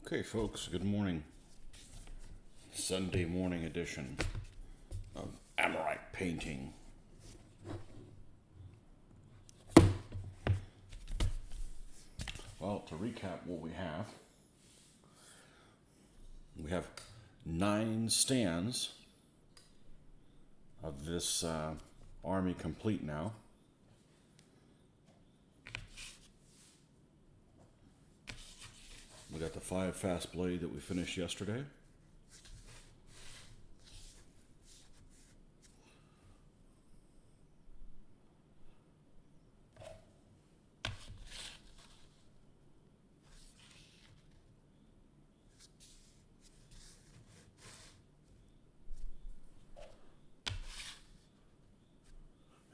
Okay, folks, good morning. Sunday morning edition of Amorite painting. Well, to recap what we have 9 stands of this army complete now. We got the 5 fast blade that we finished yesterday.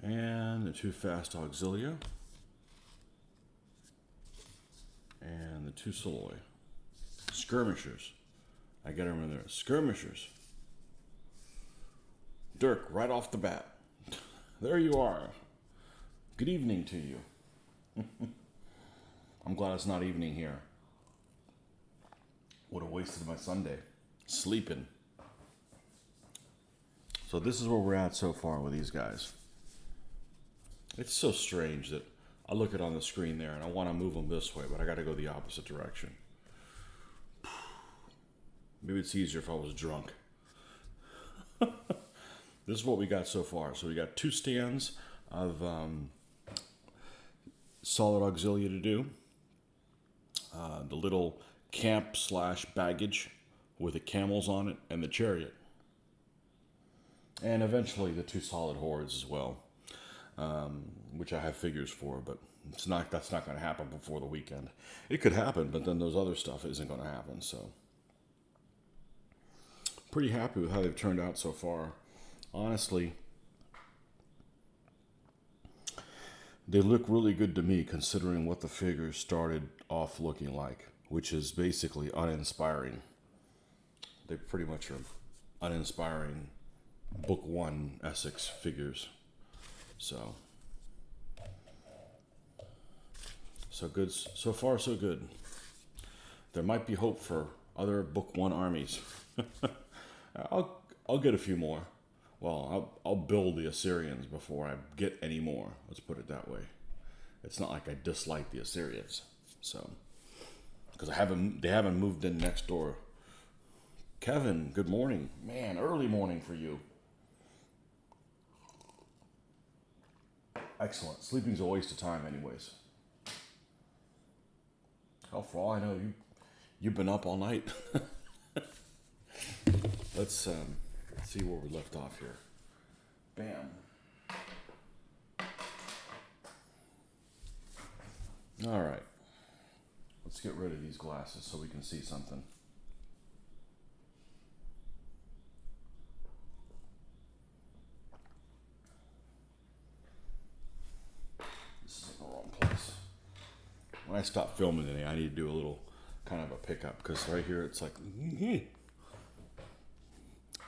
And the 2 fast auxilia. And the 2 Soloy. Skirmishers. I gotta remember there. Skirmishers. Dirk, right off the bat. There you are. Good evening to you. I'm glad it's not evening here. Would have wasted my Sunday. Sleeping. So this is where we're at so far with these guys. It's so strange that I look at it on the screen there and I want to move them this way, but I got to go the opposite direction. Maybe it's easier if I was drunk. This is what we got so far. So we got 2 stands of solid auxilia to do. The little camp / baggage with the camels on it and the chariot. And eventually the 2 solid hordes as well, which I have figures for, but that's not going to happen before the weekend. It could happen, but then those other stuff isn't going to happen, so. Pretty happy with how they've turned out so far. Honestly, they look really good to me considering what the figures started off looking like, which is basically uninspiring. They pretty much are uninspiring Book 1 Essex figures. So good. So far, so good. There might be hope for other Book 1 armies. I'll get a few more. Well, I'll build the Assyrians before I get any more. Let's put it that way. It's not like I dislike the Assyrians, so because they haven't moved in next door. Kevin, good morning, man. Early morning for you. Excellent. Sleeping's a waste of time, anyways. Hell, for all I know, you've been up all night. Let's see where we left off here. Bam. All right. Let's get rid of these glasses so we can see something. This is in the wrong place. When I stop filming today, I need to do a little kind of a pickup because right here it's like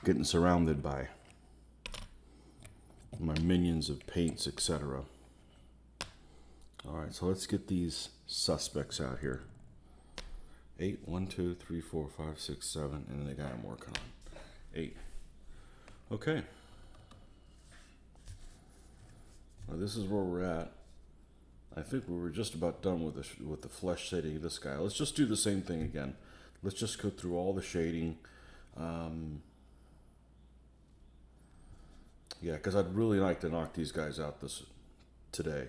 getting surrounded by my minions of paints, etc. All right, so let's get these suspects out here. 8, 1, 2, 3, 4, 5, 6, 7, and then the guy I'm working on. 8. Okay. Well, this is where we're at. I think we were just about done with the flesh shading of this guy. Let's just do the same thing again. Let's just go through all the shading. Yeah, because I'd really like to knock these guys out today.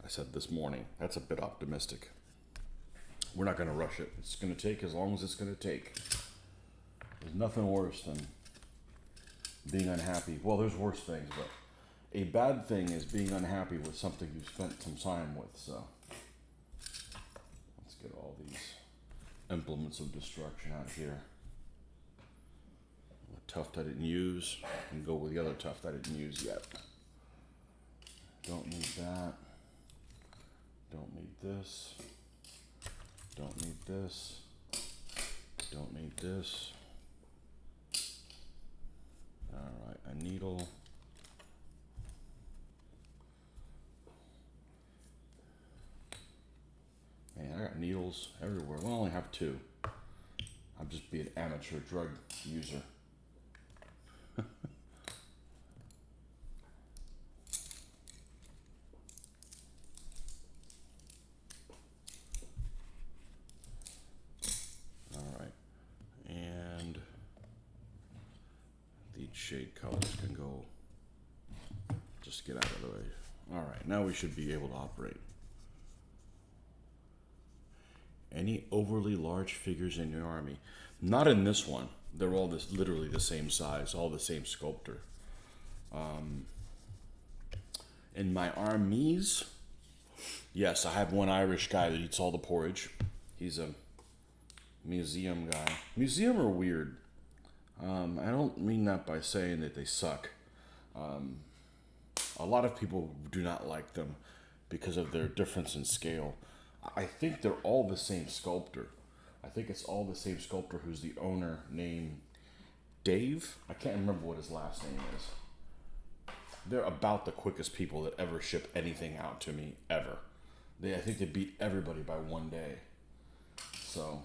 I said this morning. That's a bit optimistic. We're not going to rush it. It's going to take as long as it's going to take. There's nothing worse than being unhappy. Well, there's worse things, but a bad thing is being unhappy with something you've spent some time with. So let's get all these implements of destruction out here. The tuft I didn't use, and go with the other tuft I didn't use yet. Don't need that. Don't need this. Don't need this. Don't need this. Alright, a needle. Man, I got needles everywhere. Well, I only have two. I'm just being an amateur drug user. Alright. And these shade colors can go. Just get out of the way. Alright, now we should be able to operate. Any overly large figures in your army? Not in this one. They're all literally the same size, all the same sculptor. In my armies, yes, I have one Irish guy that eats all the porridge. He's a museum guy. Museum are weird. I don't mean that by saying that they suck. A lot of people do not like them because of their difference in scale. I think they're all the same sculptor. I think it's all the same sculptor who's the owner named Dave. I can't remember what his last name is. They're about the quickest people that ever ship anything out to me, ever. I think they beat everybody by one day. So,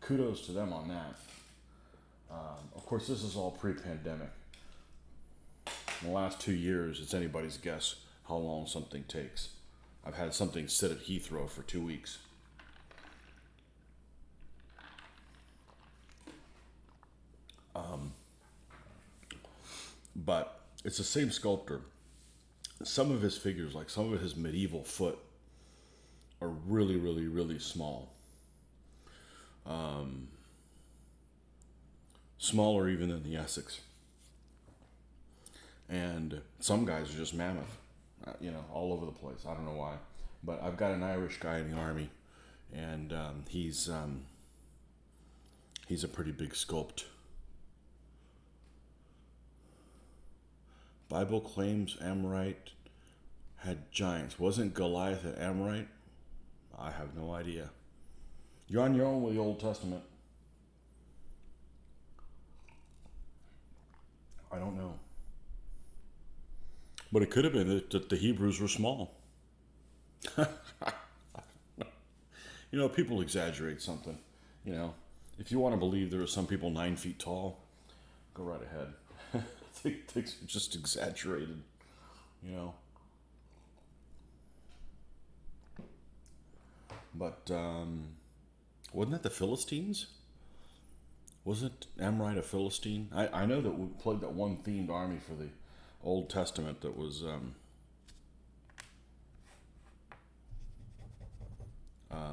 kudos to them on that. Of course, this is all pre-pandemic. In the last 2 years, it's anybody's guess how long something takes. I've had something sit at Heathrow for 2 weeks. But it's the same sculptor. Some of his figures, like some of his medieval foot, are really, really, really small. Smaller even than the Essex. And some guys are just mammoth, all over the place. I don't know why. But I've got an Irish guy in the army, and he's a pretty big sculpt. Bible claims Amorite had giants. Wasn't Goliath an Amorite? I have no idea. You're on your own with the Old Testament. I don't know. But it could have been that the Hebrews were small. People exaggerate something. If you want to believe there are some people 9 feet tall, go right ahead. I think things are just exaggerated, But wasn't that the Philistines? Wasn't Amorite a Philistine? I know that we played that one themed army for the Old Testament that was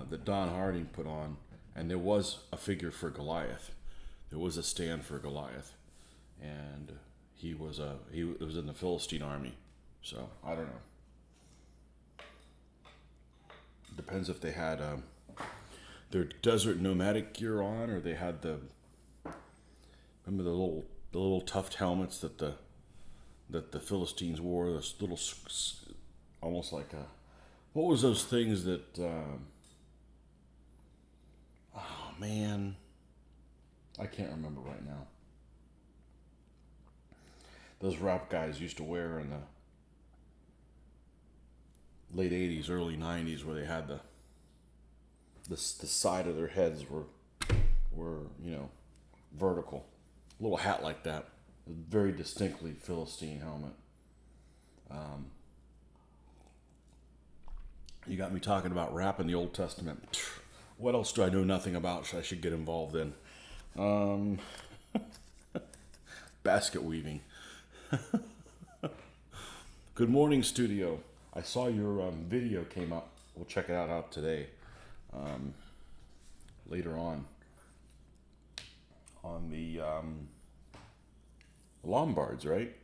that Don Harding put on, and there was a figure for Goliath. There was a stand for Goliath, and it was in the Philistine army. So I don't know. Depends if they had their desert nomadic gear on, or they had remember the little tuft helmets that the Philistines wore. Those little, almost like what was those things that? Oh man, I can't remember right now. Those rap guys used to wear in the late 80s, early 90s, where they had the side of their heads were vertical. A little hat like that. A very distinctly Philistine helmet. You got me talking about rap in the Old Testament. What else do I know nothing about I should get involved in? Basket weaving. Good morning, studio. I saw your video came up. We'll check it out today. Later on the Lombards, right?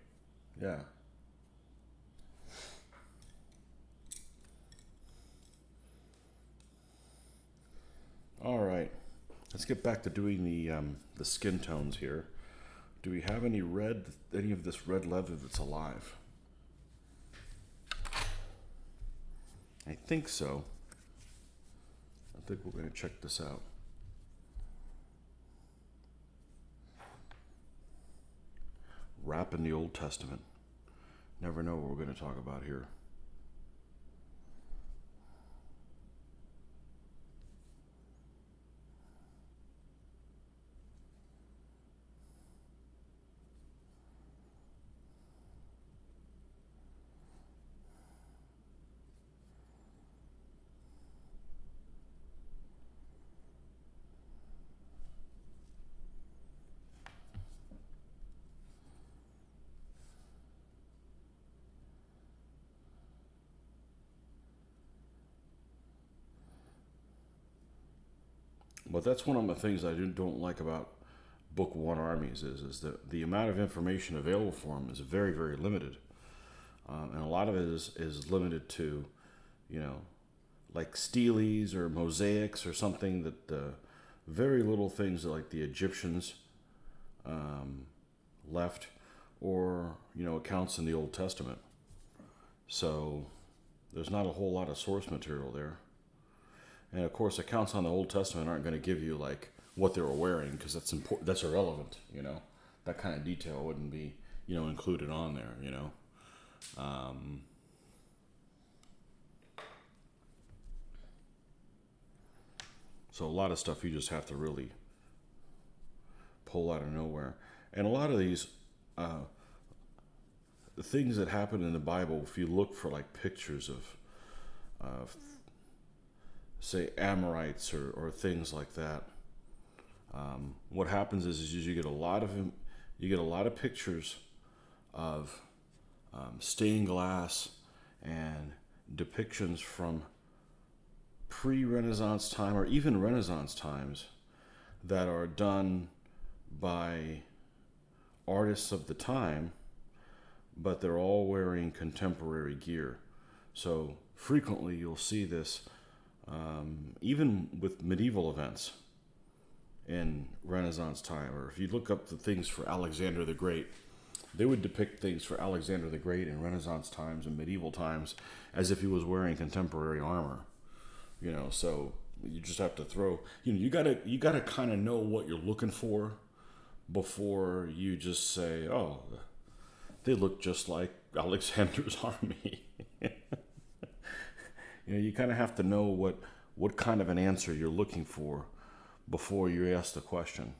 Yeah. All right. Let's get back to doing the skin tones here. Do we have any of this red leather that's alive? I think so. I think we're going to check this out. Rap in the Old Testament. Never know what we're going to talk about here. But that's one of the things I don't like about Book One armies is that the amount of information available for them is very, very limited. And a lot of it is limited to, you know, like steles or mosaics or something that very little things that like the Egyptians left, or, you know, accounts in the Old Testament. So there's not a whole lot of source material there. And of course, accounts on the Old Testament aren't going to give you like what they were wearing, because that's important. That's irrelevant. You know, that kind of detail wouldn't be, you know, included on there. You know. So a lot of stuff you just have to really pull out of nowhere, and a lot of these the things that happen in the Bible, if you look for like pictures of say Amorites or things like that, what happens is you get a lot of pictures of stained glass and depictions from pre-Renaissance time or even Renaissance times that are done by artists of the time, but they're all wearing contemporary gear. So frequently you'll see this even with medieval events in Renaissance time, or if you look up the things for Alexander the Great, they would depict things for Alexander the Great in Renaissance times and medieval times as if he was wearing contemporary armor. You know, so you just have to throw, you know, you gotta kind of know what you're looking for before you just say, oh, they look just like Alexander's army. You know, you kind of have to know what kind of an answer you're looking for before you ask the question.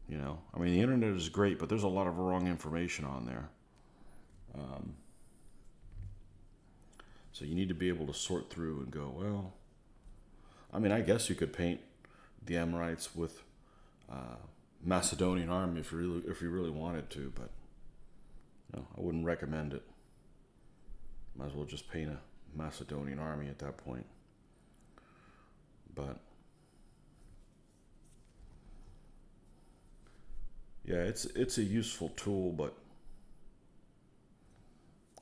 You know, I mean, the internet is great, but there's a lot of wrong information on there. So you need to be able to sort through and go, well, I mean, I guess you could paint the Amorites with Macedonian army if you really wanted to, but you know, I wouldn't recommend it. Might as well just paint a Macedonian army at that point. But yeah, it's a useful tool, but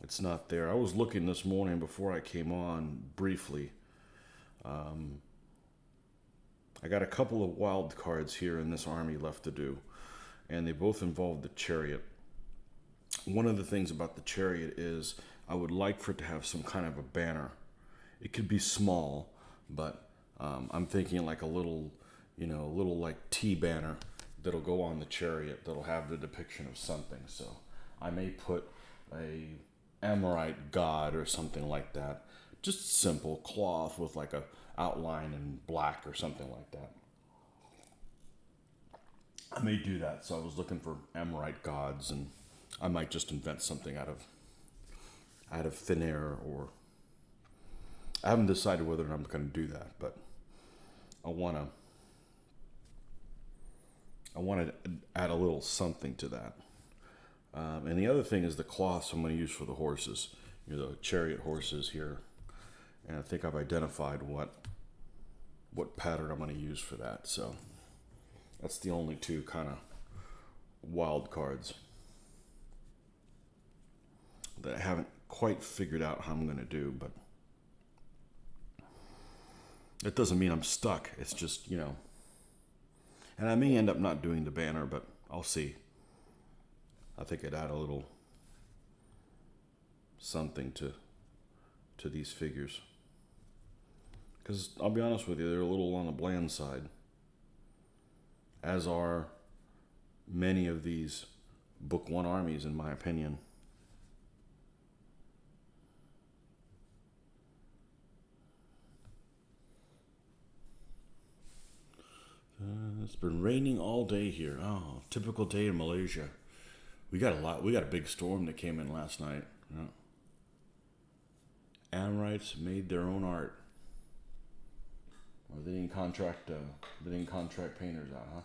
it's not there. I was looking this morning before I came on briefly. I got a couple of wild cards here in this army left to do, and they both involve the chariot. One of the things about the chariot is I would like for it to have some kind of a banner. It could be small, but I'm thinking like a little like T banner that'll go on the chariot that'll have the depiction of something. So I may put a Amorite god or something like that. Just simple cloth with like a outline in black or something like that. I may do that. So I was looking for Amorite gods, and I might just invent something out of thin air, or I haven't decided whether I'm going to do that, but I want to add a little something to that. And the other thing is the cloths I'm going to use for the horses. You know, the chariot horses here. And I think I've identified what pattern I'm going to use for that. So that's the only two kind of wild cards that I haven't quite figured out how I'm going to do, but it doesn't mean I'm stuck. It's just, you know, and I may end up not doing the banner, but I'll see. I think I'd add a little something to these figures. Because I'll be honest with you, they're a little on the bland side. As are many of these Book One armies, in my opinion. It's been raining all day here. Oh, typical day in Malaysia. We got a big storm that came in last night. Yeah. Amorites made their own art. Well, they didn't contract painters out, huh?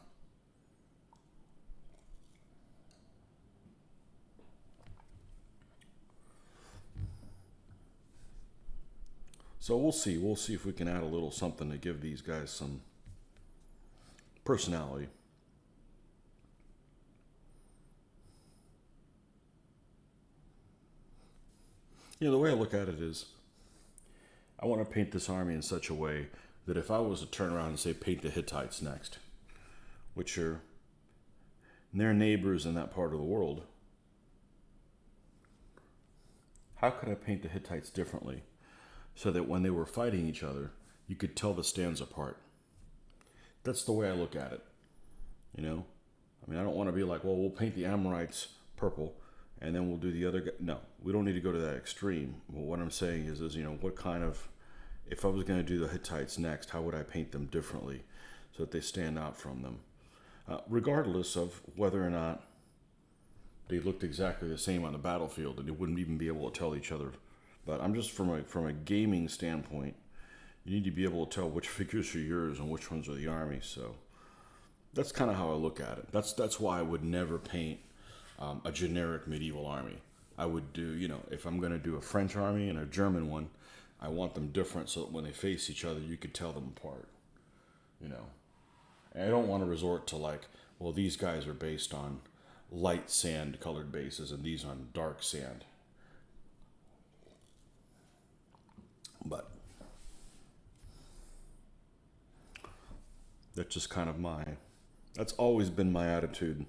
So we'll see. We'll see if we can add a little something to give these guys some personality. You know, the way I look at it is, I want to paint this army in such a way that if I was to turn around and say, paint the Hittites next, which are their neighbors in that part of the world, how could I paint the Hittites differently so that when they were fighting each other, you could tell the stands apart? That's the way I look at it, you know? I mean, I don't want to be like, well, we'll paint the Amorites purple and then we'll do the other guy. No, we don't need to go to that extreme. Well, what I'm saying is, you know, what kind of, if I was going to do the Hittites next, how would I paint them differently so that they stand out from them? Regardless of whether or not they looked exactly the same on the battlefield and they wouldn't even be able to tell each other. But I'm just from a gaming standpoint, you need to be able to tell which figures are yours and which ones are the army. So that's kind of how I look at it. That's why I would never paint a generic medieval army. I would do, you know, if I'm going to do a French army and a German one, I want them different so that when they face each other, you could tell them apart, you know. And I don't want to resort to like, well, these guys are based on light sand colored bases and these on dark sand. But that's just kind of that's always been my attitude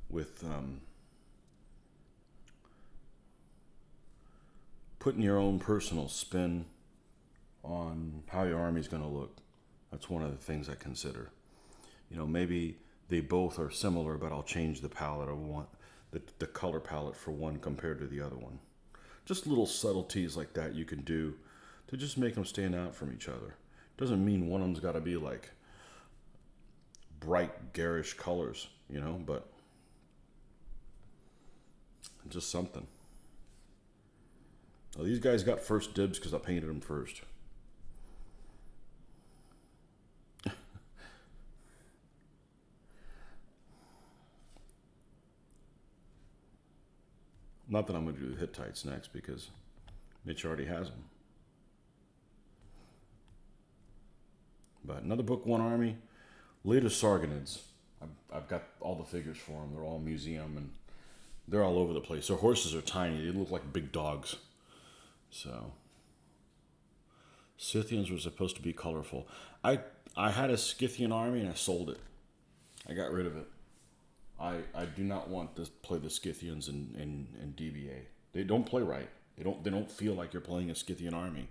with putting your own personal spin on how your army's going to look. That's one of the things I consider. You know, maybe they both are similar, but I'll change the palette. I want the color palette for one compared to the other one. Just little subtleties like that you can do to just make them stand out from each other. Doesn't mean one of them's got to be like bright, garish colors, you know, but just something. Well, these guys got first dibs because I painted them first. Not that I'm going to do the Hittites next because Mitch already has them. But another book, one army, later Sargonids. I've got all the figures for them. They're all museum and they're all over the place. Their horses are tiny. They look like big dogs. So Scythians were supposed to be colorful. I had a Scythian army and I sold it. I got rid of it. I do not want to play the Scythians in DBA. They don't play right. They don't feel like you're playing a Scythian army.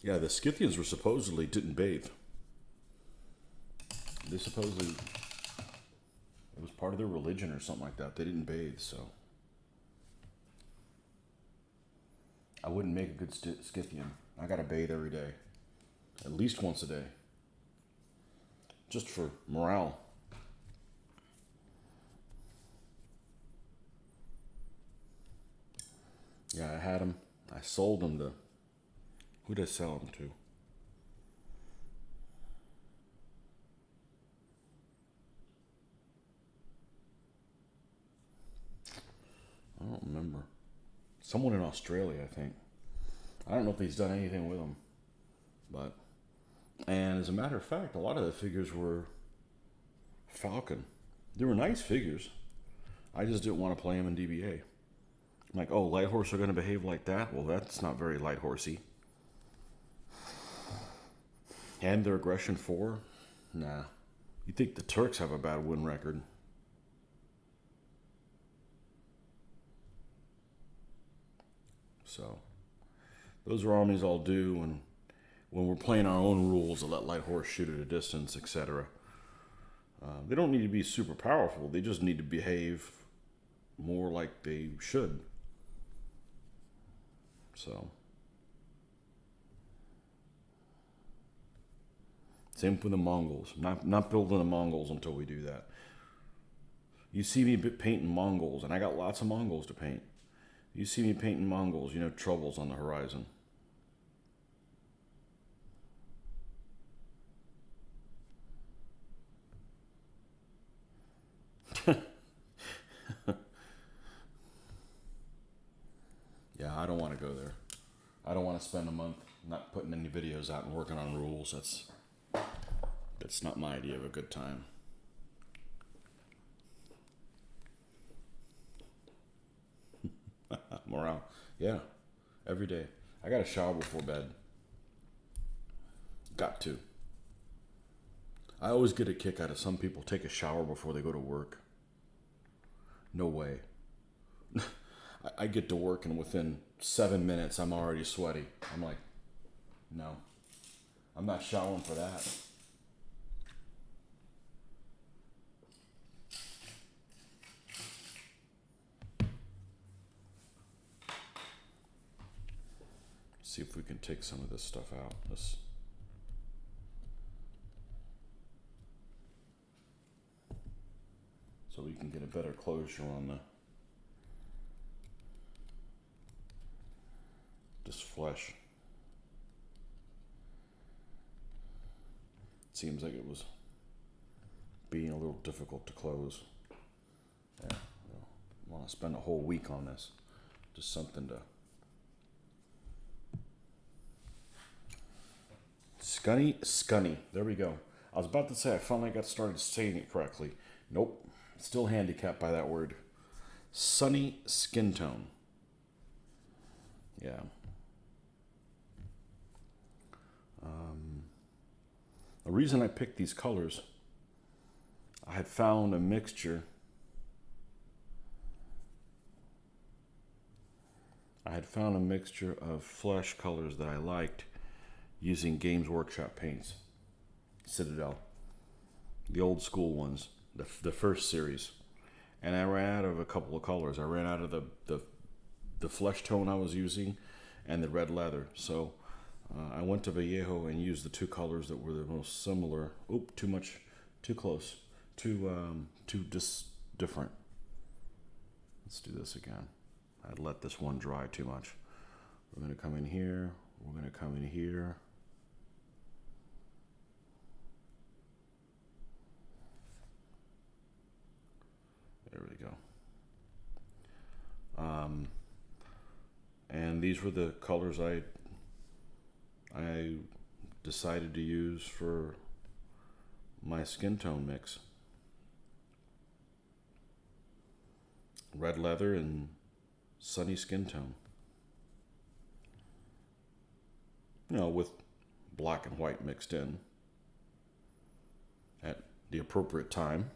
Yeah, the Scythians were supposedly didn't bathe. They supposedly, it was part of their religion or something like that. They didn't bathe, so I wouldn't make a good Scythian. I gotta bathe every day, at least once a day, just for morale. Yeah, I had them. I sold them to, who did I sell them to? I don't remember. Someone in Australia, I think. I don't know if he's done anything with them. But, and as a matter of fact, a lot of the figures were Falcon. They were nice figures. I just didn't want to play them in DBA. I'm like, oh, light horse are going to behave like that? Well, that's not very light horsey. And their aggression 4? Nah. You think the Turks have a bad win record? So, those are armies I'll do when we're playing our own rules to let light horse shoot at a distance, etc. They don't need to be super powerful. They just need to behave more like they should. So, same with the Mongols. Not building the Mongols until we do that. You see me painting Mongols, and I got lots of Mongols to paint. You see me painting Mongols, you know, trouble's on the horizon. Yeah, I don't want to go there. I don't want to spend a month not putting any videos out and working on rules. That's not my idea of a good time. Morale. Yeah. Every day. I got to shower before bed. Got to. I always get a kick out of some people take a shower before they go to work. No way. I get to work and within 7 minutes I'm already sweaty. I'm like, no. I'm not showering for that. See if we can take some of this stuff out. So we can get a better closure on this flesh. Seems like it was being a little difficult to close. Yeah, I want to spend a whole week on this. Just something to... Scunny. There we go. I was about to say I finally got started saying it correctly. Nope. Still handicapped by that word. Sunny skin tone. Yeah. The reason I picked these colors, I had found a mixture. Of flesh colors that I liked using Games Workshop paints. Citadel. The old school ones. The first series. And I ran out of a couple of colors. I ran out of the flesh tone I was using and the red leather. So I went to Vallejo and used the two colors that were the most similar. Oop, too close. Too different. Let's do this again. I'd let this one dry too much. We're going to come in here. We're going to come in here. There we go. And these were the colors I decided to use for my skin tone mix. Red leather and sunny skin tone. You know, with black and white mixed in at the appropriate time.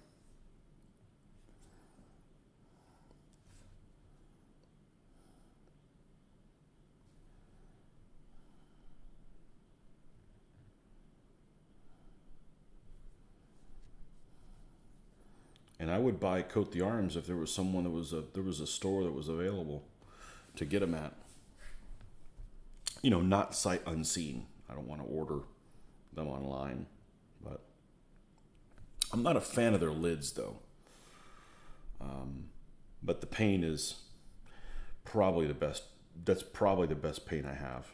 And I would buy Coat the Arms if there was someone there was a store that was available to get them at. You know, not sight unseen. I don't want to order them online, but I'm not a fan of their lids though. But the paint is probably the best. That's probably the best paint I have.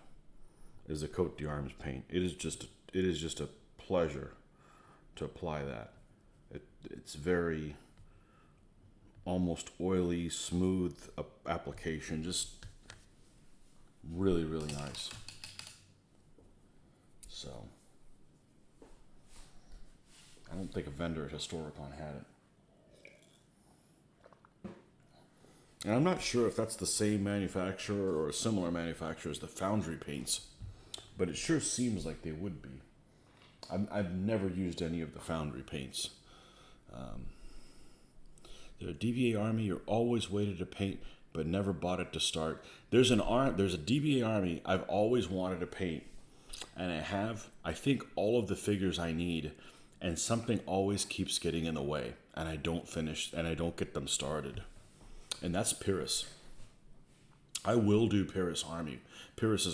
Is the Coat the Arms paint. It is just a pleasure to apply that. It's very almost oily, smooth application. Just really, really nice. So, I don't think a vendor at Historicon had it. And I'm not sure if that's the same manufacturer or a similar manufacturer as the Foundry paints, but it sure seems like they would be. I've never used any of the Foundry paints. They're a DVA Army. You're always waited to paint, but never bought it to start. There's a DVA Army I've always wanted to paint, and I have, I think, all of the figures I need, and something always keeps getting in the way, and I don't finish, and I don't get them started. And that's Pyrrhus. I will do Pyrrhus's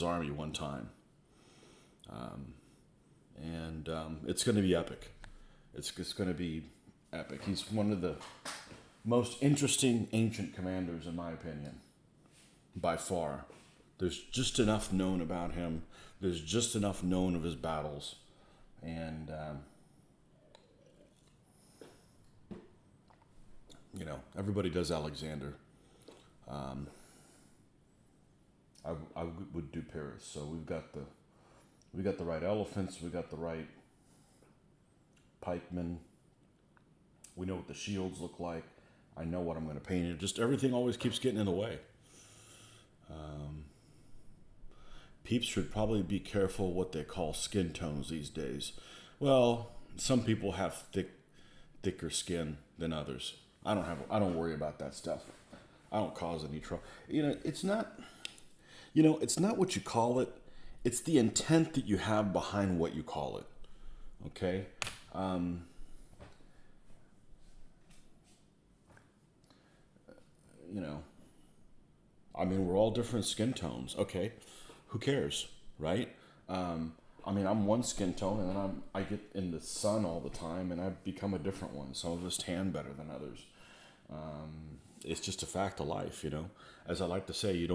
Army one time. And it's going to be epic. It's going to be epic. He's one of the most interesting ancient commanders, in my opinion, by far. There's just enough known about him. There's just enough known of his battles. And, you know, everybody does Alexander. I would do Paris. So we got the right elephants, we got the right pikemen. We know what the shields look like. I know what I'm going to paint. It just everything always keeps getting in the way. Peeps should probably be careful what they call skin tones these days. Well, some people have thicker skin than others. I don't worry about that stuff. I don't cause any trouble. It's not it's not what you call it. It's the intent that you have behind what you call it. Okay? You know, I mean, we're all different skin tones. Okay, who cares, right? I mean, I'm one skin tone, and then I get in the sun all the time, and I become a different one. Some of us tan better than others. It's just a fact of life, As I like to say, you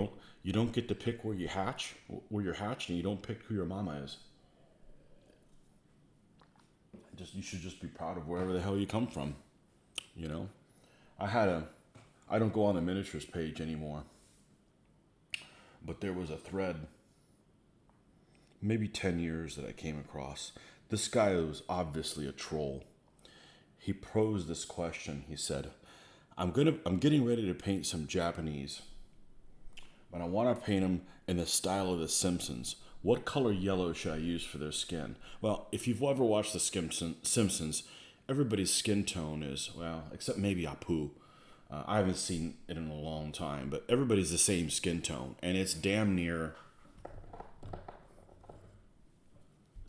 don't get to pick where you're hatched, and you don't pick who your mama is. You should just be proud of wherever the hell you come from, you know. I don't go on the miniatures page anymore, but there was a thread, maybe 10 years that I came across. This guy was obviously a troll. He posed this question. He said, I'm getting ready to paint some Japanese, but I want to paint them in the style of the Simpsons. What color yellow should I use for their skin? Well, if you've ever watched the Simpsons, everybody's skin tone is, well, except maybe Apu. I haven't seen it in a long time, but everybody's the same skin tone, and it's damn near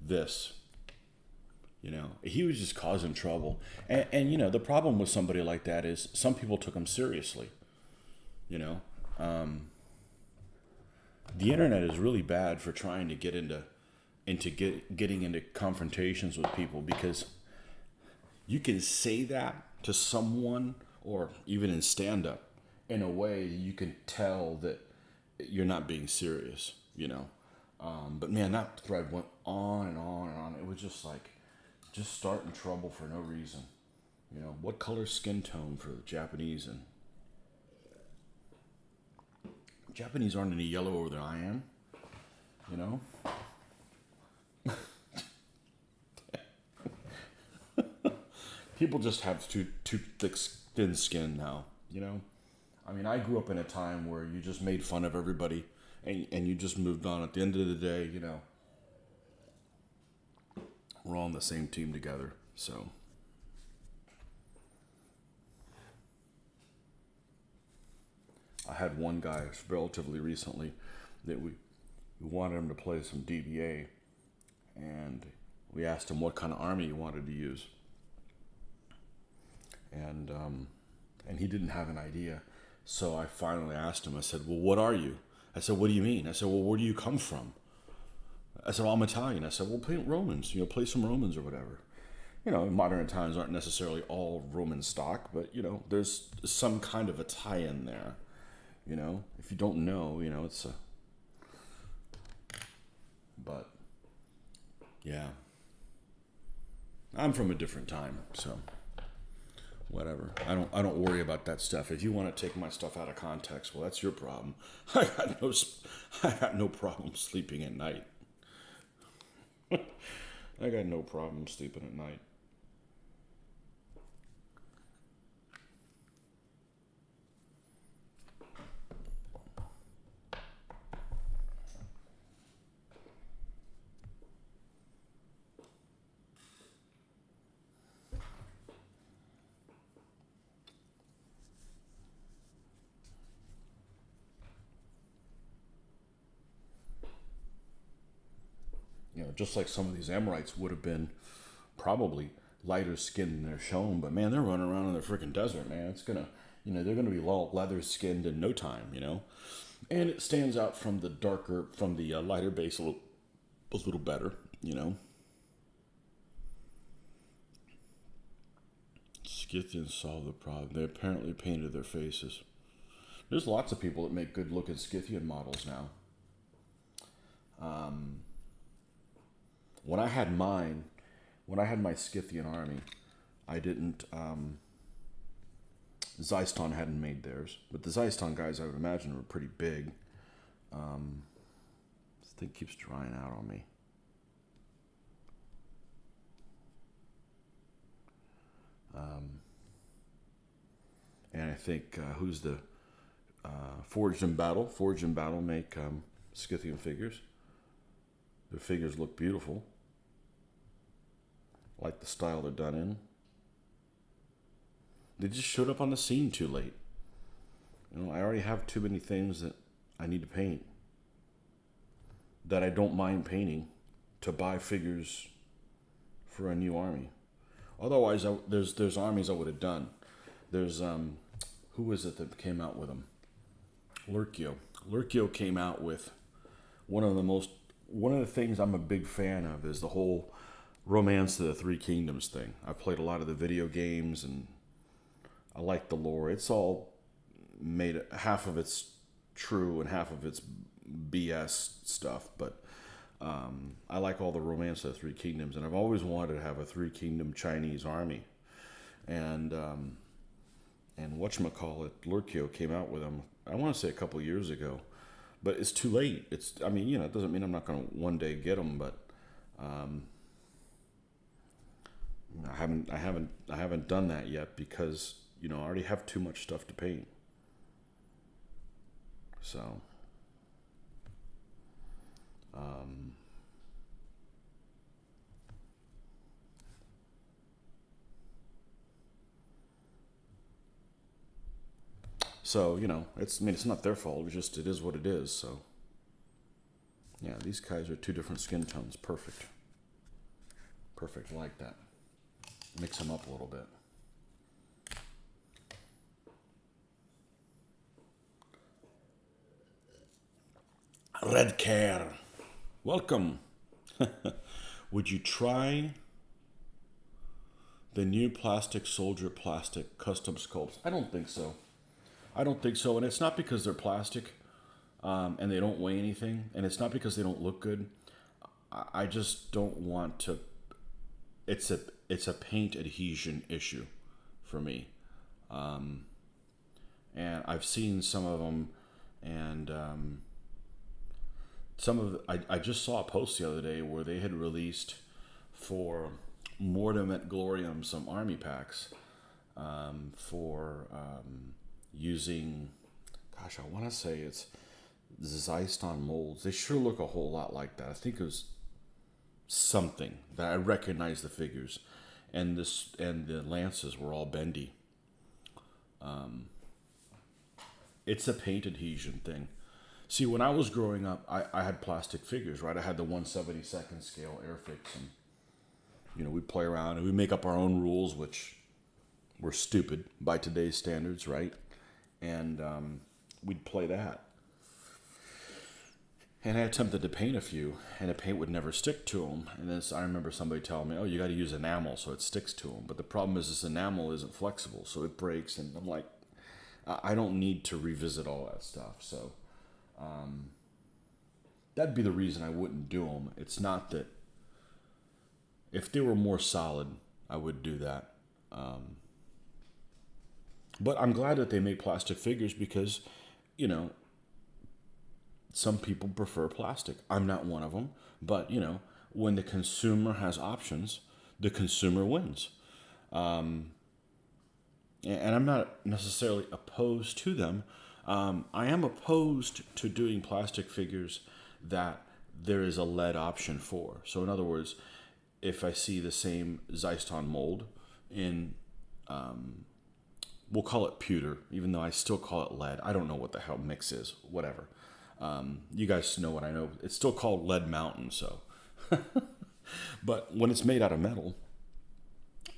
this. He was just causing trouble. And the problem with somebody like that is some people took him seriously. The internet is really bad for trying to get getting into confrontations with people, because you can say that to someone, or even in stand-up, in a way you can tell that you're not being serious, But man, that thread went on and on and on. It was just like, just starting trouble for no reason. What color skin tone for the Japanese? And Japanese aren't any yellower than I am, People just have too thick, thin skin now, I mean, I grew up in a time where you just made fun of everybody, and you just moved on. At the end of the day, we're all on the same team together. So I had one guy relatively recently that we wanted him to play some DBA, and we asked him what kind of army he wanted to use, and he didn't have an idea. So I finally asked him. I said, "Well, what are you?" I said, "What do you mean?" I said, "Well, where do you come from?" I said, "Well, I'm Italian." I said, "Well, paint Romans, play some Romans or whatever." Modern Italians aren't necessarily all Roman stock, but, there's some kind of a tie-in there. If you don't know, it's a... But, yeah. I'm from a different time, so whatever. I don't worry about that stuff. If you want to take my stuff out of context, well, that's your problem. I got no problem sleeping at night. I got no problem sleeping at night. Just like some of these Amorites would have been probably lighter skinned than they're shown, but man, they're running around in the freaking desert, man. It's gonna, they're gonna be leather skinned in no time, And it stands out from the lighter base a little better, Scythians solved the problem. They apparently painted their faces. There's lots of people that make good looking Scythian models now. When I had my Scythian army, I didn't, Zyston hadn't made theirs, but the Zyston guys, I would imagine, were pretty big. This thing keeps drying out on me. And I think who's the Forged in Battle? Forged in Battle make Scythian figures. Their figures look beautiful. I like the style they're done in. They just showed up on the scene too late. You know, I already have too many things that I need to paint that I don't mind painting to buy figures for a new army. Otherwise, there's armies I would have done. There's who was it that came out with them? Lurkio. Lurkio came out with one of the things I'm a big fan of is the whole Romance of the Three Kingdoms thing. I've played a lot of the video games and I like the lore. It's all made, half of it's true and half of it's BS stuff, but I like all the Romance of the Three Kingdoms, and I've always wanted to have a Three Kingdom Chinese army. And whatchamacallit, Lurkio came out with them, I want to say a couple years ago, but it's too late. It doesn't mean I'm not going to one day get them, but I haven't done that yet because, I already have too much stuff to paint. So, it's not their fault. It is what it is. So, yeah, these guys are two different skin tones. Perfect. Perfect. I like that. Mix them up a little bit. Red Care. Welcome. Would you try the new plastic soldier plastic custom sculpts? I don't think so. And it's not because they're plastic and they don't weigh anything, and it's not because they don't look good. I just don't want to. It's a paint adhesion issue for me, and I've seen some of them, and I just saw a post the other day where they had released for Mortem et Gloriam some army packs for using, I want to say it's Zeiston molds. They sure look a whole lot like that. I think it was something that I recognize the figures, and the lances were all bendy. It's a paint adhesion thing. See, when I was growing up, I had plastic figures, right? I had the 1/72 scale Airfix, and we'd play around and we'd make up our own rules, which were stupid by today's standards, right? And we'd play that. And I attempted to paint a few, and the paint would never stick to them. And then I remember somebody telling me, "Oh, you got to use enamel so it sticks to them." But the problem is this enamel isn't flexible, so it breaks. And I'm like, I don't need to revisit all that stuff. So that'd be the reason I wouldn't do them. It's not that if they were more solid, I would do that. But I'm glad that they make plastic figures because, some people prefer plastic. I'm not one of them. But, when the consumer has options, the consumer wins. And I'm not necessarily opposed to them. I am opposed to doing plastic figures that there is a lead option for. So in other words, if I see the same Zeiston mold in, we'll call it pewter, even though I still call it lead. I don't know what the hell mix is, whatever. You guys know what I know. It's still called Lead Mountain, so. But when it's made out of metal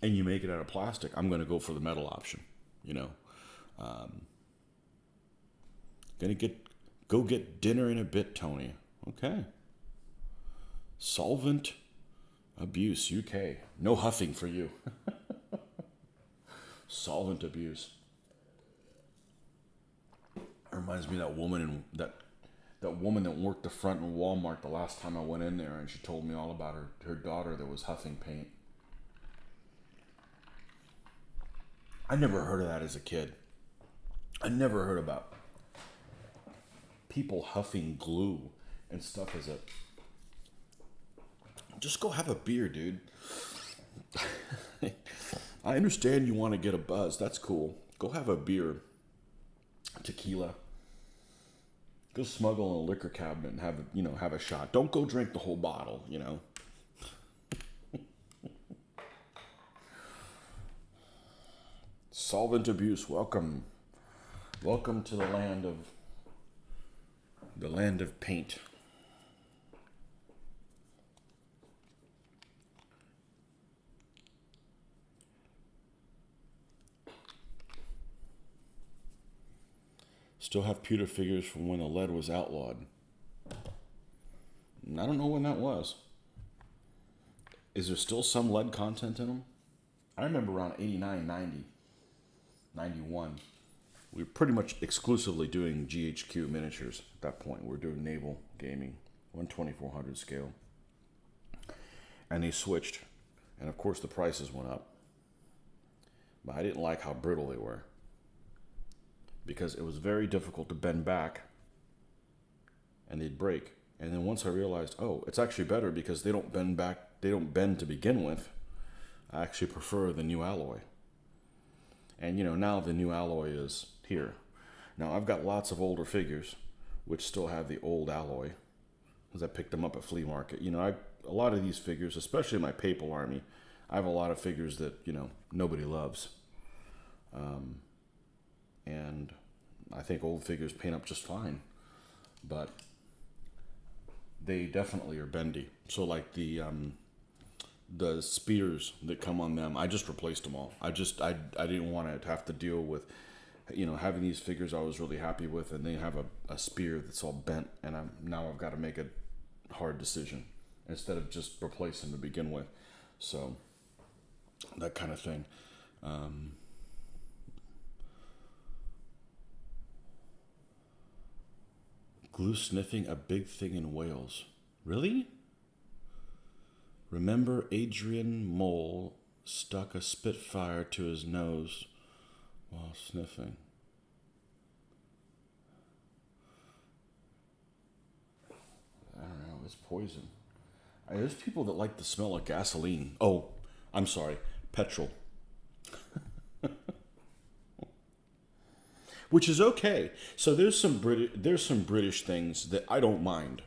and you make it out of plastic, I'm going to go for the metal option, Go get dinner in a bit, Tony. Okay. Solvent abuse, UK. No huffing for you. Solvent abuse. It reminds me of that woman that woman that worked the front in Walmart the last time I went in there, and she told me all about her daughter that was huffing paint. I never heard of that as a kid. I never heard about people huffing glue and stuff as a... Just go have a beer, dude. I understand you want to get a buzz. That's cool. Go have a beer. Tequila. Go smuggle in a liquor cabinet and have a shot. Don't go drink the whole bottle, Solvent abuse. Welcome to the land of paint. Still have pewter figures from when the lead was outlawed. I don't know when that was. Is there still some lead content in them? I remember around 89, 90, 91. We were pretty much exclusively doing GHQ miniatures at that point. We were doing naval gaming, 1/2400 scale. And they switched. And of course the prices went up. But I didn't like how brittle they were, because it was very difficult to bend back and they'd break. And then once I realized, oh, it's actually better because they don't bend back, they don't bend to begin with. I actually prefer the new alloy. And now the new alloy is here. Now I've got lots of older figures which still have the old alloy, because I picked them up at flea market. A lot of these figures, especially my Papal Army, I have a lot of figures that, nobody loves. And I think old figures paint up just fine, but they definitely are bendy. So like the spears that come on them, I just replaced them all. I didn't want to have to deal with, having these figures I was really happy with, and they have a spear that's all bent, and now I've got to make a hard decision instead of just replacing to begin with. So that kind of thing. Glue sniffing, a big thing in Wales. Really? Remember Adrian Mole stuck a Spitfire to his nose while sniffing. I don't know, it's poison. There's people that like the smell of gasoline. Oh, I'm sorry, petrol. Which is okay. So there's some British things that I don't mind.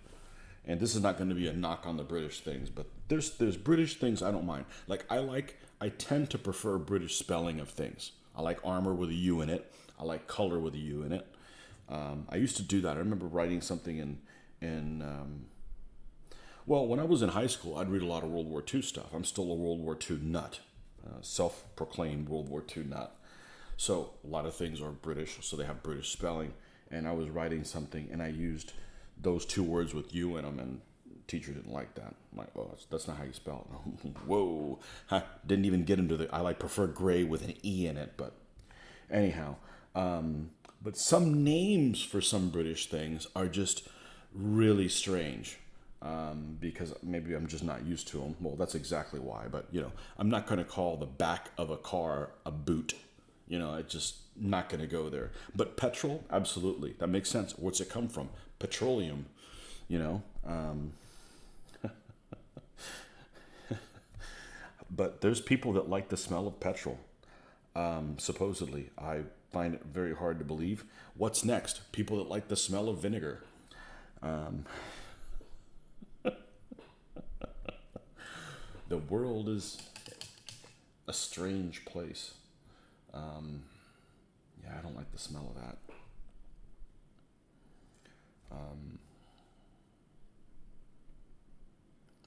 And this is not going to be a knock on the British things, but there's British things I don't mind. Like I tend to prefer British spelling of things. I like armor with a U in it. I like color with a U in it. I used to do that. I remember writing something well, when I was in high school, I'd read a lot of World War II stuff. I'm still a World War II nut, self-proclaimed World War II nut. So a lot of things are British, so they have British spelling. And I was writing something, and I used those two words with U in them, and the teacher didn't like that. I'm like, oh, that's not how you spell it. Whoa. Didn't even get into I prefer gray with an E in it, but anyhow. But some names for some British things are just really strange. Because maybe I'm just not used to them. Well, that's exactly why. But, I'm not going to call the back of a car a boot. It's just not going to go there. But petrol, absolutely. That makes sense. Where's it come from? Petroleum, But there's people that like the smell of petrol. Supposedly. I find it very hard to believe. What's next? People that like the smell of vinegar. The world is a strange place. Yeah, I don't like the smell of that.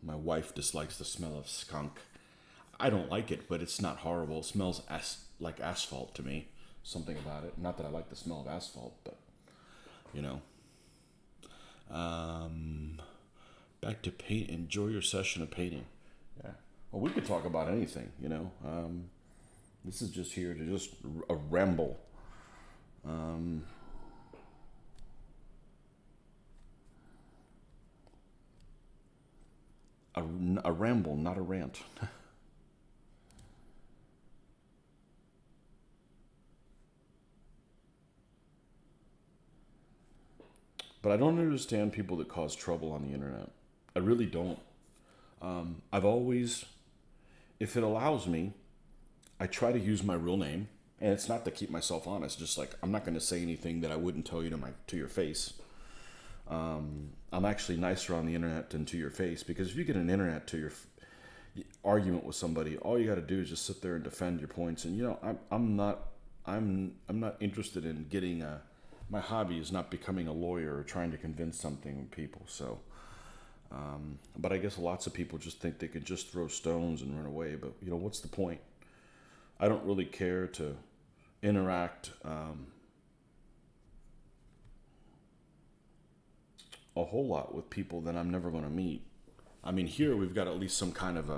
My wife dislikes the smell of skunk. I don't like it, but it's not horrible. It smells like asphalt to me. Something about it. Not that I like the smell of asphalt, but, back to paint. Enjoy your session of painting. Yeah. Well, we could talk about anything, This is just here to just a ramble. A ramble, not a rant. But I don't understand people that cause trouble on the internet. I really don't. I've always, if it allows me, I try to use my real name, and it's not to keep myself honest. Just like I'm not going to say anything that I wouldn't tell you to your face. I'm actually nicer on the internet than to your face, because if you get an internet to your argument with somebody, all you got to do is just sit there and defend your points. And I'm not interested in getting my hobby is not becoming a lawyer or trying to convince something with people. So, but I guess lots of people just think they could just throw stones and run away. But what's the point? I don't really care to interact a whole lot with people that I'm never going to meet. I mean, here we've got at least some kind of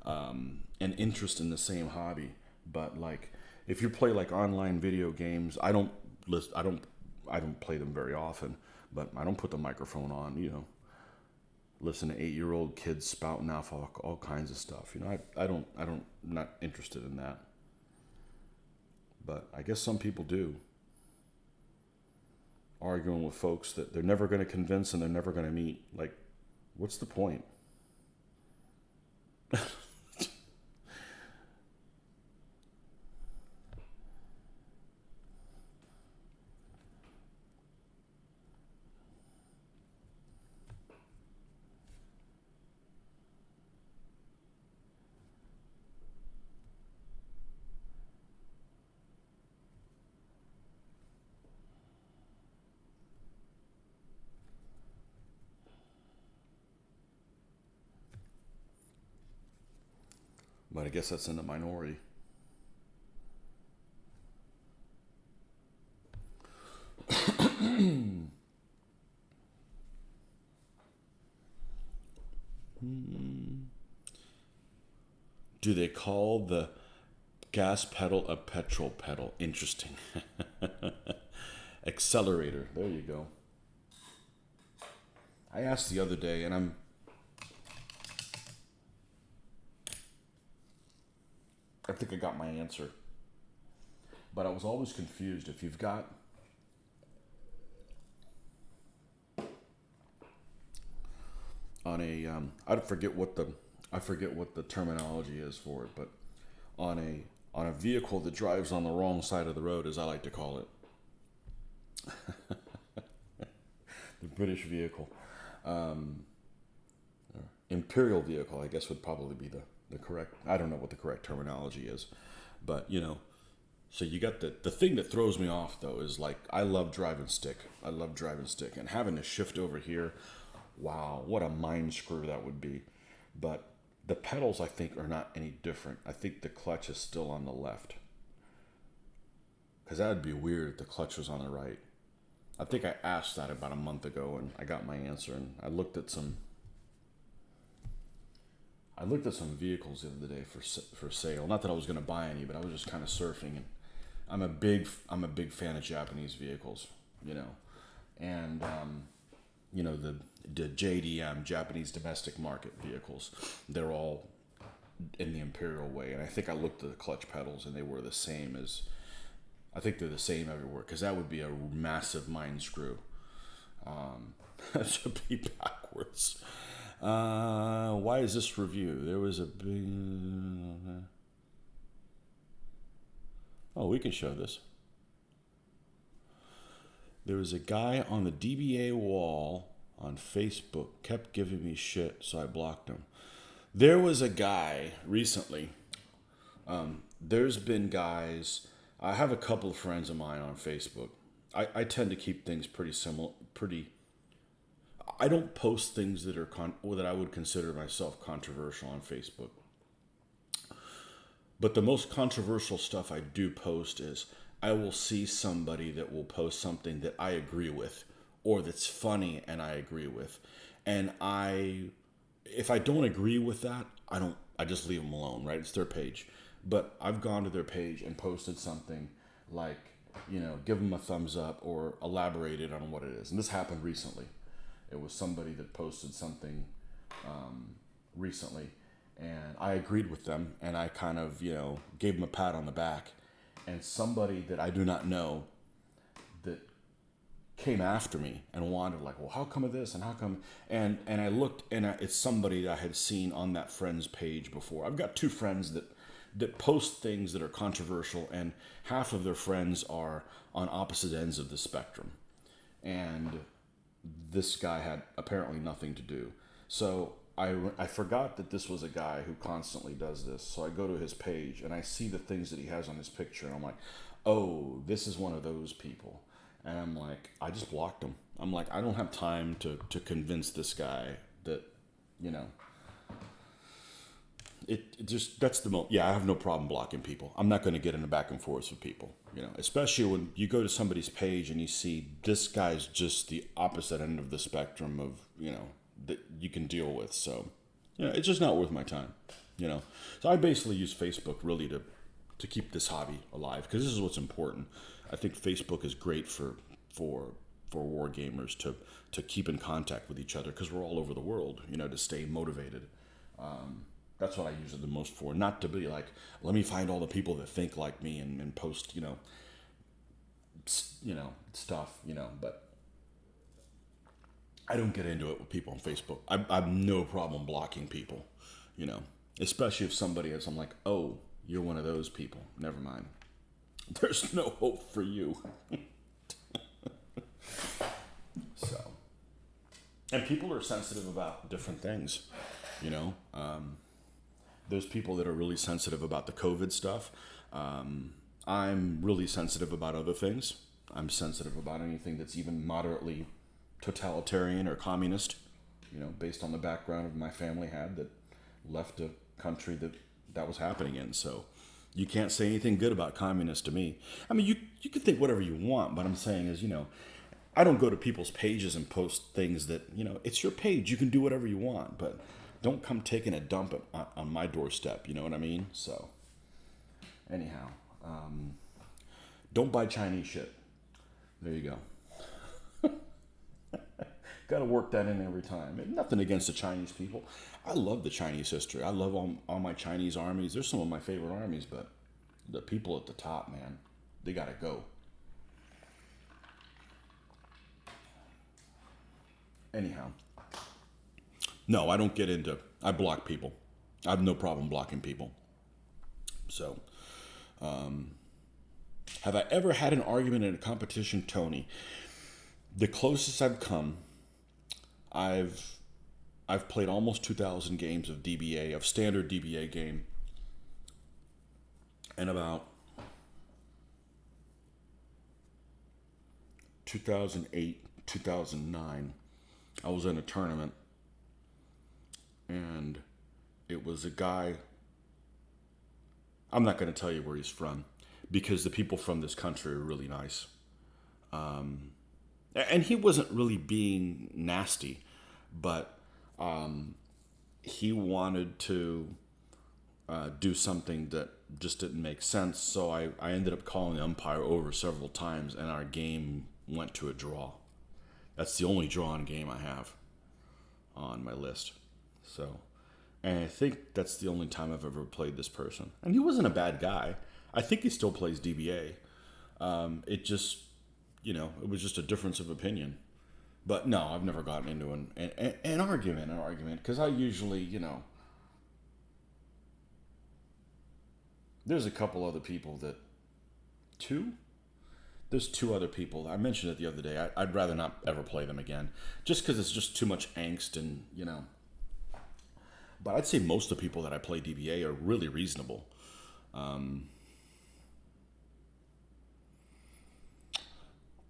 an interest in the same hobby. But like, if you play like online video games, I don't play them very often. But I don't put the microphone on. Listen to 8-year-old kids spouting off all kinds of stuff. I'm not interested in that. But I guess some people do. Arguing with folks that they're never going to convince and they're never going to meet. Like, what's the point? But I guess that's in the minority. Do they call the gas pedal a petrol pedal? Interesting. Accelerator. There you go. I asked the other day, and I think I got my answer. But I was always confused. If you've got on a I forget what the terminology is for it, but on a vehicle that drives on the wrong side of the road, as I like to call it, the British vehicle, imperial vehicle, I guess would probably be the correct. I don't know what the correct terminology is, but so you got the thing that throws me off though is like I love driving stick, and having to shift over here. Wow, what a mind screw that would be. But the pedals, I think, are not any different. I think the clutch is still on the left. Because that would be weird if the clutch was on the right. I think I asked that about a month ago, and I got my answer. And I looked at some vehicles the other day for sale. Not that I was going to buy any, but I was just kind of surfing. And I'm a big fan of Japanese vehicles, and the JDM, Japanese domestic market vehicles, they're all in the imperial way. And I think I looked at the clutch pedals and they were the same I think they're the same everywhere, because that would be a massive mind screw. That should be backwards. Why is this review? There was a big... Oh, we can show this. There was a guy on the DBA wall on Facebook, kept giving me shit, so I blocked him. There was a guy recently. There's been guys. I have a couple of friends of mine on Facebook. I tend to keep things pretty similar. I don't post things that are that I would consider myself controversial on Facebook. But the most controversial stuff I do post is I will see somebody that will post something that I agree with, or that's funny and I agree with. And if I don't agree with that, I just leave them alone, right? It's their page. But I've gone to their page and posted something like, give them a thumbs up or elaborated on what it is. And this happened recently. It was somebody that posted something recently, and I agreed with them, and I kind of, gave them a pat on the back. And somebody that I do not know that came after me and wanted, like, well, how come of this and how come, and I looked, and it's somebody that I had seen on that friend's page before. I've got two friends that post things that are controversial, and half of their friends are on opposite ends of the spectrum, and this guy had apparently nothing to do. So I forgot that this was a guy who constantly does this. So I go to his page and I see the things that he has on his picture, and I'm like, oh, this is one of those people. And I'm like, I just blocked him. I'm like, I don't have time to convince this guy that, you know, it just, that's the most, yeah, I have no problem blocking people. I'm not going to get in a back and forth with people, you know, especially when you go to somebody's page and you see this guy's just the opposite end of the spectrum of, you know, that you can deal with. So, you know, it's just not worth my time, you know. So I basically use Facebook really to keep this hobby alive, because this is what's important. I think Facebook is great for war gamers to keep in contact with each other, because we're all over the world, you know, to stay motivated. That's what I use it the most for. Not to be like, let me find all the people that think like me and post, you know, stuff, you know. But I don't get into it with people on Facebook. I have no problem blocking people, you know, especially if somebody is, I'm like, oh, you're one of those people. Never mind. There's no hope for you. So, and people are sensitive about different things, you know. There's people that are really sensitive about the COVID stuff. I'm really sensitive about other things. I'm sensitive about anything that's even moderately totalitarian or communist, you know, based on the background of my family had that left a country that was happening in. So you can't say anything good about communists to me. I mean, you can think whatever you want, but I'm saying is, you know, I don't go to people's pages and post things that, you know, it's your page. You can do whatever you want, but don't come taking a dump on my doorstep. You know what I mean? So anyhow, don't buy Chinese shit. There you go. Got to work that in every time. And nothing against the Chinese people. I love the Chinese history. I love all my Chinese armies. They're some of my favorite armies, but the people at the top, man, they got to go. Anyhow. No, I don't get into, I block people. I have no problem blocking people. So, have I ever had an argument in a competition, Tony? The closest I've come, I've played almost 2,000 games of DBA, of standard DBA game. And about 2008, 2009, I was in a tournament. And it was a guy, I'm not going to tell you where he's from, because the people from this country are really nice. And he wasn't really being nasty, but he wanted to do something that just didn't make sense. So I ended up calling the umpire over several times, and our game went to a draw. That's the only drawn game I have on my list. So, and I think that's the only time I've ever played this person. And he wasn't a bad guy. I think he still plays DBA. It just, you know, it was just a difference of opinion. But no, I've never gotten into an argument, because I usually, you know, there's a couple other people that, there's two other people. I mentioned it the other day. I'd rather not ever play them again, just because it's just too much angst and, you know. But I'd say most of the people that I play DBA are really reasonable.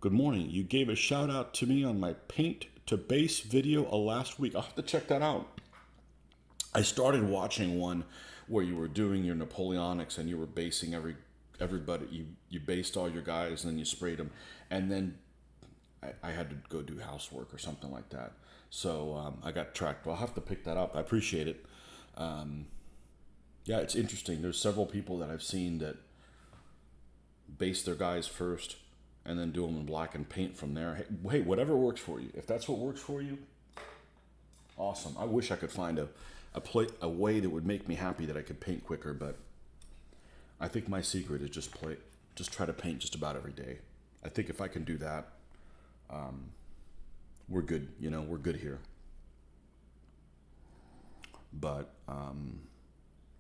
Good morning. You gave a shout out to me on my paint to base video last week. I'll have to check that out. I started watching one where you were doing your Napoleonics and you were basing everybody. You based all your guys and then you sprayed them. And then I had to go do housework or something like that. So I got tracked. Well, I'll have to pick that up. I appreciate it. Yeah, it's interesting. There's several people that I've seen that base their guys first and then do them in black and paint from there. Hey, whatever works for you. If that's what works for you, awesome. I wish I could find a way that would make me happy that I could paint quicker, but I think my secret is just try to paint just about every day. I think if I can do that, we're good. We're good here. But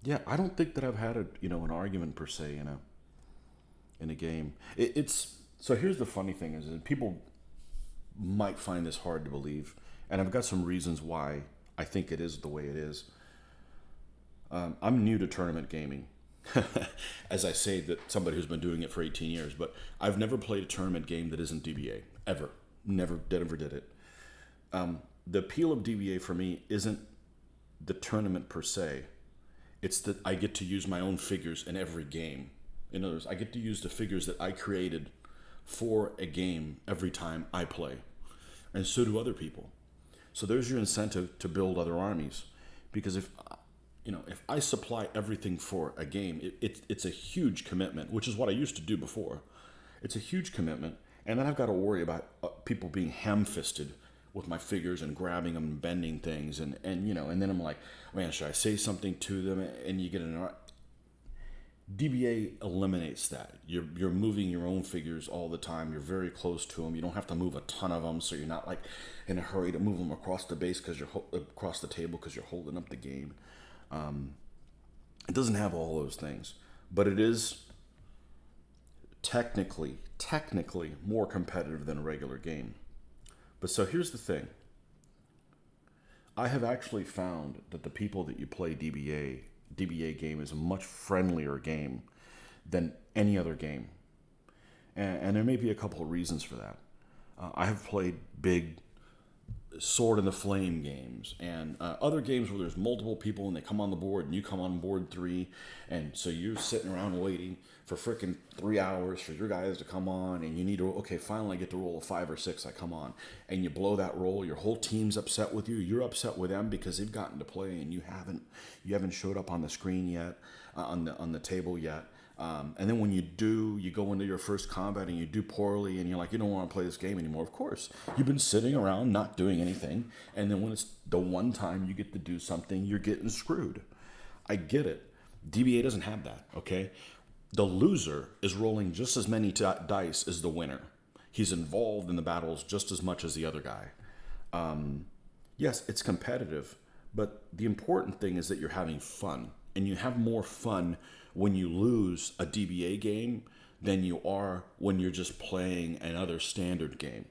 yeah, I don't think that I've had an argument per se in a game. It's so here's the funny thing is that people might find this hard to believe, and I've got some reasons why I think it is the way it is. I'm new to tournament gaming. As I say, that somebody who's been doing it for 18 years, but I've never played a tournament game that isn't DBA, ever. Never did it. The appeal of DBA for me isn't the tournament per se. It's that I get to use my own figures in every game. In other words, I get to use the figures that I created for a game every time I play. And so do other people. So there's your incentive to build other armies. Because if I supply everything for a game, it's a huge commitment, which is what I used to do before. It's a huge commitment. And then I've got to worry about people being ham-fisted with my figures and grabbing them and bending things. And then I'm like, man, should I say something to them? And you get DBA eliminates that. You're moving your own figures all the time. You're very close to them. You don't have to move a ton of them, so you're not like in a hurry to move them across the base because you're across the table because you're holding up the game. It doesn't have all those things, but it is technically more competitive than a regular game. But so here's the thing. I have actually found that the people that you play DBA game is a much friendlier game than any other game. And there may be a couple of reasons for that. I have played big sword in the flame games and other games where there's multiple people and they come on the board and you come on board 3, and so you're sitting around waiting for frickin' 3 hours for your guys to come on, and you need to finally get to roll a 5 or 6. I come on and you blow that roll. Your whole team's upset with you. You're upset with them because they've gotten to play and you haven't showed up on the screen yet, on the table yet. And then when you do, you go into your first combat and you do poorly and you're like, you don't want to play this game anymore. Of course, you've been sitting around not doing anything. And then when it's the one time you get to do something, you're getting screwed. I get it. DBA doesn't have that, okay? The loser is rolling just as many dice as the winner. He's involved in the battles just as much as the other guy. Yes, it's competitive, but the important thing is that you're having fun. And you have more fun when you lose a DBA game than you are when you're just playing another standard game.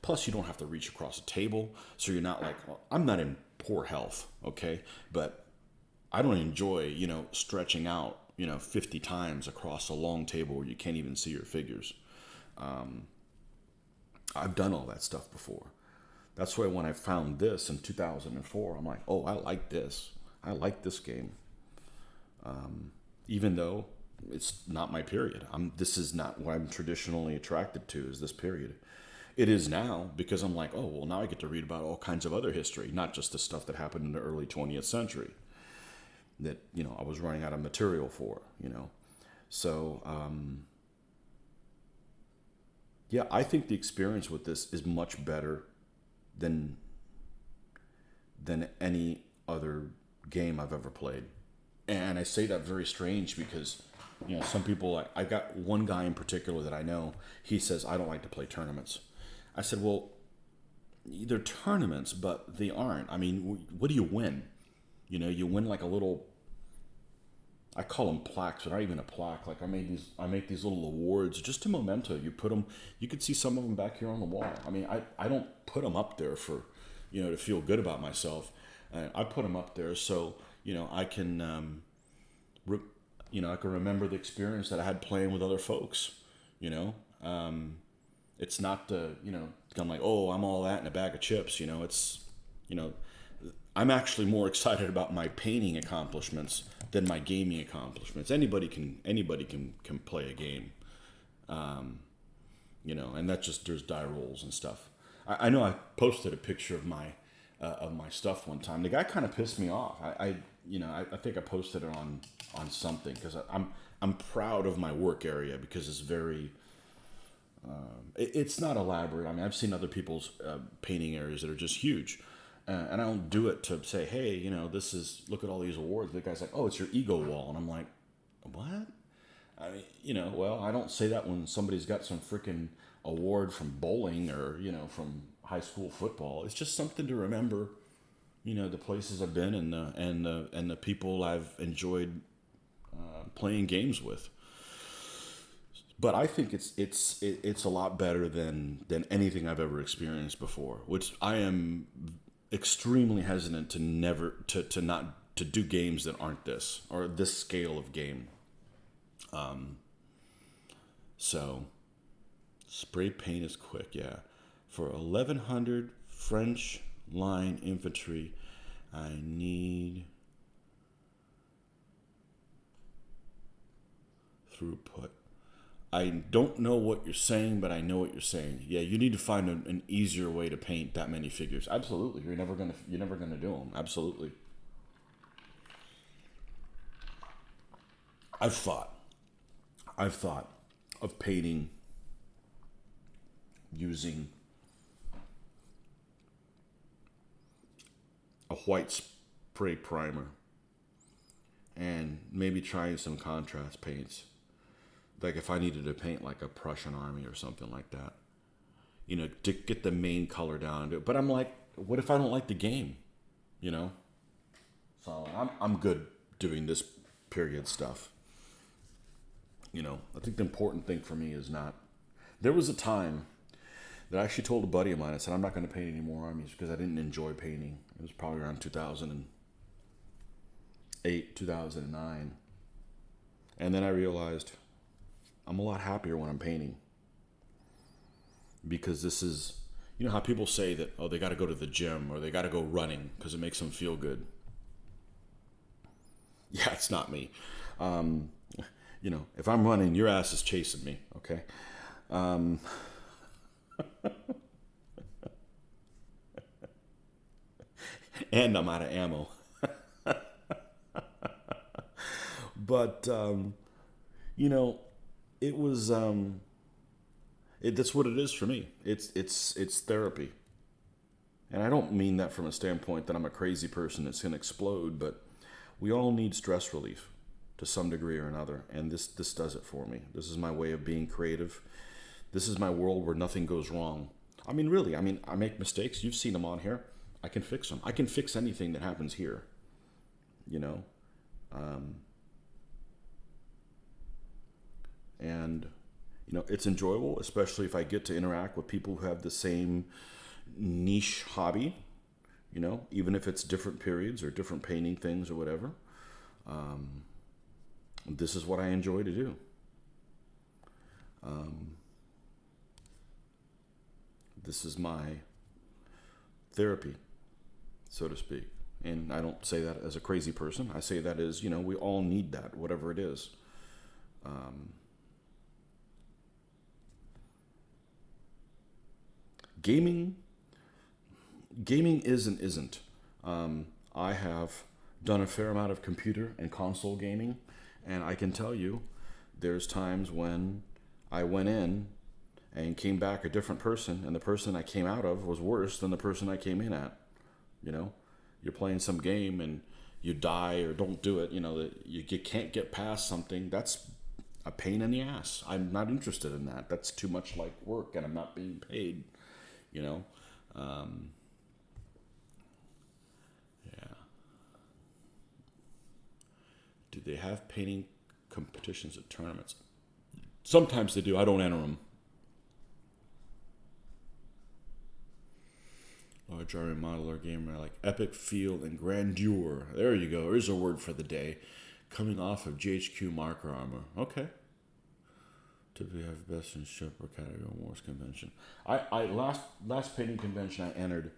Plus, you don't have to reach across a table, so you're not like, well, I'm not in poor health, okay? But I don't enjoy, stretching out, 50 times across a long table where you can't even see your figures. I've done all that stuff before. That's why when I found this in 2004, I'm like, oh, I like this. I like this game. Even though it's not my period. This is not what I'm traditionally attracted to, is this period. It is now because I'm like, oh, well, now I get to read about all kinds of other history, not just the stuff that happened in the early 20th century that, I was running out of material for, So, yeah, I think the experience with this is much better than any other game I've ever played. And I say that very strange because, some people, I've got one guy in particular that I know, he says, I don't like to play tournaments. I said, well, they're tournaments, but they aren't. I mean, what do you win? You win like a little, I call them plaques, but not even a plaque. Like I make these little awards, just a memento. You put them, you could see some of them back here on the wall. I mean, I don't put them up there for, to feel good about myself. I put them up there so, I can, I can remember the experience that I had playing with other folks, it's not the, I'm like, oh, I'm all that in a bag of chips, it's, I'm actually more excited about my painting accomplishments than my gaming accomplishments. Anybody can play a game, and that's just, there's die rolls and stuff. I know I posted a picture of my stuff one time. The guy kind of pissed me off. I think I posted it on something because I'm proud of my work area because it's very, it's not elaborate. I mean, I've seen other people's painting areas that are just huge. And I don't do it to say, hey, look at all these awards. The guy's like, oh, it's your ego wall. And I'm like, what? I mean, well, I don't say that when somebody's got some freaking award from bowling or, from high school football. It's just something to remember, the places I've been and the people I've enjoyed playing games with. But I think it's a lot better than anything I've ever experienced before, which I am extremely hesitant to do games that aren't this or this scale of game. So spray paint is quick, yeah. For 1100 French line infantry, I need throughput. I don't know what you're saying, but I know what you're saying. Yeah, you need to find an easier way to paint that many figures. Absolutely, you're never gonna do them. Absolutely. I've thought of painting using a white spray primer and maybe trying some contrast paints. Like if I needed to paint like a Prussian army or something like that, to get the main color down. But I'm like, what if I don't like the game? So I'm good doing this period stuff. I think the important thing for me is not. There was a time that I actually told a buddy of mine, I said, I'm not going to paint any more armies because I didn't enjoy painting. It was probably around 2008, 2009. And then I realized I'm a lot happier when I'm painting. Because this is, how people say that, oh, they got to go to the gym or they got to go running because it makes them feel good. Yeah, it's not me. If I'm running, your ass is chasing me, okay? And I'm out of ammo. But, it was, that's what it is for me. It's therapy. And I don't mean that from a standpoint that I'm a crazy person that's going to explode, but we all need stress relief to some degree or another, and this does it for me. This is my way of being creative. This is my world where nothing goes wrong. I mean, really, I make mistakes. You've seen them on here. I can fix them. I can fix anything that happens here, and, it's enjoyable, especially if I get to interact with people who have the same niche hobby, even if it's different periods or different painting things or whatever. This is what I enjoy to do. This is my therapy, so to speak. And I don't say that as a crazy person. I say that as, we all need that, whatever it is. Gaming is and isn't. I have done a fair amount of computer and console gaming, and I can tell you there's times when I went in and came back a different person, and the person I came out of was worse than the person I came in at. You're playing some game and you die or don't do it, you can't get past something. That's a pain in the ass. I'm not interested in that. That's too much like work, and I'm not being paid, Yeah. Do they have painting competitions at tournaments? Sometimes they do. I don't enter them. Large army modeler gamer like epic feel and grandeur. There you go. There's a word for the day. Coming off of GHQ marker armor. Okay. Typically have best in ship or category wars convention. I last painting convention I entered,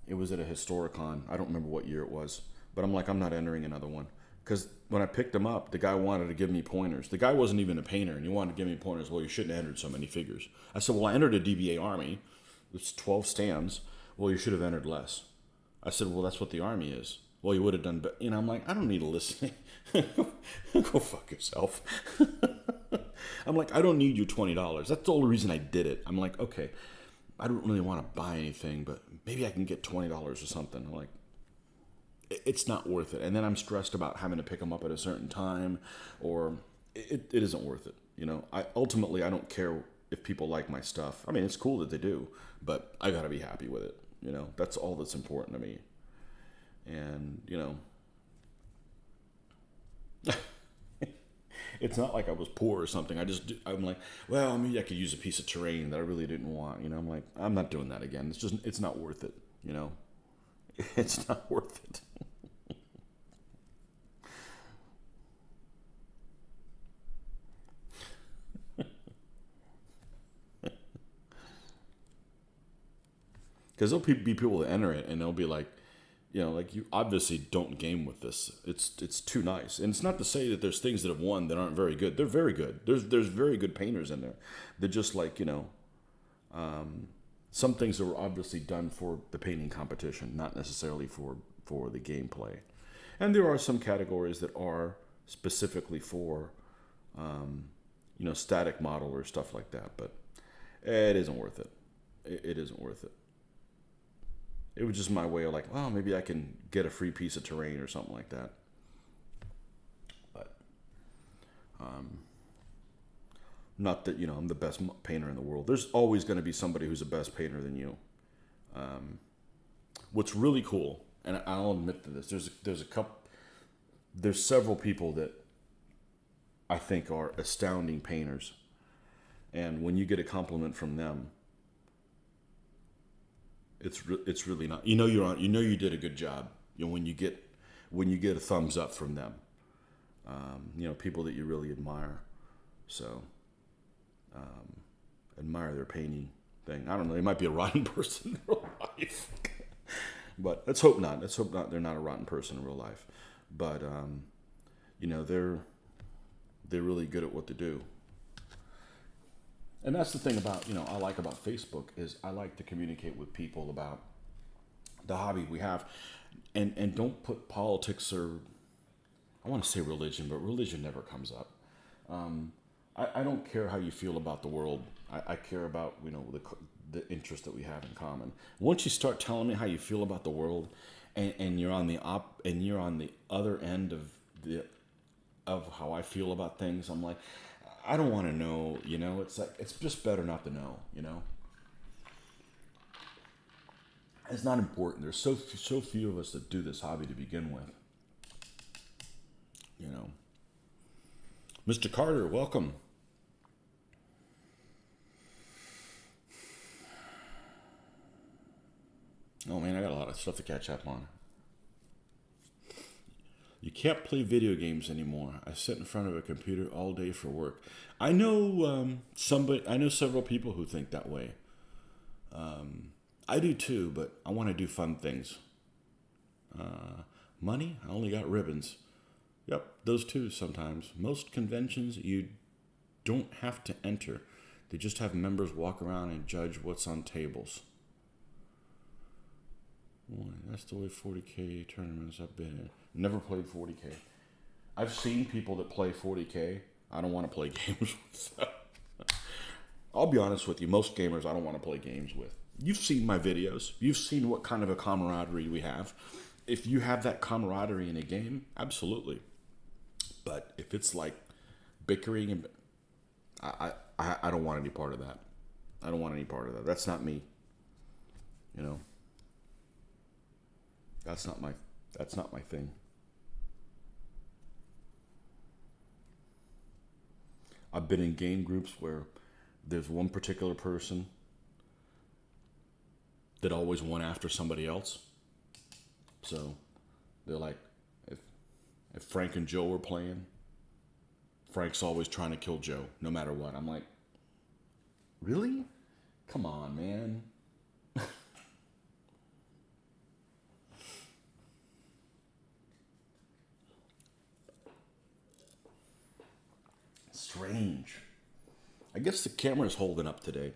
it was at a Historicon. I don't remember what year it was, but I'm not entering another one. Because when I picked him up, the guy wanted to give me pointers. The guy wasn't even a painter, and he wanted to give me pointers. Well, you shouldn't have entered so many figures. I said, well, I entered a DBA army. It's 12 stands. Well, you should have entered less. I said, well, that's what the army is. Well, you would have done better. I'm like, I don't need to listen. Go fuck yourself. I'm like, I don't need your $20. That's the only reason I did it. I'm like, okay, I don't really want to buy anything, but maybe I can get $20 or something. I'm like, it's not worth it. And then I'm stressed about having to pick them up at a certain time, or it isn't worth it. You know, I don't care if people like my stuff. I mean, it's cool that they do, but I gotta be happy with it. You know, that's all that's important to me. And you know, it's not like I was poor or something. I'm like, well, maybe I could use a piece of terrain that I really didn't want. You know, I'm like, I'm not doing that again. It's not worth it. You know, it's not worth it. Because there'll be people that enter it and they'll be like, you know, like you obviously don't game with this. It's too nice, and it's not to say that there's things that have won that aren't very good. They're very good. There's very good painters in there. They're just like, you know, some things that were obviously done for the painting competition, not necessarily for the gameplay. And there are some categories that are specifically for, you know, static model or stuff like that. But it isn't worth it. It isn't worth it. It was just my way of like, well, maybe I can get a free piece of terrain or something like that. But not that, you know, I'm the best painter in the world. There's always going to be somebody who's a best painter than you. What's really cool, and I'll admit to this, there's several people that I think are astounding painters, and when you get a compliment from them, it's really not. You know you're on. You know you did a good job. You know when you get a thumbs up from them. You know, people that you really admire. So admire their painting thing. I don't know. They might be a rotten person in real life, but let's hope not. Let's hope not. They're not a rotten person in real life, but you know they're really good at what they do. And that's the thing about, you know, I like about Facebook is I like to communicate with people about the hobby we have, and don't put politics or, I want to say religion, but religion never comes up. I don't care how you feel about the world. I care about, you know, the interest that we have in common. Once you start telling me how you feel about the world, and you're on the other end of how I feel about things, I'm like, I don't want to know, you know, it's like, it's just better not to know, you know. It's not important. There's so few of us that do this hobby to begin with, you know. Mr. Carter, welcome. Oh man, I got a lot of stuff to catch up on. You can't play video games anymore. I sit in front of a computer all day for work. I know I know several people who think that way. I do too, but I want to do fun things. Money? I only got ribbons. Yep, those too sometimes. Most conventions you don't have to enter. They just have members walk around and judge what's on tables. Boy, that's the way 40K tournaments I've been in. Never played 40K. I've seen people that play 40K. I don't want to play games with them. I'll be honest with you, most gamers I don't want to play games with. You've seen my videos. You've seen what kind of a camaraderie we have. If you have that camaraderie in a game, absolutely. But if it's like bickering, and I don't want any part of that. I don't want any part of that. That's not me. You know. That's not my thing. I've been in game groups where there's one particular person that always went after somebody else. So they're like, if Frank and Joe were playing, Frank's always trying to kill Joe, no matter what. I'm like, really? Come on, man. Strange. I guess the camera's holding up today.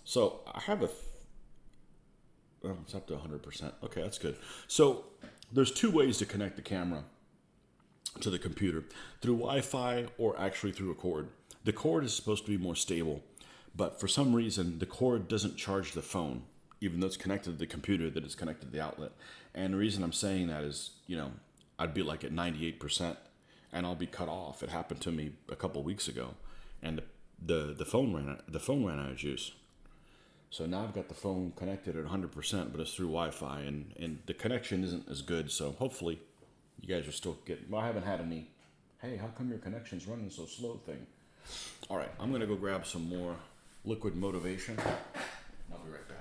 So I have it's up to 100%. Okay, that's good. So there's two ways to connect the camera to the computer, through Wi-Fi or actually through a cord. The cord is supposed to be more stable, but for some reason the cord doesn't charge the phone, even though it's connected to the computer that is connected to the outlet. And the reason I'm saying that is, you know, I'd be like at 98%. and I'll be cut off. It happened to me a couple weeks ago, and the phone ran out of juice. So now I've got the phone connected at 100%, but it's through Wi-Fi, and the connection isn't as good. So hopefully, you guys are still getting. Well, I haven't had any. Hey, how come your connection's running so slow? Thing. All right, I'm gonna go grab some more liquid motivation. I'll be right back.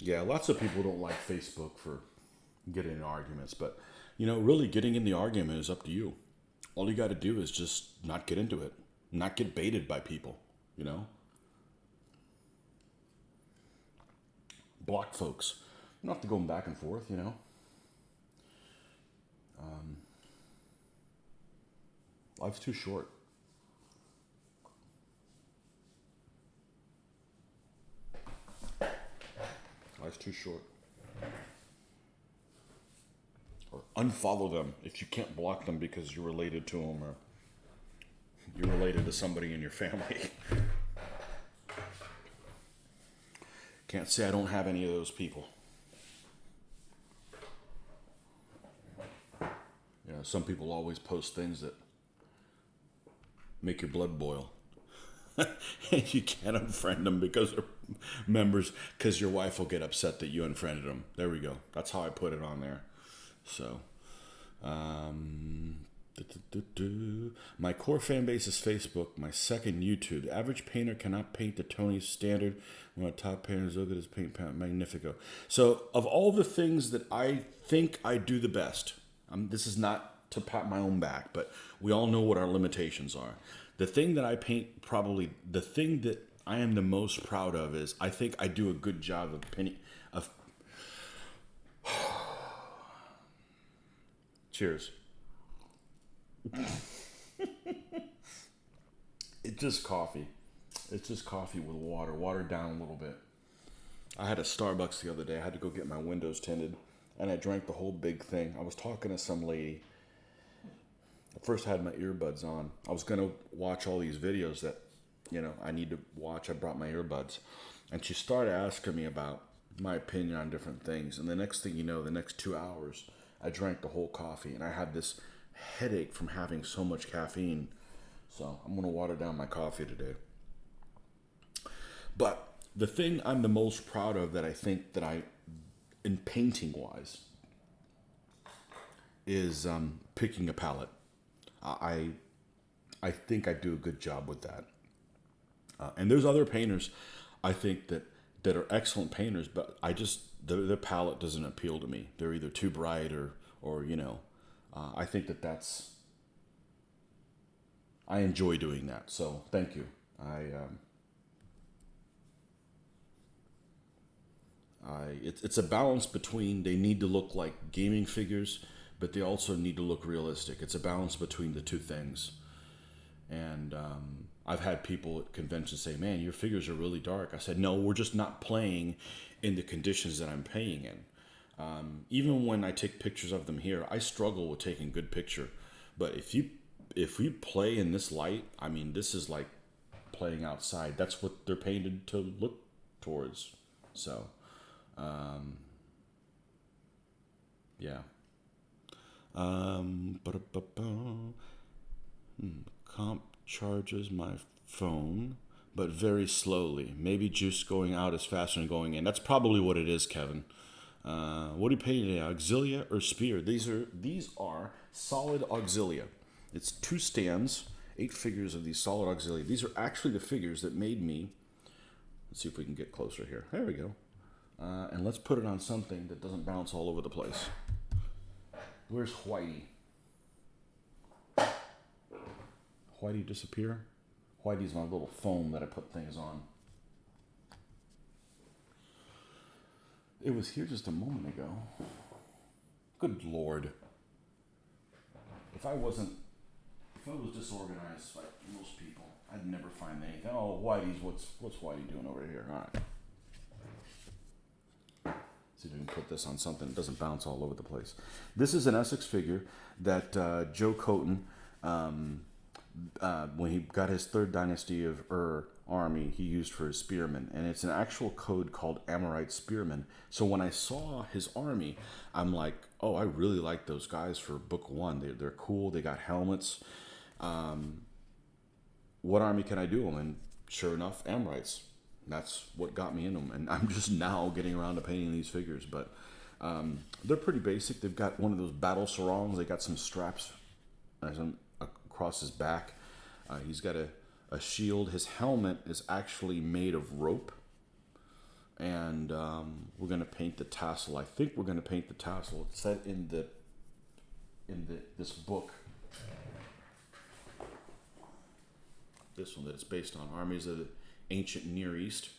Yeah, lots of people don't like Facebook for getting in arguments, but really getting in the argument is up to you. All you got to do is just not get into it, not get baited by people, Block folks. You don't have to go back and forth. Life's too short. Life's too short. Or unfollow them if you can't block them because you're related to them or you're related to somebody in your family. Can't say I don't have any of those people. Some people always post things that make your blood boil. And you can't unfriend them because they're members, because your wife will get upset that you unfriended them. There we go. That's how I put it on there. So, my core fan base is Facebook. My second, YouTube. The average painter cannot paint to Tony's standard. One of the top painters look at his paint magnifico. So, of all the things that I think I do the best, this is not to pat my own back, but we all know what our limitations are. The thing that I paint, probably the thing that I am the most proud of is I think I do a good job of painting. Cheers. It's just coffee. It's just coffee with water, watered down a little bit. I had a Starbucks the other day. I had to go get my windows tinted, and I drank the whole big thing. I was talking to some lady. I first had my earbuds on. I was going to watch all these videos that, I need to watch. I brought my earbuds. And she started asking me about my opinion on different things. And the next thing you know, the next 2 hours, I drank the whole coffee. And I had this headache from having so much caffeine. So I'm going to water down my coffee today. But the thing I'm the most proud of that I think that in painting-wise, is picking a palette. I think I do a good job with that. And there's other painters I think that are excellent painters, but their palette doesn't appeal to me. They're either too bright or I think that's, I enjoy doing that. So thank you. It's a balance between they need to look like gaming figures, but they also need to look realistic. It's a balance between the two things. And I've had people at conventions say, man, your figures are really dark. I said, no, we're just not playing in the conditions that I'm playing in. Even when I take pictures of them here, I struggle with taking good picture. But if you play in this light, this is like playing outside. That's what they're painted to look towards. So, yeah. Comp charges my phone, but very slowly. Maybe juice going out is faster than going in. That's probably what it is, Kevin. What do you paint today? Auxilia or spear? These are solid auxilia. It's 2 stands, 8 figures of these solid auxilia. These are actually the figures that made me. Let's see if we can get closer here. There we go. And let's put it on something that doesn't bounce all over the place. Where's Whitey? Whitey disappear? Whitey's my little foam that I put things on. It was here just a moment ago. Good Lord. If I was disorganized like most people, I'd never find anything. Oh, Whitey's, what's Whitey doing over here? All right. See if we can put this on something that doesn't bounce all over the place. This is an Essex figure that Joe Coton, when he got his 3rd dynasty of army, he used for his spearmen. And it's an actual code called Amorites Spearmen. So when I saw his army, I'm like, oh, I really like those guys for book 1. They're cool. They got helmets. What army can I do them? And sure enough, Amorites. That's what got me in them. And I'm just now getting around to painting these figures. But they're pretty basic. They've got one of those battle sarongs. They got some straps across his back. He's got a shield. His helmet is actually made of rope. And we're going to paint the tassel. I think we're going to paint the tassel. It said in this book, this one that it's based on, Armies of the Ancient Near East,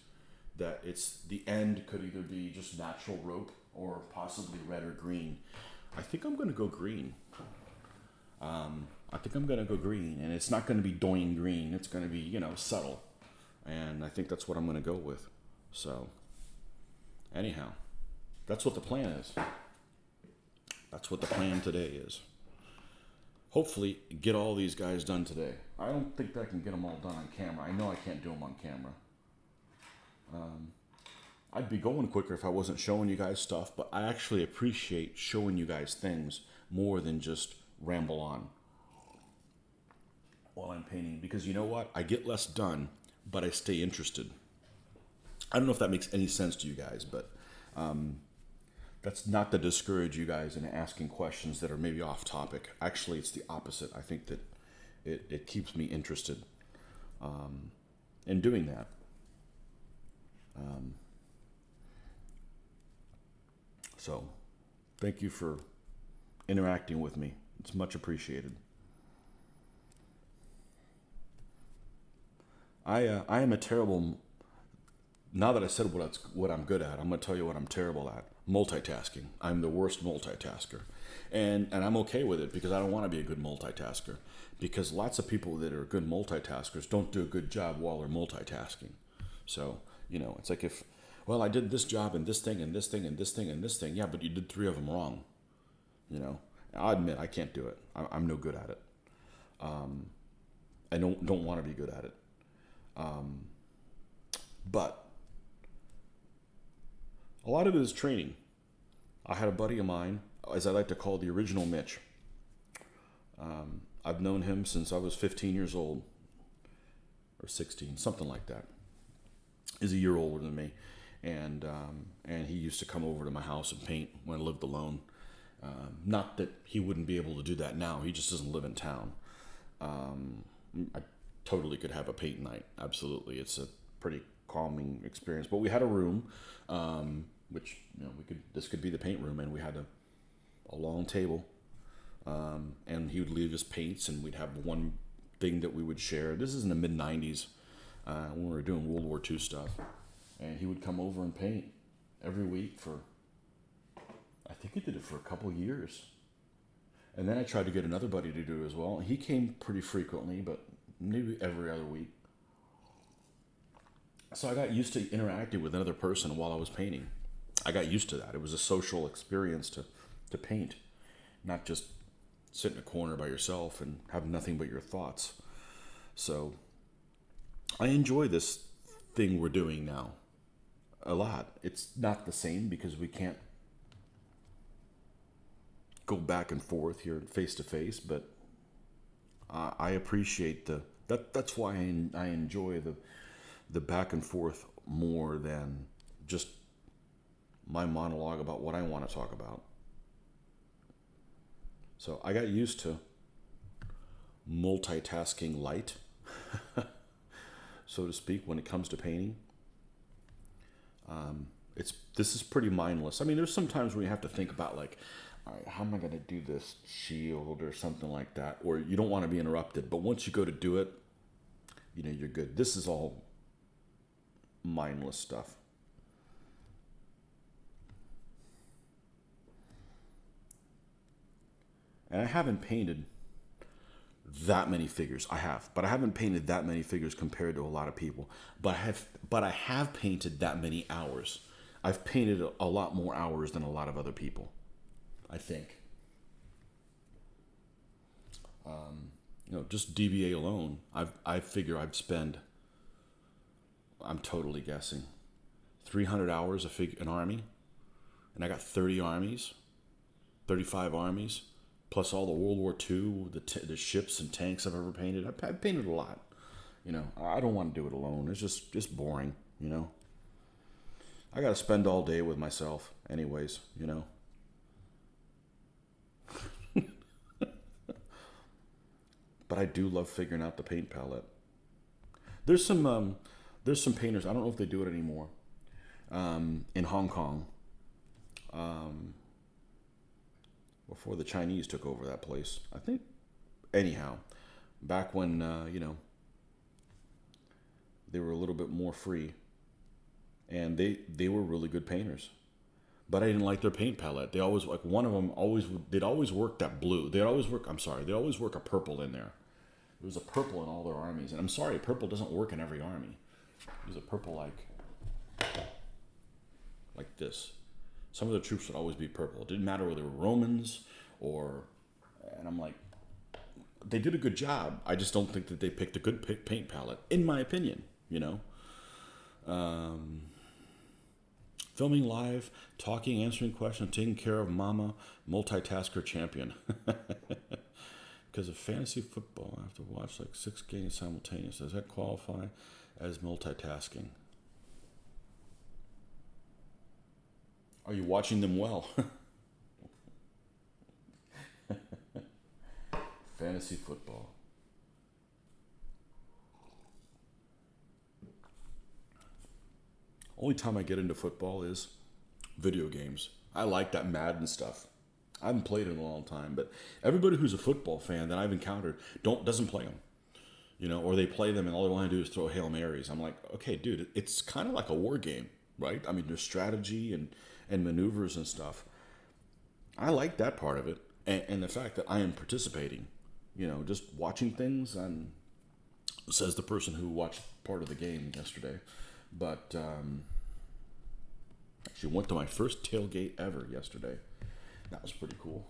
that it's the end could either be just natural rope or possibly red or green. I think I'm going to go green. And it's not going to be doing green. It's going to be, subtle. And I think that's what I'm going to go with. So, anyhow, that's what the plan is. That's what the plan today is. Hopefully, get all these guys done today. I don't think that I can get them all done on camera. I know I can't do them on camera. I'd be going quicker if I wasn't showing you guys stuff, but I actually appreciate showing you guys things more than just ramble on while I'm painting. Because you know what? I get less done, but I stay interested. I don't know if that makes any sense to you guys, but that's not to discourage you guys in asking questions that are maybe off topic. Actually, it's the opposite. I think that it keeps me interested in doing that. So, thank you for interacting with me. It's much appreciated. I am a terrible. Now that I said what I'm good at, I'm going to tell you what I'm terrible at. Multitasking. I'm the worst multitasker. And I'm okay with it because I don't want to be a good multitasker. Because lots of people that are good multitaskers don't do a good job while they're multitasking. So, it's like I did this job and this thing and this thing and this thing and this thing. Yeah, but you did 3 of them wrong. I admit I can't do it. I'm no good at it. I don't want to be good at it. But a lot of it is training. I had a buddy of mine, as I like to call the original Mitch. I've known him since I was 15 years old, or 16, something like that. He's a year older than me, and he used to come over to my house and paint when I lived alone. Not that he wouldn't be able to do that now. He just doesn't live in town. I totally could have a paint night. Absolutely, it's a pretty calming experience. But we had a room, which this could be the paint room, and we had a long table, and he would leave his paints, and we'd have one thing that we would share. This is in the mid '90s when we were doing World War II stuff, and he would come over and paint every week for. I think he did it for a couple of years. And then I tried to get another buddy to do it as well. He came pretty frequently, but maybe every other week. So I got used to interacting with another person while I was painting. I got used to that. It was a social experience to paint, not just sit in a corner by yourself and have nothing but your thoughts. So I enjoy this thing we're doing now a lot. It's not the same because we can't go back and forth here face to face, but I appreciate that's why I enjoy the back and forth more than just my monologue about what I want to talk about. So I got used to multitasking light, so to speak, when it comes to painting. This is pretty mindless. I mean, there's some times where you have to think about like, all right, how am I going to do this shield or something like that? Or you don't want to be interrupted. But once you go to do it, you're good. This is all mindless stuff. And I haven't painted that many figures. But I haven't painted that many figures compared to a lot of people. But I have painted that many hours. I've painted a lot more hours than a lot of other people, I think. Just DBA alone, I figure I'd spend, I'm totally guessing, 300 hours an army, and I got 30 armies, 35 armies, plus all the World War II, the ships and tanks I've ever painted. I've painted a lot. I don't want to do it alone. It's just boring. I got to spend all day with myself, anyways. But I do love figuring out the paint palette. There's some painters. I don't know if they do it anymore. In Hong Kong, before the Chinese took over that place, I think. Anyhow, back when they were a little bit more free, and they were really good painters. But I didn't like their paint palette. They always, like, one of them they'd always work that blue. They'd always work a purple in there. There was a purple in all their armies. And I'm sorry, purple doesn't work in every army. There's a purple like this. Some of the troops would always be purple. It didn't matter whether they were Romans and I'm like, they did a good job. I just don't think that they picked a good paint palette, in my opinion, Filming live, talking, answering questions, taking care of mama, multitasker champion. Because of fantasy football, I have to watch like 6 games simultaneously. Does that qualify as multitasking? Are you watching them well? Fantasy football. Only time I get into football is video games. I like that Madden stuff. I haven't played it in a long time, but everybody who's a football fan that I've encountered doesn't play them, or they play them and all they want to do is throw Hail Marys. I'm like, okay, dude, it's kind of like a war game, right? I mean, there's strategy and maneuvers and stuff. I like that part of it, and the fact that I am participating, just watching things. And says the person who watched part of the game yesterday, but actually went to my first tailgate ever yesterday. That was pretty cool.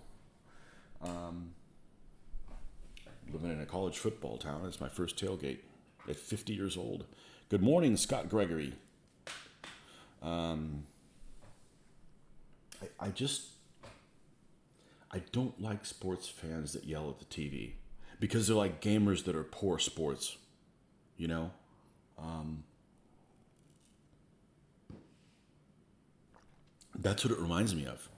Living in a college football town, it's my first tailgate at 50 years old. Good morning, Scott Gregory. I don't like sports fans that yell at the TV because they're like gamers that are poor sports, That's what it reminds me of,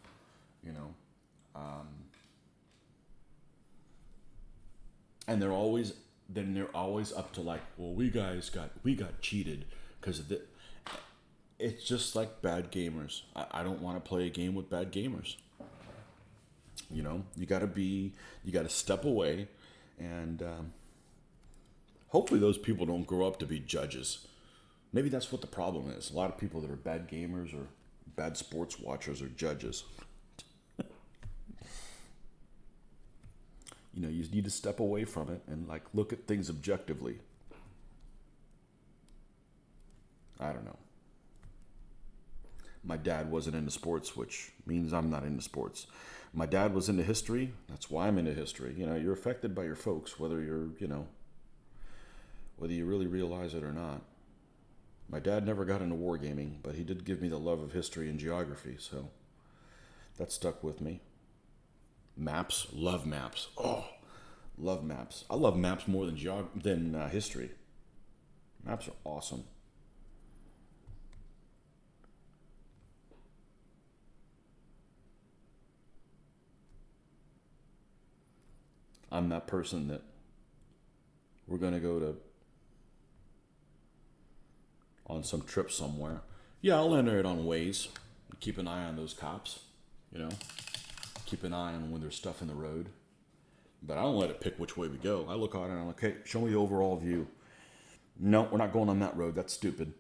and they're always up to like, well, we got cheated because of the. It's just like bad gamers. I don't want to play a game with bad gamers. You got to step away, and hopefully those people don't grow up to be judges. Maybe that's what the problem is. A lot of people that are bad gamers or bad sports watchers are judges. You need to step away from it and like look at things objectively. I don't know. My dad wasn't into sports, which means I'm not into sports. My dad was into history. That's why I'm into history. You're affected by your folks, whether you really realize it or not. My dad never got into wargaming, but he did give me the love of history and geography, so that stuck with me. Maps, love maps. Oh, love maps. I love maps more than history. Maps are awesome. I'm that person that we're going to go to on some trip somewhere. Yeah, I'll enter it on Waze. Keep an eye on those cops, you know. Keep an eye on when there's stuff in the road. But I don't let it pick which way we go. I look on it and I'm like, okay, show me the overall view. No, we're not going on that road. That's stupid.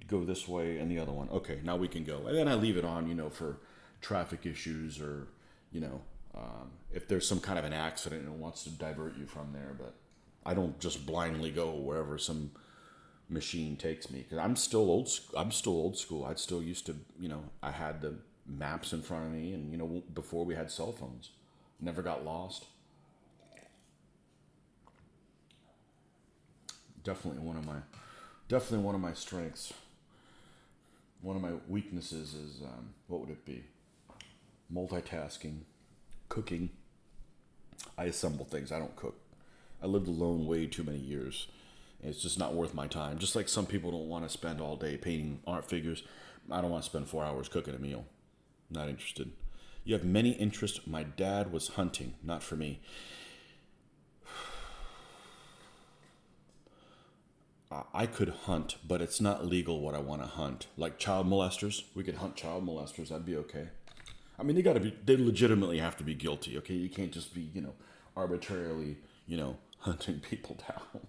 Go this way and the other one. Okay, now we can go. And then I leave it on, for traffic issues or, if there's some kind of an accident and it wants to divert you from there. But I don't just blindly go wherever some machine takes me, because I'm still old school. I still used to, I had the maps in front of me, and before we had cell phones, never got lost. Definitely one of my strengths. One of my weaknesses is what would it be? Multitasking, cooking. I assemble things. I don't cook. I lived alone way too many years. It's just not worth my time. Just like some people don't want to spend all day painting art figures, I don't want to spend 4 hours cooking a meal. Not interested. You have many interests. My dad was hunting, not for me. I could hunt, but it's not legal what I want to hunt. Like child molesters, we could hunt child molesters. That'd be okay. I mean, they legitimately have to be guilty. Okay, you can't just be, arbitrarily, hunting people down.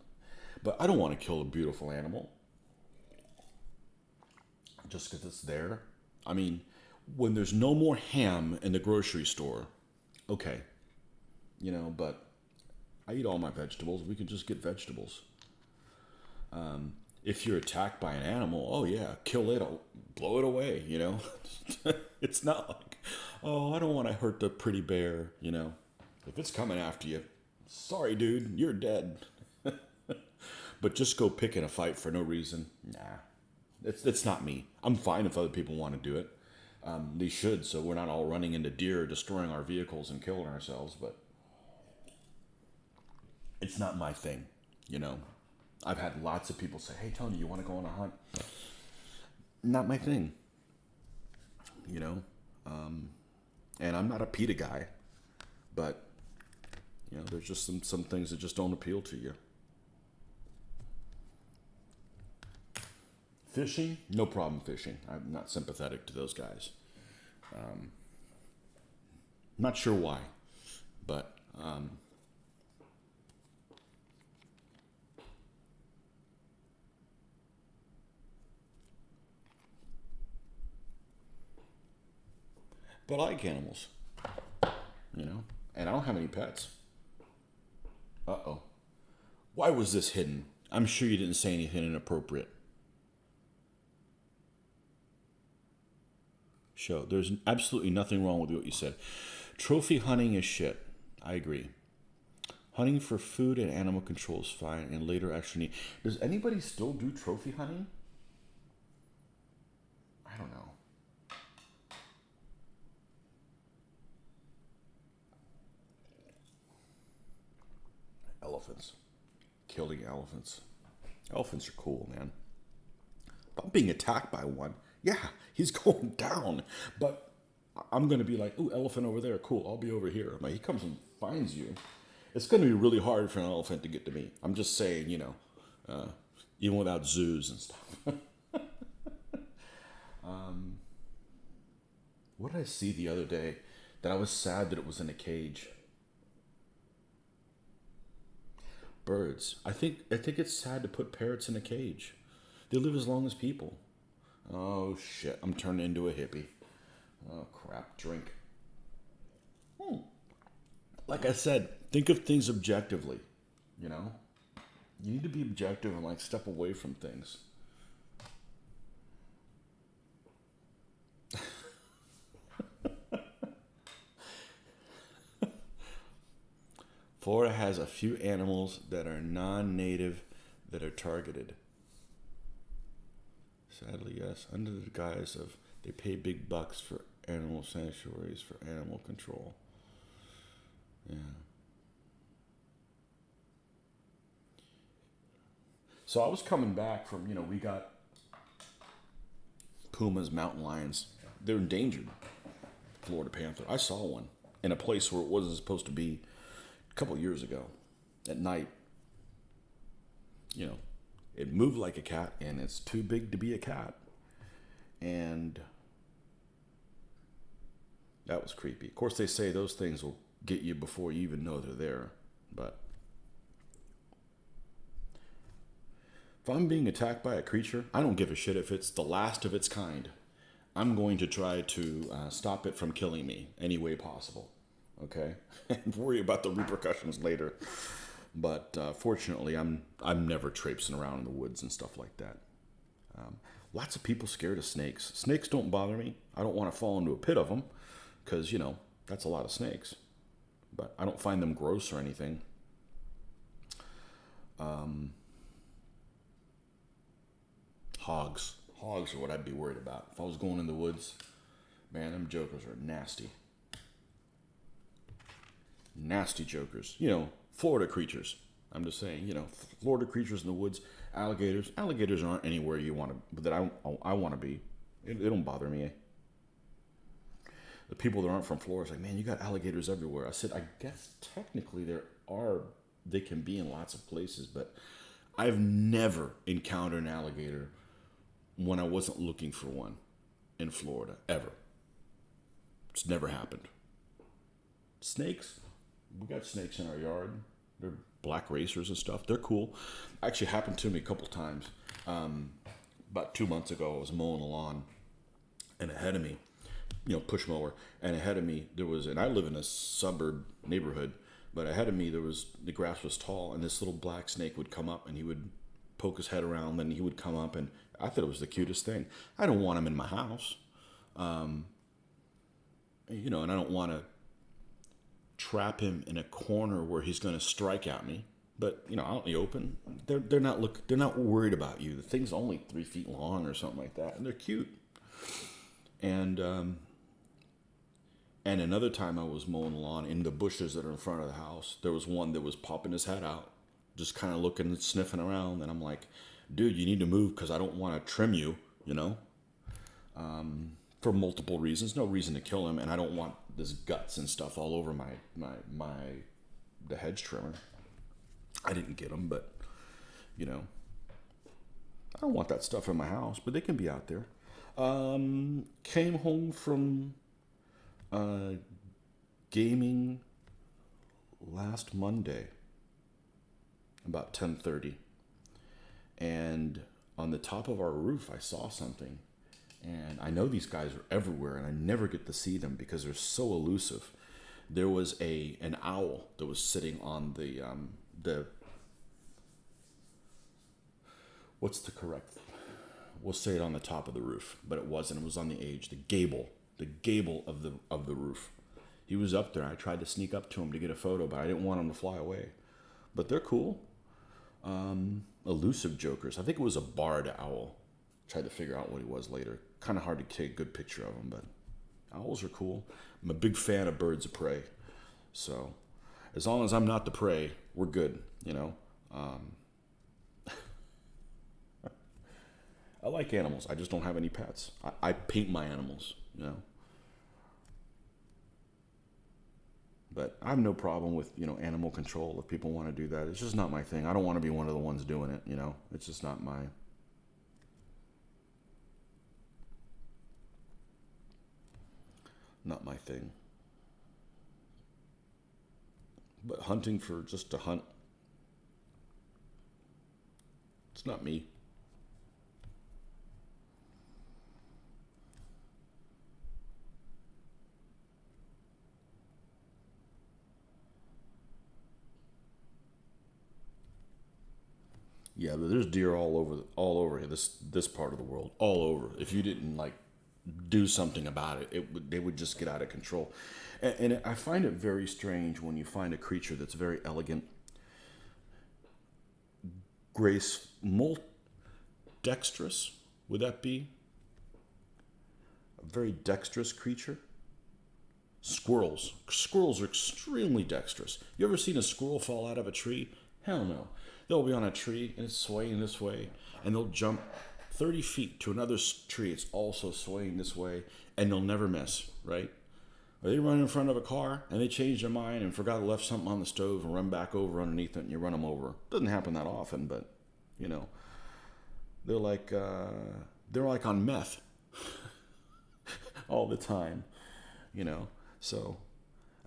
But I don't want to kill a beautiful animal just because it's there. I mean, when there's no more ham in the grocery store, okay, but I eat all my vegetables. We can just get vegetables. If you're attacked by an animal, oh yeah, kill it, blow it away, It's not like, oh, I don't want to hurt the pretty bear, If it's coming after you, sorry, dude, you're dead. But just go pick in a fight for no reason, nah. It's not me. I'm fine if other people want to do it. They should, so we're not all running into deer, destroying our vehicles and killing ourselves, but it's not my thing, I've had lots of people say, hey, Tony, you want to go on a hunt? Not my thing, and I'm not a PETA guy, but, there's just some things that just don't appeal to you. Fishing, no problem fishing. I'm not sympathetic to those guys. Not sure why, but I like animals, and I don't have any pets. Uh-oh. Why was this hidden? I'm sure you didn't say anything inappropriate. Show. There's absolutely nothing wrong with what you said. Trophy hunting is shit. I agree. Hunting for food and animal control is fine, and later actually need. Does anybody still do trophy hunting? I don't know. Elephants. Killing elephants. Elephants are cool, man. If I'm being attacked by one, yeah, he's going down. But I'm going to be like, ooh, elephant over there, cool, I'll be over here. I'm like, he comes and finds you. It's going to be really hard for an elephant to get to me. I'm just saying, even without zoos and stuff. What did I see the other day that I was sad that it was in a cage? Birds. I think it's sad to put parrots in a cage. They live as long as people. Oh shit, I'm turning into a hippie. Oh crap, drink. Like I said, think of things objectively, You need to be objective and step away from things. Florida has a few animals that are non-native that are targeted. Sadly, yes. Under the guise of they pay big bucks for animal sanctuaries for animal control. Yeah. So I was coming back from, we got pumas, mountain lions. They're endangered. Florida panther. I saw one. in a place where it wasn't supposed to be a couple of years ago at night. It moved like a cat, and it's too big to be a cat. And that was creepy. Of course, they say those things will get you before you even know they're there. But if I'm being attacked by a creature, I don't give a shit if it's the last of its kind. I'm going to try to stop it from killing me any way possible. Okay? And worry about the repercussions later. But fortunately, I'm never traipsing around in the woods and stuff like that. Lots of people scared of snakes. Snakes don't bother me. I don't want to fall into a pit of them because, that's a lot of snakes. But I don't find them gross or anything. Hogs. Hogs are what I'd be worried about. If I was going in the woods, man, them jokers are nasty. Nasty jokers. Florida creatures. I'm just saying, Florida creatures in the woods. Alligators. Alligators aren't anywhere you want to, that I want to be. They don't bother me. The people that aren't from Florida are like, man, you got alligators everywhere. I said, I guess technically they can be in lots of places, but I've never encountered an alligator when I wasn't looking for one in Florida, ever. It's never happened. Snakes? We got snakes in our yard. They're black racers and stuff. They're cool. Actually happened to me a couple times. About 2 months ago, I was mowing the lawn, and ahead of me, push mower, and ahead of me there was, and I live in a suburb neighborhood, but ahead of me the grass was tall, and this little black snake would come up, and he would poke his head around, then he would come up, and I thought it was the cutest thing. I don't want him in my house, and I don't want to trap him in a corner where he's going to strike at me. But out in the open, they're not worried about you. The thing's only 3 feet long or something like that, and they're cute. And another time I was mowing the lawn in the bushes that are in front of the house. There was one that was popping his head out, just kind of looking and sniffing around. And I'm like, dude, you need to move because I don't want to trim you, for multiple reasons. No reason to kill him, and I don't want this guts and stuff all over the hedge trimmer. I didn't get them, but I don't want that stuff in my house, but they can be out there. Came home from gaming last Monday about 10:30, and on the top of our roof I saw something. And I know these guys are everywhere, and I never get to see them because they're so elusive. There was an owl that was sitting on the what's the correct? We'll say it on the top of the roof, but it wasn't. It was on the edge, the gable of the roof. He was up there. I tried to sneak up to him to get a photo, but I didn't want him to fly away. But they're cool. Elusive jokers. I think it was a barred owl. Tried to figure out what he was later. Kind of hard to take a good picture of him, but owls are cool. I'm a big fan of birds of prey. So as long as I'm not the prey, we're good, I like animals. I just don't have any pets. I paint my animals, But I have no problem with, animal control if people want to do that. It's just not my thing. I don't want to be one of the ones doing it, It's just not my thing. But hunting for just to hunt, it's not me. Yeah, but there's deer all over this part of the world, all over. If you didn't do something about it, they would just get out of control. And I find it very strange when you find a creature that's very elegant, dexterous. Would that be a very dexterous creature? Squirrels. Squirrels are extremely dexterous. You ever seen a squirrel fall out of a tree? Hell no. They'll be on a tree and it's swaying this way, and they'll jump 30 feet to another tree. It's also swaying this way, and they'll never miss, right? Or they run in front of a car and they change their mind and forgot to left something on the stove and run back over underneath it and you run them over. Doesn't happen that often, but you know, they're like on meth all the time, you know. So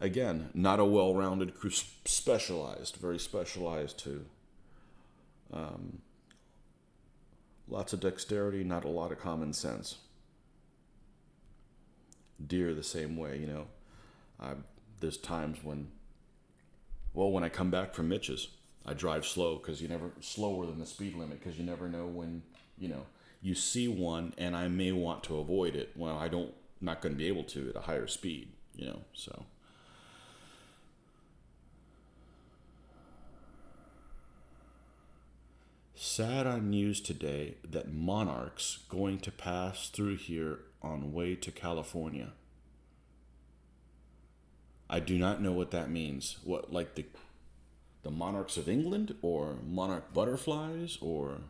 again, not a well-rounded crew, specialized, very specialized too. Lots of dexterity, not a lot of common sense. Deer the same way, you know. There's times when I come back from Mitch's, I drive slow because slower than the speed limit because you never know when, you know, you see one and I may want to avoid it. Well, not going to be able to at a higher speed, you know, so. Sad on news today that monarchs going to pass through here on way to California. I do not know what that means. What, like the monarchs of England or monarch butterflies or...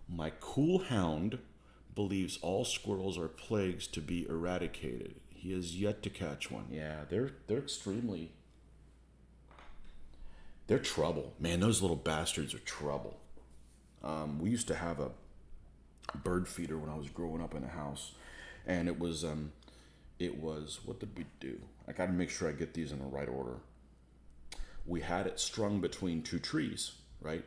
My cool hound believes all squirrels are plagues to be eradicated. He has yet to catch one. Yeah, they're extremely... They're trouble. Man, those little bastards are trouble. We used to have a bird feeder when I was growing up in the house. And it was, what did we do? I got to make sure I get these in the right order. We had it strung between two trees, right?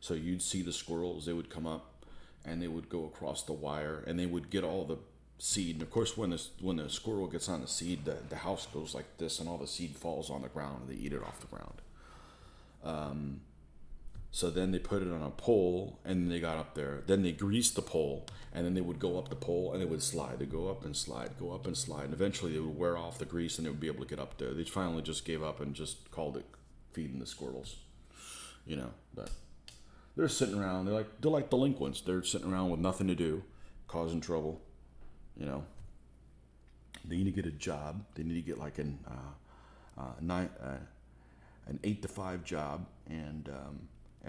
So you'd see the squirrels, they would come up and they would go across the wire and they would get all the seed. And of course, when the squirrel gets on the seed, the house goes like this and all the seed falls on the ground and they eat it off the ground. So then they put it on a pole and they got up there. Then they greased the pole and then they would go up the pole and they would slide. They'd go up and slide, go up and slide. And eventually they would wear off the grease and they would be able to get up there. They finally just gave up and just called it feeding the squirrels, you know. But they're sitting around. They're like delinquents. They're sitting around with nothing to do, causing trouble, you know. They need to get a job. They need to get like an 8 to 5 job, and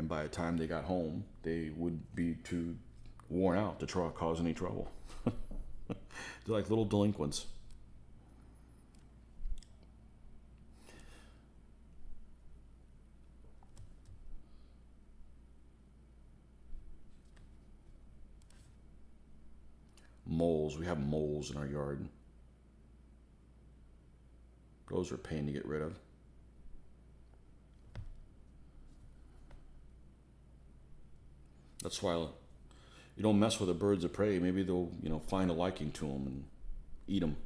by the time they got home, they would be too worn out to cause any trouble. They're like little delinquents. Moles. We have moles in our yard. Those are a pain to get rid of. That's why you don't mess with the birds of prey. Maybe they'll, you know, find a liking to them and eat them.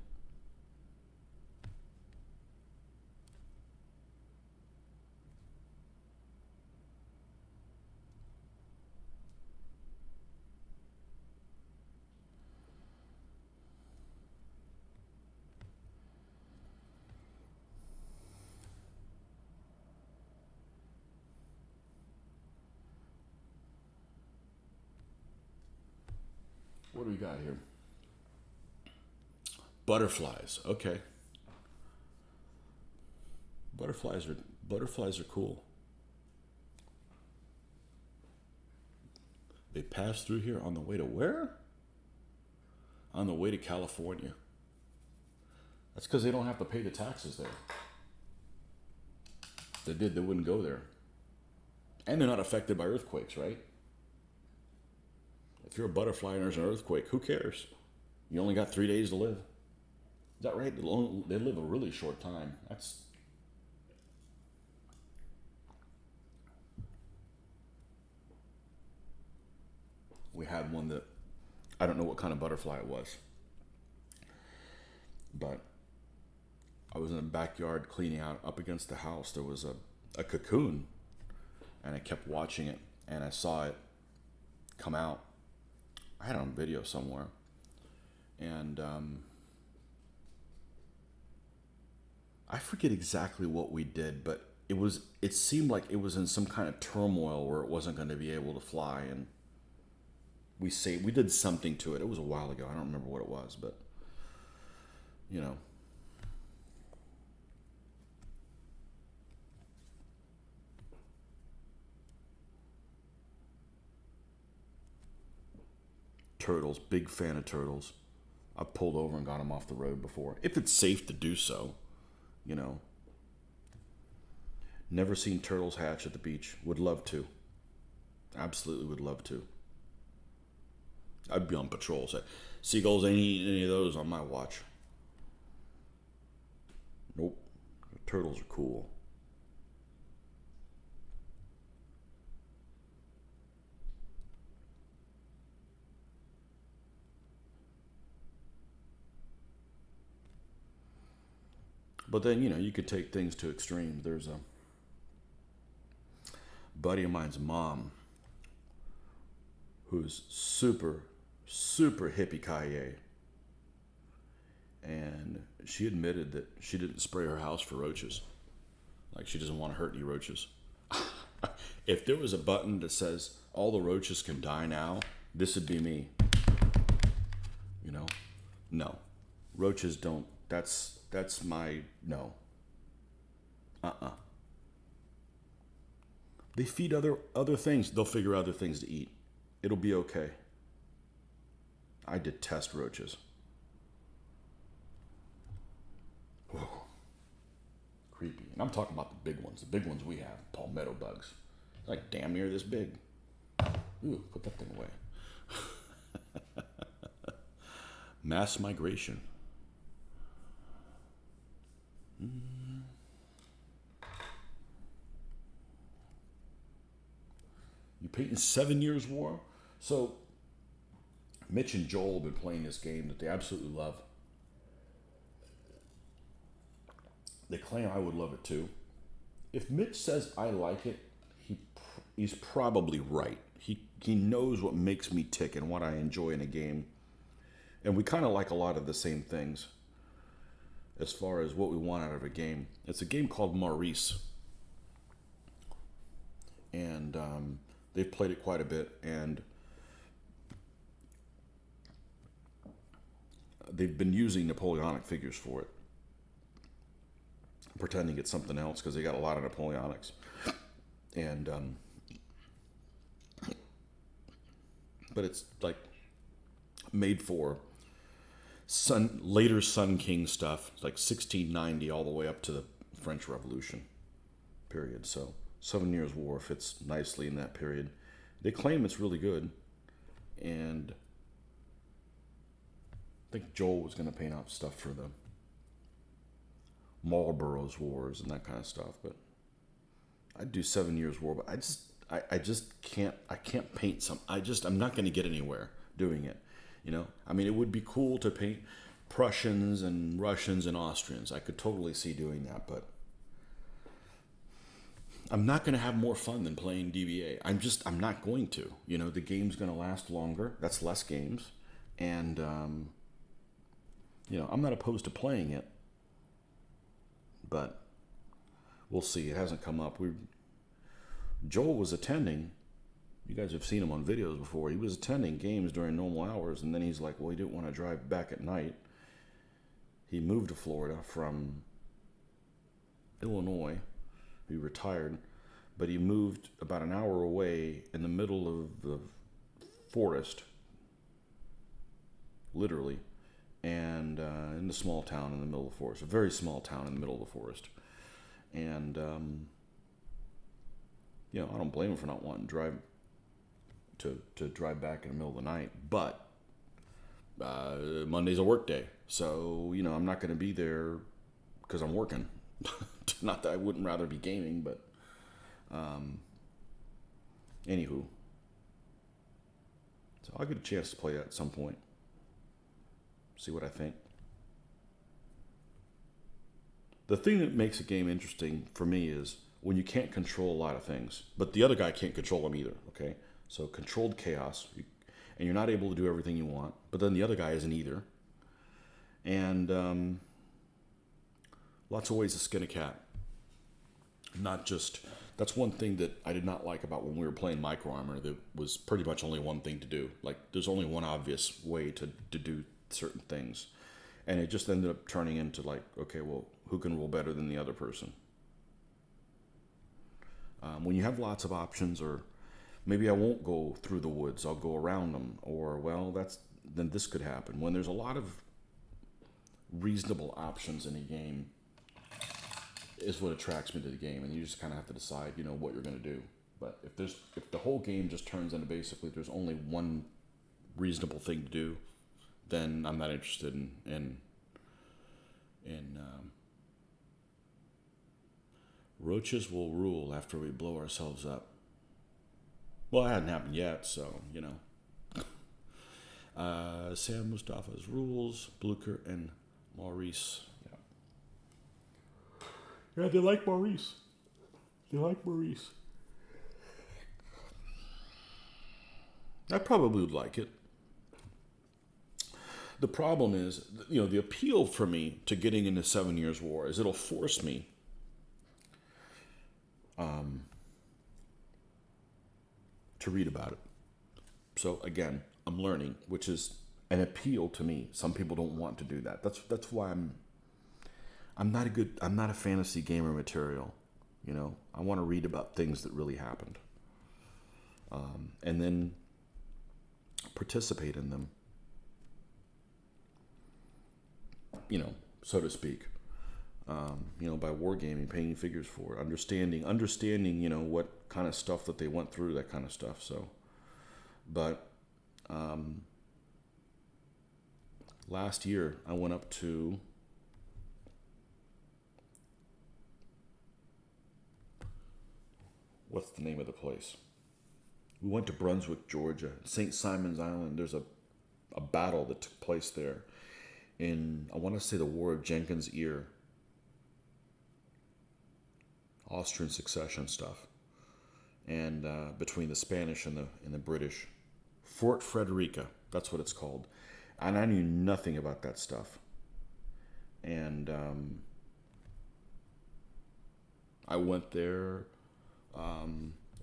What do we got here? Butterflies. Okay. Butterflies are cool. They pass through here on the way to where? On the way to California. That's because they don't have to pay the taxes there. If they did, they wouldn't go there. And they're not affected by earthquakes, right? If you're a butterfly and there's an earthquake, who cares? You only got 3 days to live. Is that right? They live a really short time. We had one that, I don't know what kind of butterfly it was, but I was in the backyard cleaning out. Up against the house there was a cocoon, and I kept watching it, and I saw it come out. I had it on video somewhere, and I forget exactly what we did, but it seemed like it was in some kind of turmoil where it wasn't going to be able to fly, and we did something to it. It was a while ago. I don't remember what it was, but you know. Turtles, big fan of turtles. I've pulled over and got them off the road before. If it's safe to do so, you know. Never seen turtles hatch at the beach. Would love to. Absolutely would love to. I'd be on patrol. So seagulls ain't eating any of those on my watch. Nope. Turtles are cool. But then, you know, you could take things to extremes. There's a buddy of mine's mom who's super hippie-ki-yay. And she admitted that she didn't spray her house for roaches. Like, she doesn't want to hurt any roaches. If there was a button that says all the roaches can die now, this would be me. You know? No. Roaches don't. That's my no. They feed other things. They'll figure out other things to eat. It'll be okay. I detest roaches. Whoa. Creepy. And I'm talking about the big ones. The big ones we have, palmetto bugs. Like damn near this big. Ooh, put that thing away. Mass migration. You painting 7 Years War? So, Mitch and Joel have been playing this game that they absolutely love. They claim I would love it too. If Mitch says I like it, he's probably right. He knows what makes me tick and what I enjoy in a game. And we kind of like a lot of the same things as far as what we want out of a game. It's a game called Maurice. And they've played it quite a bit. And they've been using Napoleonic figures for it. Pretending it's something else because they got a lot of Napoleonics. And but it's like made for later Sun King stuff, like 1690 all the way up to the French Revolution period. So 7 Years War fits nicely in that period. They claim it's really good, and I think Joel was going to paint out stuff for the Marlborough's Wars and that kind of stuff. But I'd do 7 Years War, but I just can't paint some. I'm not going to get anywhere doing it. You know, I mean, it would be cool to paint Prussians and Russians and Austrians. I could totally see doing that, but I'm not going to have more fun than playing DBA. I'm not going to. You know, the game's going to last longer. That's less games. And, you know, I'm not opposed to playing it, but we'll see. It hasn't come up. Joel was attending. You guys have seen him on videos before. He was attending games during normal hours, and then he's like, well, he didn't want to drive back at night. He moved to Florida from Illinois. He retired, but he moved about an hour away in the middle of the forest, literally, and in a small town in the middle of the forest, a very small town in the middle of the forest. And, you know, I don't blame him for not wanting to drive back in the middle of the night, but Monday's a work day, so you know I'm not going to be there because I'm working. Not that I wouldn't rather be gaming, but anywho, so I'll get a chance to play that at some point. See what I think. The thing that makes a game interesting for me is when you can't control a lot of things, but the other guy can't control them either. Okay. So controlled chaos, and you're not able to do everything you want, but then the other guy isn't either. And lots of ways to skin a cat. Not just, that's one thing that I did not like about when we were playing Micro Armor. There was pretty much only one thing to do. Like, there's only one obvious way to do certain things. And it just ended up turning into like, okay, well, who can roll better than the other person? When you have lots of options, or maybe I won't go through the woods, I'll go around them, or, well, then this could happen. When there's a lot of reasonable options in a game is what attracts me to the game, and you just kind of have to decide, what you're going to do. But if the whole game just turns into basically there's only one reasonable thing to do, then I'm not interested in roaches will rule after we blow ourselves up. Well, it hadn't happened yet, so Sam Mustafa's rules, Blucher and Maurice. Yeah, they like Maurice. I probably would like it. The problem is, the appeal for me to getting into 7 Years' War is it'll force me to read about it. So again, I'm learning, which is an appeal to me. Some people don't want to do that. That's why I'm not a fantasy gamer material. I want to read about things that really happened, and then participate in them, so to speak. By wargaming, painting figures for it, understanding, what kind of stuff that they went through, that kind of stuff. So, but last year I went up to what's the name of the place? We went to Brunswick, Georgia, St. Simon's Island. There's a battle that took place there in, I want to say, the War of Jenkins' Ear. Austrian succession stuff. And between the Spanish and the British. Fort Frederica, that's what it's called. And I knew nothing about that stuff. And I went there,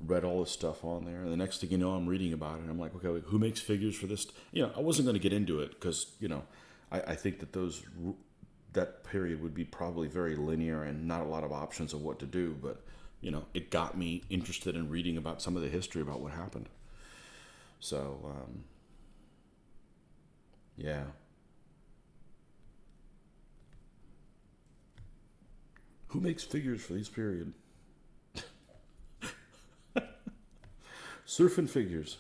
read all this stuff on there, and the next thing you know, I'm reading about it, and I'm like, okay, who makes figures for this? I wasn't going to get into it, because, I think that that period would be probably very linear and not a lot of options of what to do, but, it got me interested in reading about some of the history about what happened. So, yeah. Who makes figures for this period? Surfing figures.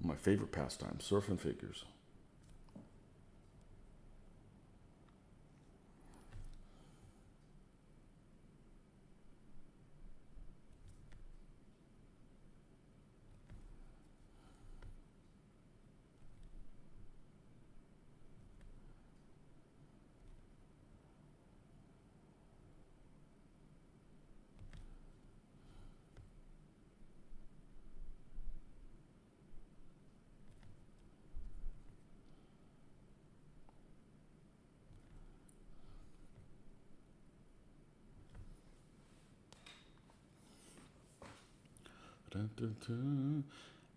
My favorite pastime, surfing figures. Dun, dun, dun.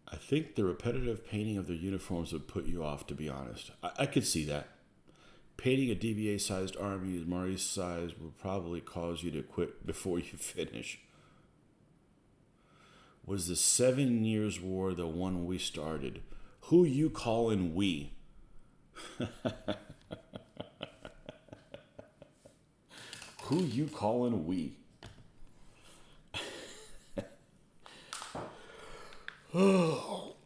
I think the repetitive painting of their uniforms would put you off, to be honest. I could see that. Painting a DBA-sized army Maurice size will probably cause you to quit before you finish. Was the 7 Years' War the one we started? Who you callin' we? Who you callin' we? Oh.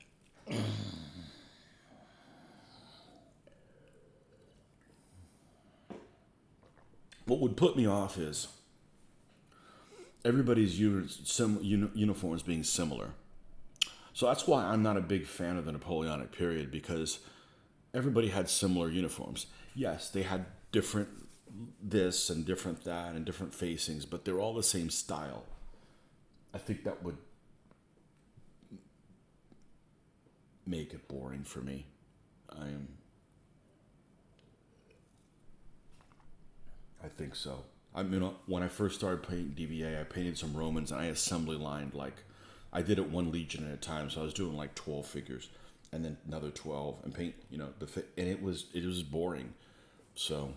What would put me off is everybody's uniforms being similar. So that's why I'm not a big fan of the Napoleonic period, because everybody had similar uniforms. Yes, they had different this and different that and different facings, but they're all the same style. I think that would make it boring for me. I think so. I mean, when I first started painting DBA, I painted some Romans and I assembly lined, like, I did it one legion at a time, so I was doing like 12 figures, and then another 12, and paint, and it was boring. So,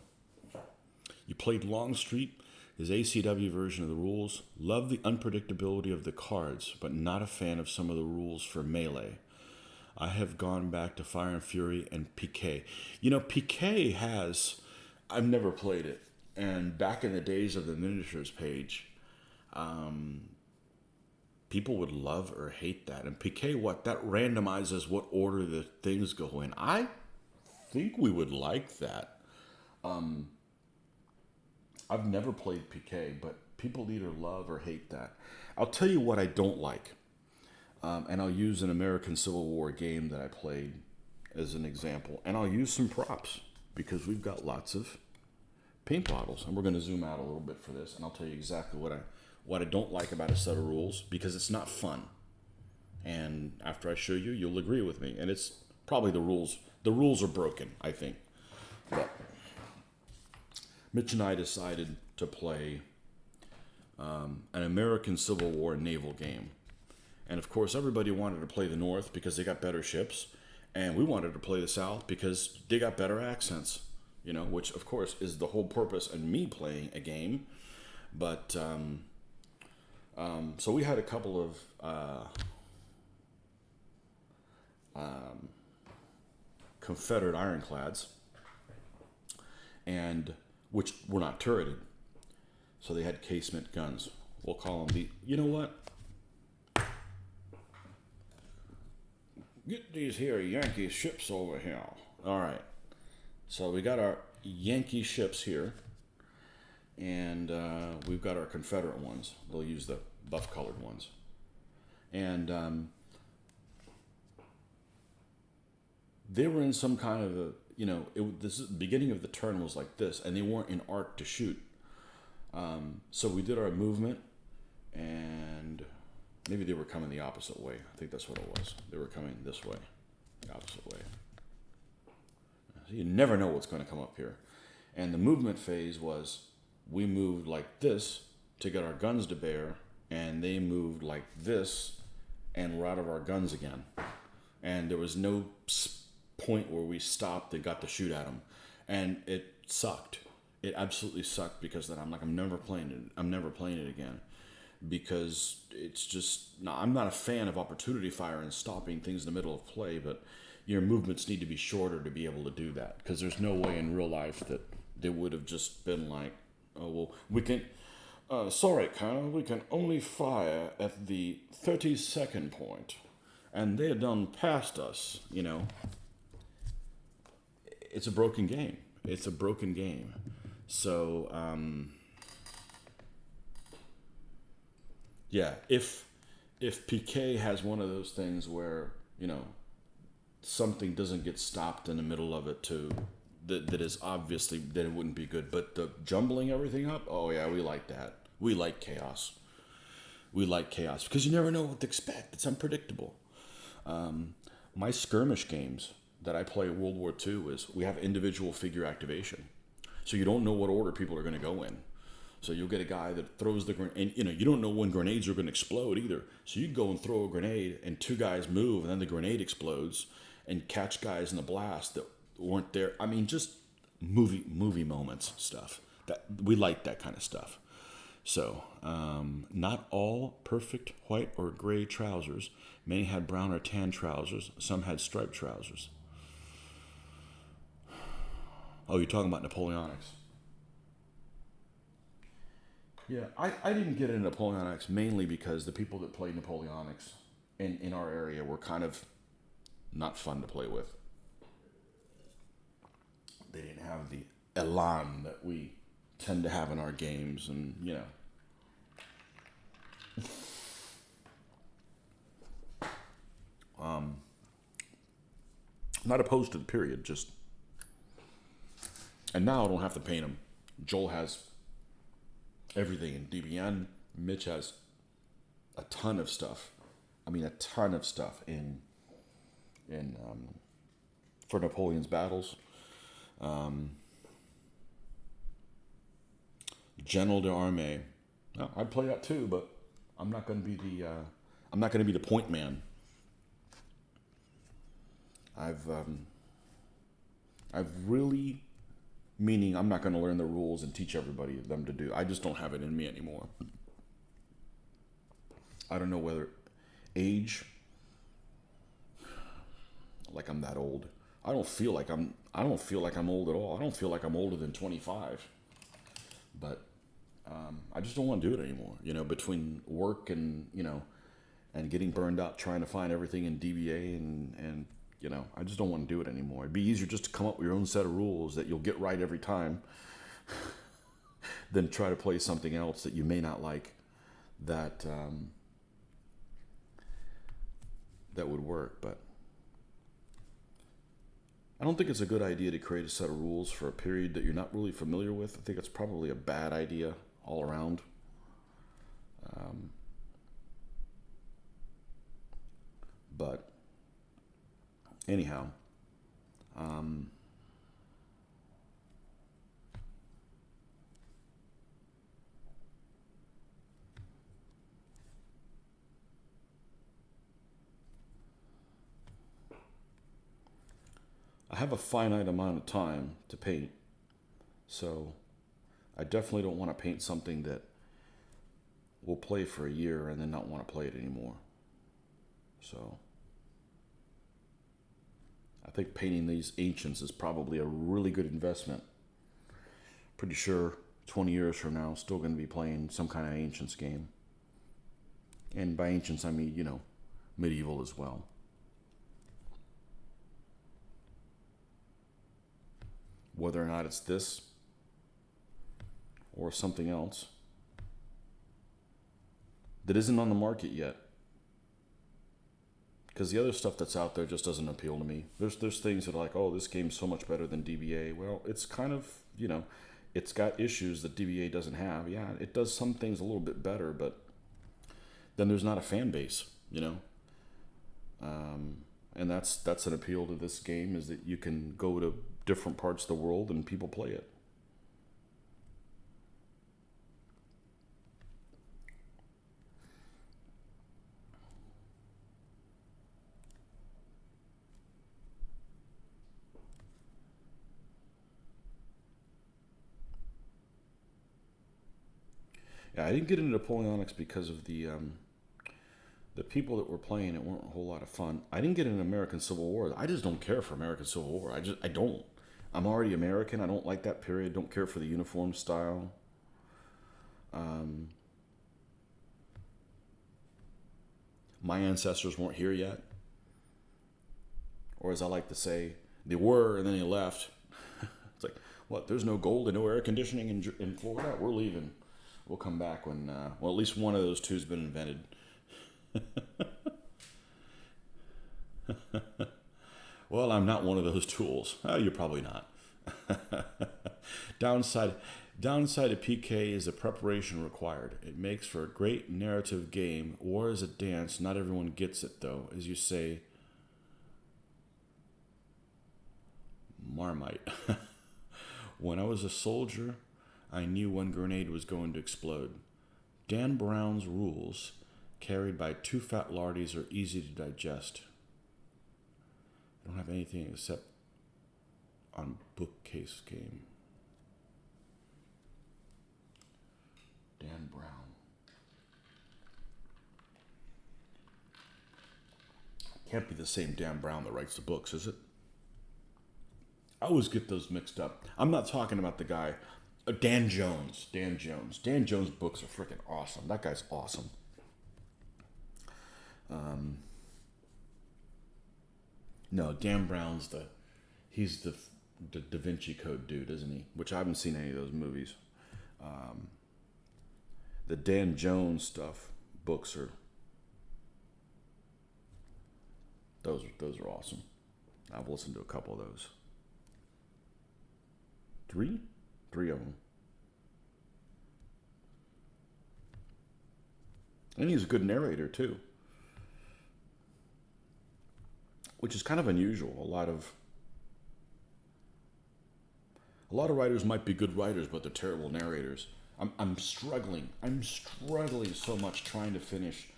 you played Longstreet. His ACW version of the rules. Love the unpredictability of the cards, but not a fan of some of the rules for Melee. I have gone back to Fire and Fury and PK. You know, PK has... I've never played it. And back in the days of the miniatures page, people would love or hate that. And PK, that randomizes what order the things go in. I think we would like that. I've never played PK, but people either love or hate that. I'll tell you what I don't like. And I'll use an American Civil War game that I played as an example. And I'll use some props because we've got lots of paint bottles. And we're going to zoom out a little bit for this. And I'll tell you exactly what I don't like about a set of rules because it's not fun. And after I show you, you'll agree with me. And it's probably the rules. The rules are broken, I think. But Mitch and I decided to play an American Civil War naval game. And of course, everybody wanted to play the North because they got better ships. And we wanted to play the South because they got better accents. You know, which of course is the whole purpose of me playing a game. But, so we had a couple of Confederate ironclads. And which were not turreted. So they had casement guns. We'll call them you know what? Get these here Yankee ships over here. All right. So we got our Yankee ships here. And we've got our Confederate ones. They'll use the buff colored ones. And they were in some kind of a, you know, this beginning of the turn was like this, and they weren't in arc to shoot. So we did our movement, and maybe they were coming the opposite way. I think that's what it was. They were coming this way, the opposite way. So you never know what's going to come up here. And the movement phase was we moved like this to get our guns to bear, and they moved like this, and we're out of our guns again. And there was no point where we stopped and got to shoot at them, and it sucked. It absolutely sucked because then I'm like, I'm never playing it. I'm never playing it again because it's just no. I'm not a fan of opportunity fire and stopping things in the middle of play, but your movements need to be shorter to be able to do that because there's no way in real life that they would have just been like, oh well, we can. Sorry, Colonel, we can only fire at the 30-second point, and they're done past us. You know. It's a broken game. It's a broken game. So, yeah, if PK has one of those things where, you know, something doesn't get stopped in the middle of it that is obviously that it wouldn't be good. But the jumbling everything up, oh yeah, we like that. We like chaos. We like chaos because you never know what to expect. It's unpredictable. My skirmish games that I play World War II is we have individual figure activation. So you don't know what order people are going to go in. So you'll get a guy that throws the grenade, and you know, you don't know when grenades are going to explode either. So you go and throw a grenade and two guys move and then the grenade explodes and catch guys in the blast that weren't there. I mean, just movie moments stuff. That we like that kind of stuff. So, not all perfect white or gray trousers. Many had brown or tan trousers. Some had striped trousers. Oh, you're talking about Napoleonics. Yeah, I didn't get into Napoleonics mainly because the people that played Napoleonics in our area were kind of not fun to play with. They didn't have the elan that we tend to have in our games, and you know. Not opposed to the period, just. And now I don't have to paint them. Joel has everything in DBN. Mitch has a ton of stuff. I mean, a ton of stuff in for Napoleon's battles. General d'Armée. No, I'd play that too, but I'm not going to be the point man. I've really Meaning, I'm not going to learn the rules and teach everybody them to do. I just don't have it in me anymore. I don't know whether age, like I'm that old. I don't feel like I'm old at all. I don't feel like I'm older than 25. But I just don't want to do it anymore. Between work and, and getting burned out trying to find everything in DBA and I just don't want to do it anymore. It'd be easier just to come up with your own set of rules that you'll get right every time than try to play something else that you may not like that that would work. But I don't think it's a good idea to create a set of rules for a period that you're not really familiar with. I think it's probably a bad idea all around. But anyhow, I have a finite amount of time to paint, so I definitely don't want to paint something that will play for a year and then not want to play it anymore. So I think painting these ancients is probably a really good investment. Pretty sure 20 years from now, still going to be playing some kind of ancients game. And by ancients, I mean, medieval as well. Whether or not it's this or something else that isn't on the market yet. Because the other stuff that's out there just doesn't appeal to me. There's things that are like, oh, this game's so much better than DBA. Well, it's kind of, it's got issues that DBA doesn't have. Yeah, it does some things a little bit better, but then there's not a fan base, and that's an appeal to this game, is that you can go to different parts of the world and people play it. Yeah, I didn't get into Napoleonics because of the people that were playing it weren't a whole lot of fun. I didn't get into American Civil War. I just don't care for American Civil War. I don't. I'm already American. I don't like that period. Don't care for the uniform style. My ancestors weren't here yet. Or as I like to say, they were and then they left. It's like, what, there's no gold and no air conditioning in Florida? We're leaving. We'll come back when, at least one of those two's been invented. Well, I'm not one of those tools. Oh, you're probably not. Downside of PK is the preparation required. It makes for a great narrative game. War is a dance. Not everyone gets it, though. As you say, Marmite. When I was a soldier, I knew when grenade was going to explode. Dan Brown's rules, carried by two fat lardies, are easy to digest. I don't have anything except on bookcase game. Dan Brown. Can't be the same Dan Brown that writes the books, is it? I always get those mixed up. I'm not talking about the guy, Dan Jones. Dan Jones' books are freaking awesome. That guy's awesome. No, Dan Brown's he's the Da Vinci Code dude, isn't he? Which I haven't seen any of those movies. The Dan Jones books are those are awesome. I've listened to a couple of those. Three of them. And he's a good narrator too, which is kind of unusual. A lot of writers might be good writers, but they're terrible narrators. I'm struggling so much trying to finish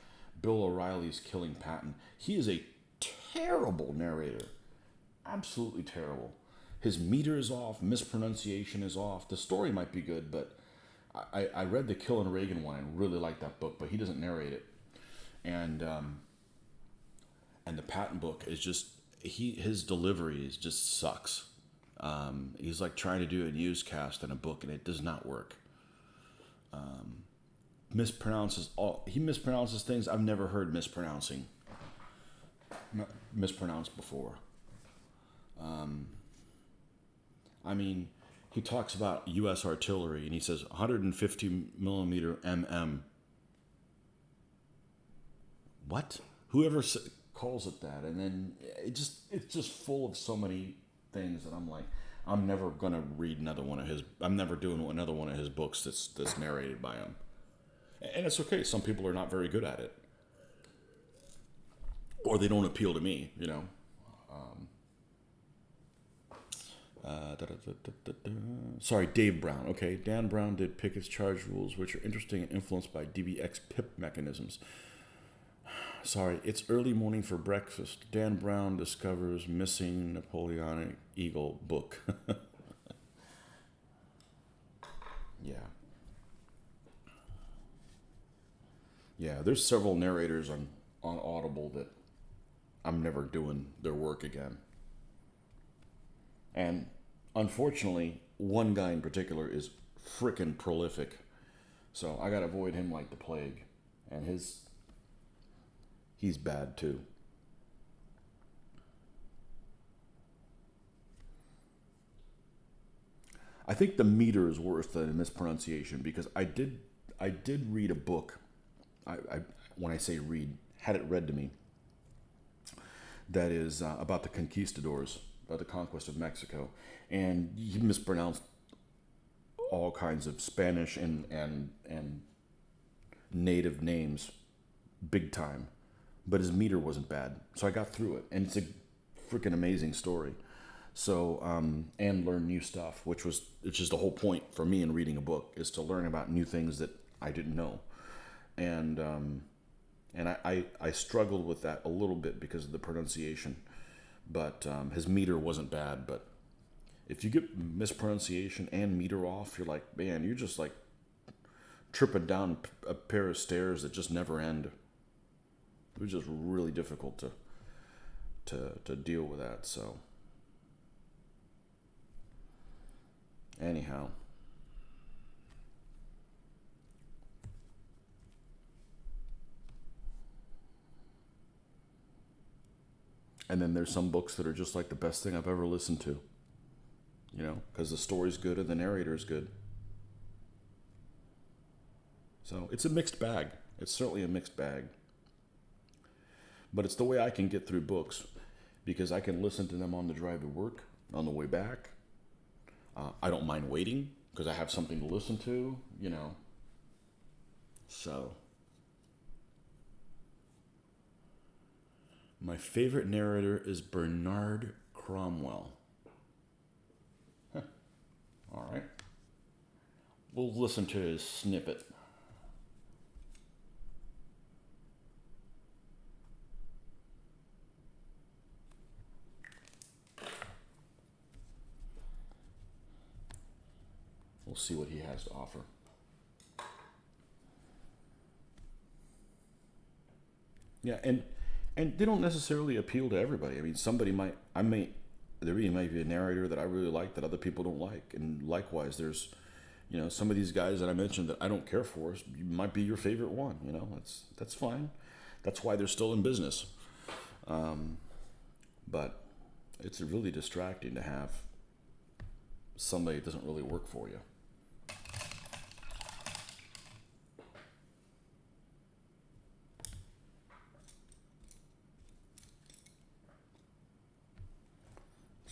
Bill O'Reilly's Killing Patton. He is a terrible narrator, absolutely terrible. his meter is off, mispronunciation is off. The story might be good, but I read the Kill and Reagan one. I really like that book, but he doesn't narrate it. And the Patton book is just his delivery is just sucks. He's like trying to do a newscast in a book, and it does not work. He mispronounces things I've never heard mispronounced before. I mean, he talks about U.S. artillery, and he says 150 millimeter MM. What? Whoever calls it that, and then it's just full of so many things that I'm like, I'm never gonna read another one of his. I'm never doing another one of his books that's narrated by him, and it's okay. Some people are not very good at it, or they don't appeal to me. You know. Sorry, Dave Brown. Okay, Dan Brown did Pickett's charge rules, which are interesting and influenced by DBX pip mechanisms. Sorry, it's early morning for breakfast. Dan Brown discovers missing Napoleonic Eagle book. Yeah. Yeah, there's several narrators on Audible that I'm never doing their work again. And unfortunately, one guy in particular is frickin' prolific. So I gotta avoid him like the plague. And he's bad too. I think the meter is worse than the mispronunciation, because I did read a book. I when I say read, had it read to me. That is about the conquistadors, about the conquest of Mexico, and he mispronounced all kinds of Spanish and native names, big time. But his meter wasn't bad, so I got through it, and it's a freaking amazing story. So and learn new stuff, which is the whole point for me in reading a book, is to learn about new things that I didn't know, and I struggled with that a little bit because of the pronunciation, but his meter wasn't bad. But if you get mispronunciation and meter off, you're like, man, you're just like tripping down a pair of stairs that just never end. It was just really difficult to deal with that. So anyhow, and then there's some books that are just like the best thing I've ever listened to. You know, because the story's good and the narrator's good. So it's a mixed bag. It's certainly a mixed bag. But it's the way I can get through books, because I can listen to them on the drive to work, on the way back. I don't mind waiting because I have something to listen to, you know. So, my favorite narrator is Bernard Cromwell. Huh. All right. We'll listen to his snippet. We'll see what he has to offer. Yeah, and they don't necessarily appeal to everybody. I mean, there might be a narrator that I really like that other people don't like, and likewise, there's, you know, some of these guys that I mentioned that I don't care for might be your favorite one. You know, that's fine. That's why they're still in business. But it's really distracting to have somebody that doesn't really work for you.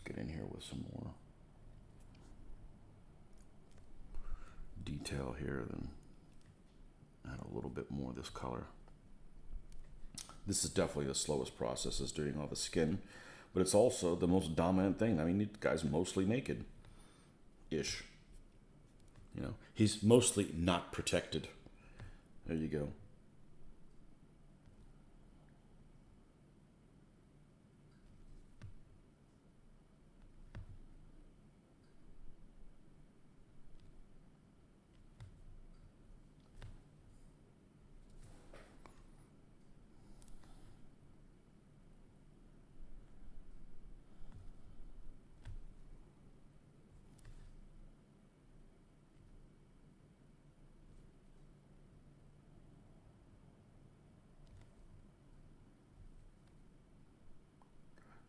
Get in here with some more detail here, then add a little bit more of this color. This is definitely the slowest process, is doing all the skin, but it's also the most dominant thing. I mean, the guy's mostly naked-ish. You know, he's mostly not protected. There you go.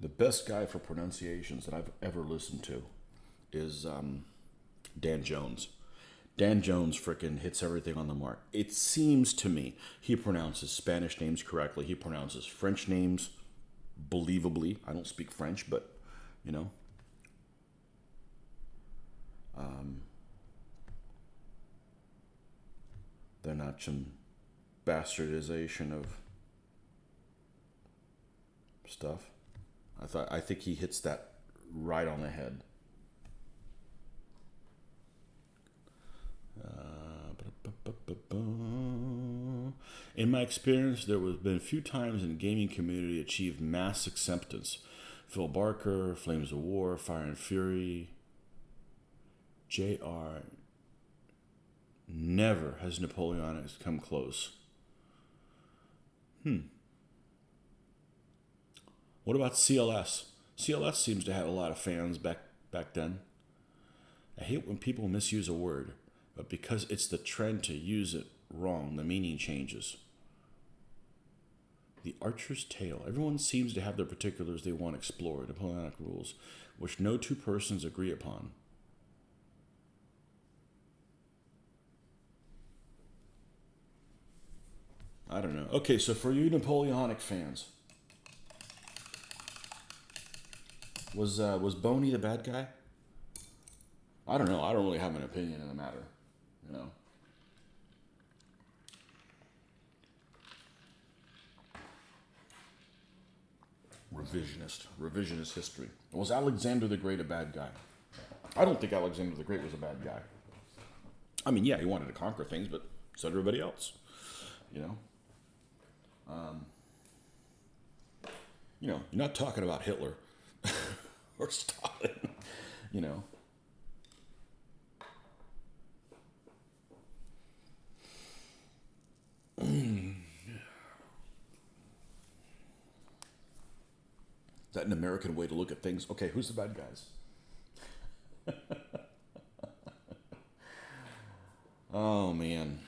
The best guy for pronunciations that I've ever listened to is Dan Jones. Dan Jones frickin' hits everything on the mark. It seems to me he pronounces Spanish names correctly. He pronounces French names believably. I don't speak French, but, you know. They're not some bastardization of stuff. I think he hits that right on the head. In my experience, there has been a few times in the gaming community achieved mass acceptance. Phil Barker, Flames of War, Fire and Fury, JR. Never has Napoleon come close. What about CLS? CLS seems to have a lot of fans back then. I hate when people misuse a word, but because it's the trend to use it wrong, the meaning changes. The Archer's Tale. Everyone seems to have their particulars they want explored, Napoleonic rules, which no two persons agree upon. I don't know. Okay, so for you Napoleonic fans, was Boney the bad guy? I don't know. I don't really have an opinion in the matter, you know. Revisionist history. Was Alexander the Great a bad guy? I don't think Alexander the Great was a bad guy. I mean, yeah, he wanted to conquer things, but so did everybody else, you know. You're not talking about Hitler or Stalin, you know. Is that an American way to look at things? Okay, who's the bad guys? Oh, man.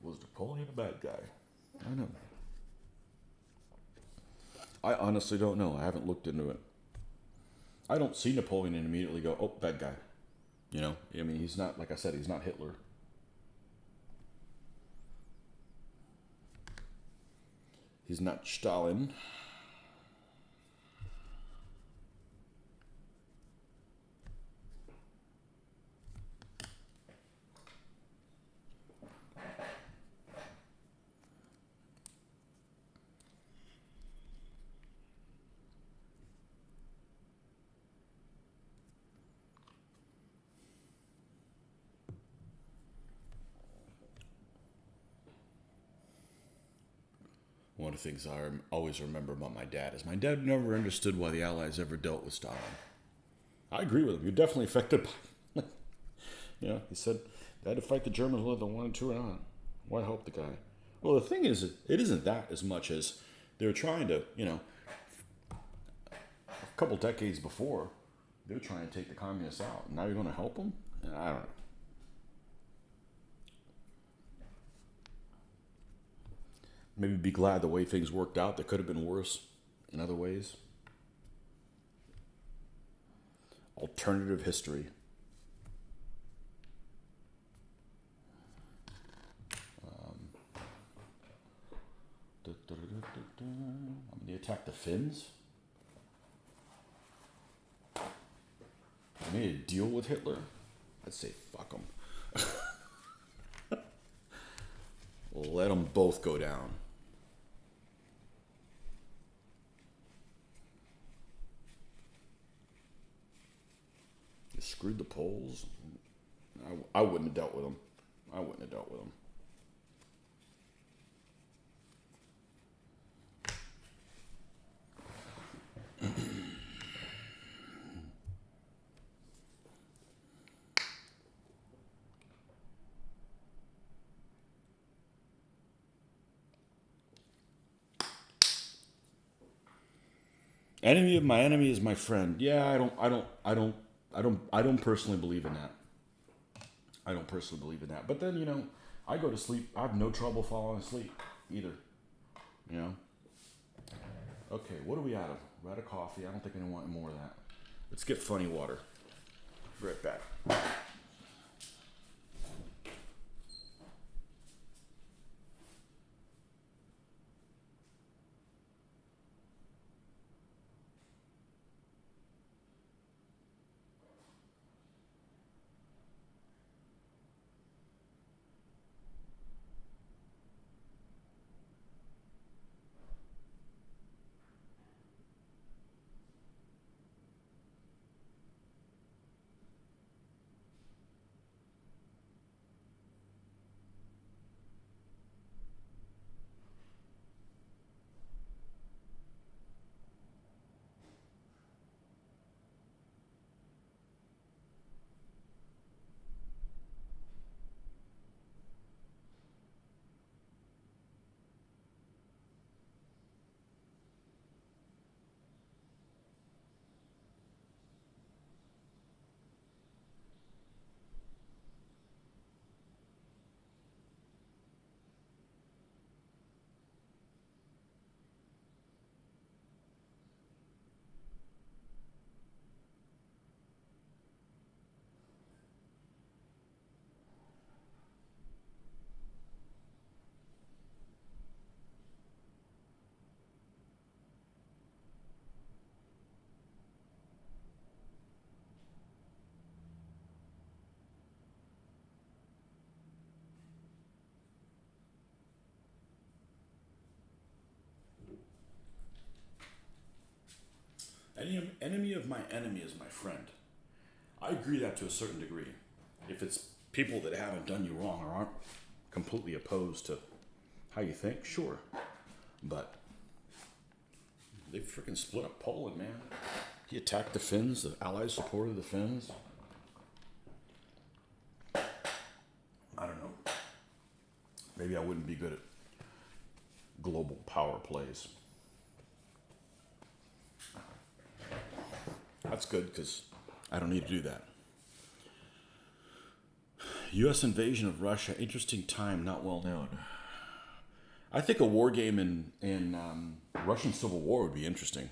Was Napoleon a bad guy? I know. I honestly don't know. I haven't looked into it. I don't see Napoleon and immediately go, oh, bad guy. You know? I mean, he's not, like I said, he's not Hitler. He's not Stalin. One of the things I always remember about my dad is my dad never understood why the Allies ever dealt with Stalin. I agree with him. You're definitely affected by he said they had to fight the Germans whether they wanted to or not. Why help the guy? Well, the thing is, it isn't that as much as they were trying to, a couple decades before, they were trying to take the communists out. Now you're going to help them? I don't know. Maybe be glad the way things worked out. They could have been worse in other ways. Alternative history. They attacked the Finns. They made a deal with Hitler. I'd say fuck them. Let them both go down. You screwed the Poles. I wouldn't have dealt with them. I wouldn't have dealt with them. Enemy of my enemy is my friend. Yeah, I don't I don't personally believe in that. I don't personally believe in that. But then, I go to sleep. I have no trouble falling asleep either. You know? Okay, what are we out of? We're out of coffee. I don't think I want more of that. Let's get funny water. Be right back. Enemy of my enemy is my friend. I agree that to a certain degree. If it's people that haven't done you wrong or aren't completely opposed to how you think, sure. But they freaking split up Poland, man. He attacked the Finns. The Allies supported the Finns. I don't know. Maybe I wouldn't be good at global power plays. That's good because I don't need to do that. U.S. invasion of Russia, interesting time, not well known. I think a war game in Russian Civil War would be interesting.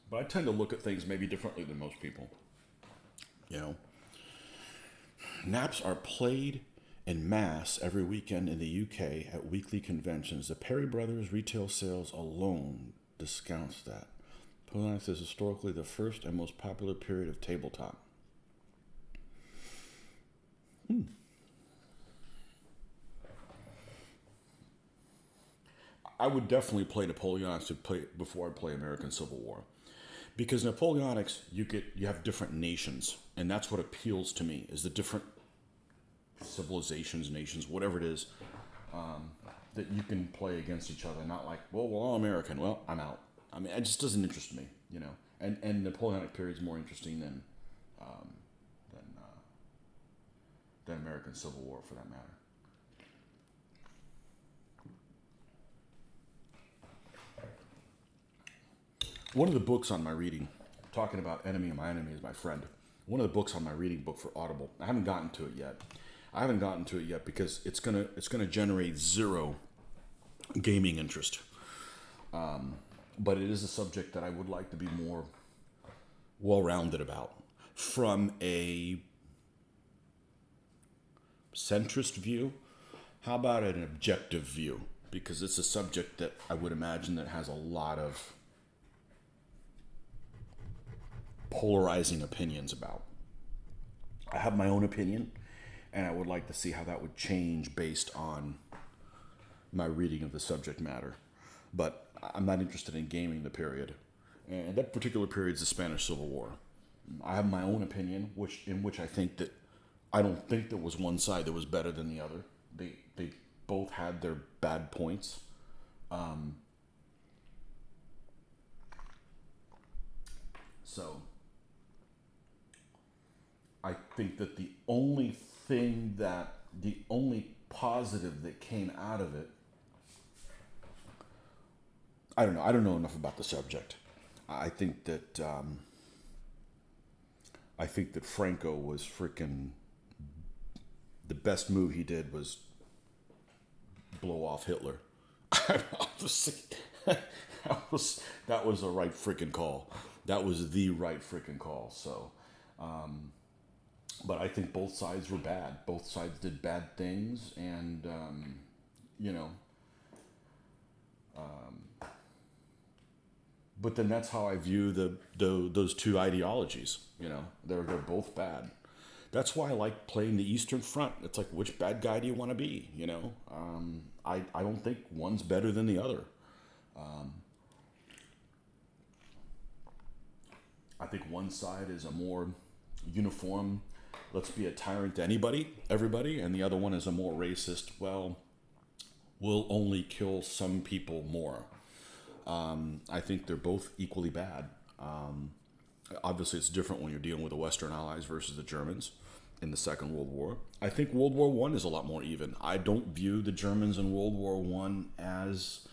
But I tend to look at things maybe differently than most people. Naps are played en masse every weekend in the UK at weekly conventions. The Perry Brothers retail sales alone discounts that. Napoleon is historically the first and most popular period of tabletop. I would definitely play Napoleonics before I play American Civil War. Because Napoleonics, you have different nations, and that's what appeals to me, is the different civilizations, nations, whatever it is, that you can play against each other. Not like, well, we're all American. Well, I'm out. I mean, it just doesn't interest me, And Napoleonic period is more interesting than American Civil War, for that matter. One of the books on my reading, talking about enemy of my enemy is my friend. One of the books on my reading book for Audible. I haven't gotten to it yet because it's gonna generate zero gaming interest. But it is a subject that I would like to be more well-rounded about from a centrist view. How about an objective view? Because it's a subject that I would imagine that has a lot of polarizing opinions about. I have my own opinion, and I would like to see how that would change based on my reading of the subject matter. But I'm not interested in gaming the period. And that particular period is the Spanish Civil War. I have my own opinion, in which I think that I don't think there was one side that was better than the other. They both had their bad points. So I think that the only positive that came out of it, I don't know. I don't know enough about the subject. I think that Franco was freaking. The best move he did was blow off Hitler. That was a right freaking call. That was the right freaking call. So, but I think both sides were bad. Both sides did bad things, and you know. But then that's how I view those two ideologies. You know, they're both bad. That's why I like playing the Eastern Front. It's like, which bad guy do you want to be? You know, I don't think one's better than the other. I think one side is a more uniform, let's be a tyrant to everybody, and the other one is a more racist, well, we'll only kill some people more. I think they're both equally bad. Obviously, it's different when you're dealing with the Western Allies versus the Germans in the Second World War. I think World War One is a lot more even. I don't view the Germans in World War One as...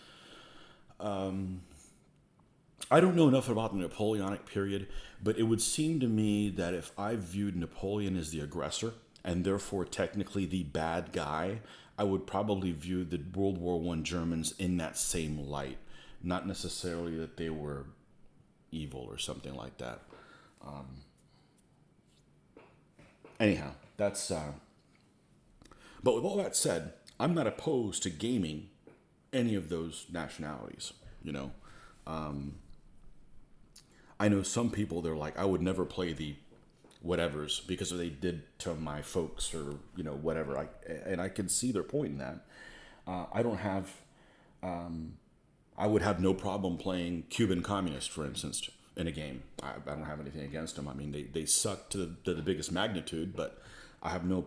I don't know enough about the Napoleonic period, but it would seem to me that if I viewed Napoleon as the aggressor, and therefore technically the bad guy, I would probably view the World War One Germans in that same light. Not necessarily that they were evil or something like that. Anyhow, that's... But with all that said, I'm not opposed to gaming any of those nationalities, you know. I know some people, they're like, I would never play the whatevers because they did to my folks or, you know, whatever. And I can see their point in that. I don't have... I would have no problem playing Cuban communist, for instance, in a game. I don't have anything against them. I mean, they suck to the biggest magnitude, but I have no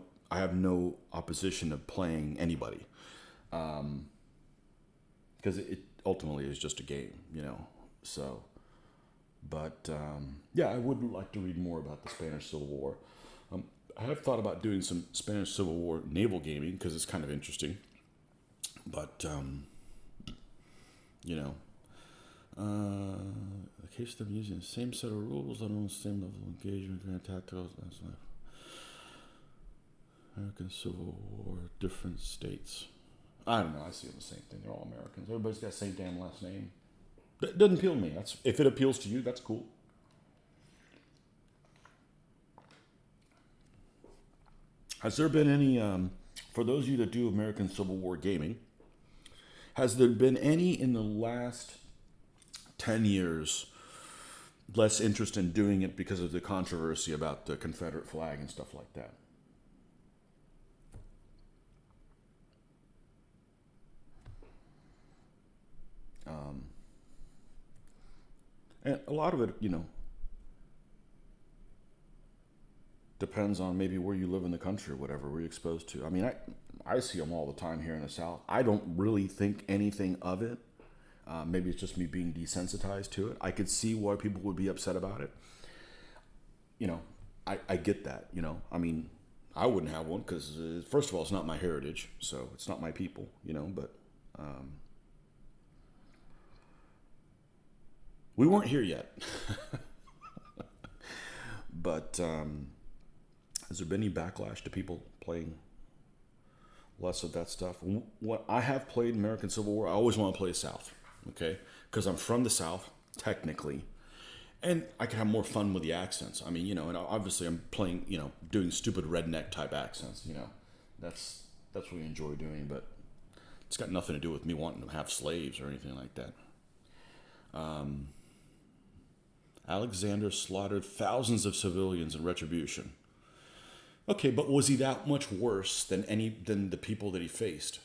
opposition of playing anybody, because it ultimately is just a game, you know. So, but yeah, I would like to read more about the Spanish Civil War. I have thought about doing some Spanish Civil War naval gaming because it's kind of interesting, but. You know, the case of them using the same set of rules, I don't know, same level of engagement, grand tactical, American Civil War, different states. I don't know, I see them the same thing. They're all Americans. Everybody's got the same damn last name. That doesn't appeal to me. If it appeals to you, that's cool. Has there been any, for those of you that do American Civil War gaming, has there been any in the last 10 years less interest in doing it because of the controversy about the Confederate flag and stuff like that? And a lot of it, you know, depends on maybe where you live in the country or whatever, where you're exposed to. I mean, I see them all the time here in the South. I don't really think anything of it. Maybe it's just me being desensitized to it. I could see why people would be upset about it. You know, I get that, you know. I mean, I wouldn't have one because, first of all, it's not my heritage, so it's not my people, you know, but we weren't here yet. But has there been any backlash to people playing less of that stuff? What I have played American Civil War, I always want to play South, okay? Because I'm from the South, technically. And I can have more fun with the accents. I mean, you know, and obviously I'm playing, you know, doing stupid redneck type accents, you know. That's what we enjoy doing, but it's got nothing to do with me wanting to have slaves or anything like that. Alexander slaughtered thousands of civilians in retribution. Okay, but was he that much worse than the people that he faced?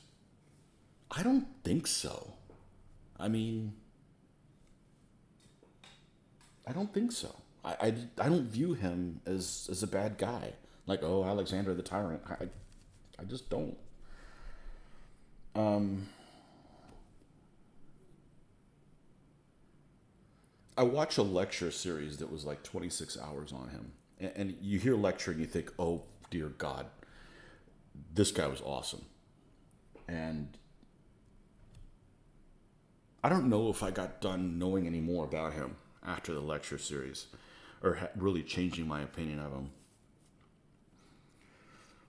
I don't think so. I mean, I don't think so. I don't view him as a bad guy. Like, oh, Alexander the Tyrant. I just don't. I watched a lecture series that was like 26 hours on him. And you hear lecture and you think, oh, dear God, this guy was awesome. And I don't know if I got done knowing any more about him after the lecture series, or really changing my opinion of him.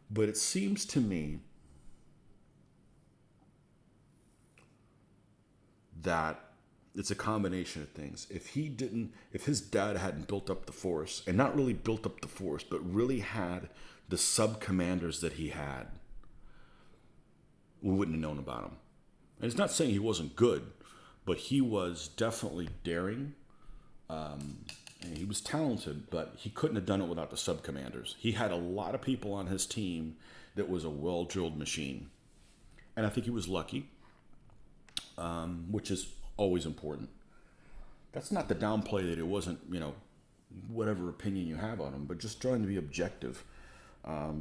But it seems to me that it's a combination of things. If his dad hadn't built up the force, and not really built up the force, but really had the sub commanders that he had, we wouldn't have known about him. And it's not saying he wasn't good, but he was definitely daring. And he was talented, but he couldn't have done it without the sub commanders. He had a lot of people on his team that was a well-drilled machine. And I think he was lucky, which is always important. That's not to downplay that it wasn't, whatever opinion you have on him, but just trying to be objective. I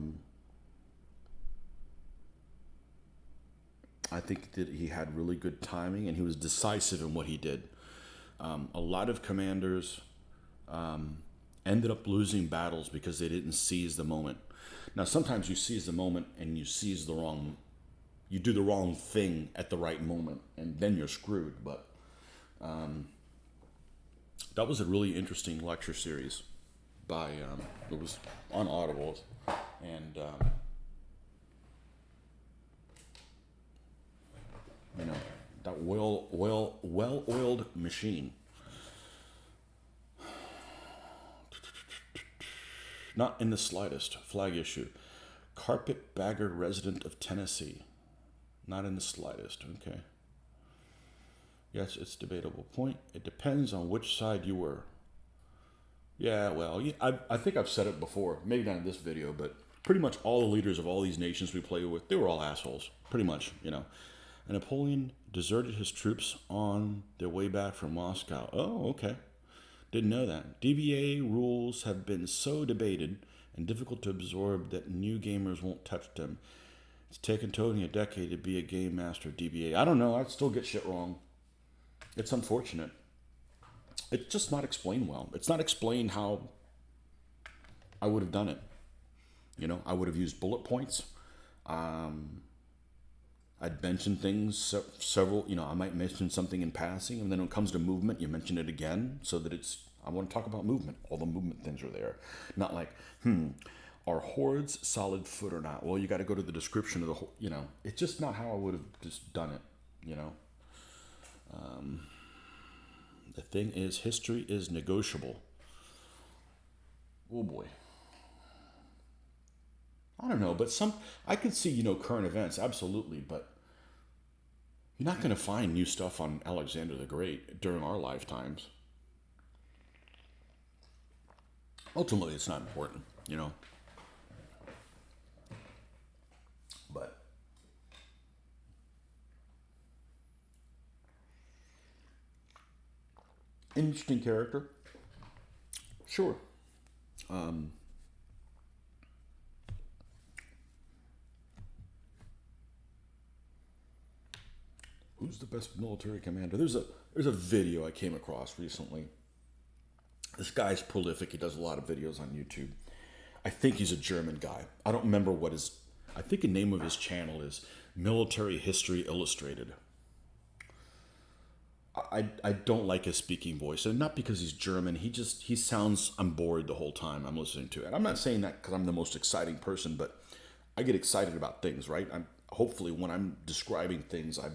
think that he had really good timing, and he was decisive in what he did. A lot of commanders ended up losing battles because they didn't seize the moment. Now, sometimes you seize the moment and you do the wrong thing at the right moment, and then you're screwed. But that was a really interesting lecture series it was on Audible, and that well-oiled machine. Not in the slightest. Flag issue. Carpetbagger resident of Tennessee. Not in the slightest. Okay. Yes, it's debatable point. It depends on which side you were. Yeah, well, I think I've said it before. Maybe not in this video, but pretty much all the leaders of all these nations we play with, they were all assholes. Pretty much, And Napoleon deserted his troops on their way back from Moscow. Oh, okay. Didn't know that. DBA rules have been so debated and difficult to absorb that new gamers won't touch them. It's taken Tony a decade to be a game master of DBA. I don't know. I still get shit wrong. It's unfortunate. It's just not explained well. It's not explained how I would have done it. I would have used bullet points. I'd mention things several, I might mention something in passing, and then when it comes to movement, you mention it again, so that I want to talk about movement. All the movement things are there. Not like, are hordes solid foot or not? Well, you got to go to the description of the, it's just not how I would have just done it, The thing is, history is negotiable. Oh boy. I don't know, but I could see, current events, absolutely, but you're not going to find new stuff on Alexander the Great during our lifetimes. Ultimately, it's not important, But interesting character. Sure. Who's the best military commander? There's a video I came across recently. This guy's prolific. He does a lot of videos on YouTube. I think he's a German guy. I don't remember I think the name of his channel is Military History Illustrated. I don't like his speaking voice, and not because he's German. He sounds, I'm bored the whole time I'm listening to it. I'm not saying that because I'm the most exciting person, but I get excited about things, right? Hopefully when I'm describing things, I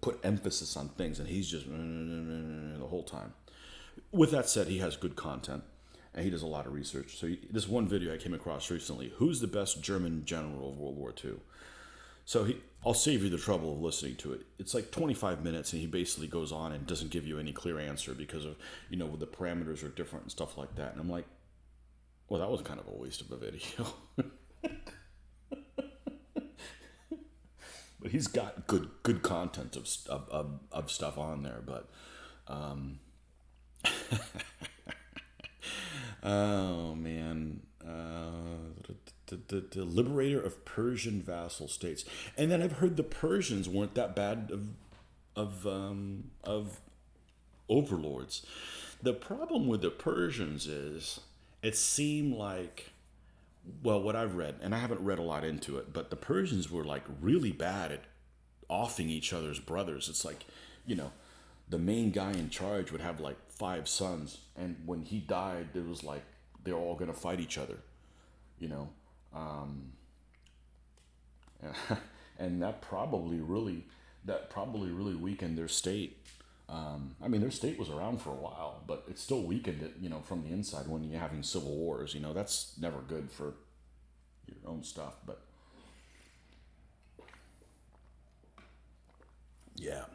put emphasis on things, and he's just the whole time. With that said, he has good content, and he does a lot of research. So this one video I came across recently: who's the best German general of World War II? So I'll save you the trouble of listening to it. It's like 25 minutes, and he basically goes on and doesn't give you any clear answer because of, the parameters are different and stuff like that. And I'm like, well, that was kind of a waste of a video. But he's got good content of stuff on there. But oh man, the liberator of Persian vassal states, and then I've heard the Persians weren't that bad of overlords. The problem with the Persians is it seemed like, well, what I've read, and I haven't read a lot into it, but the Persians were like really bad at offing each other's brothers. It's like you know, the main guy in charge would have like 5 sons, and when he died, there was like they're all gonna fight each other, you know, and that probably really weakened their state. I mean, their state was around for a while, but it still weakened it, you know, from the inside when you're having civil wars. You know, that's never good for your own stuff. But yeah.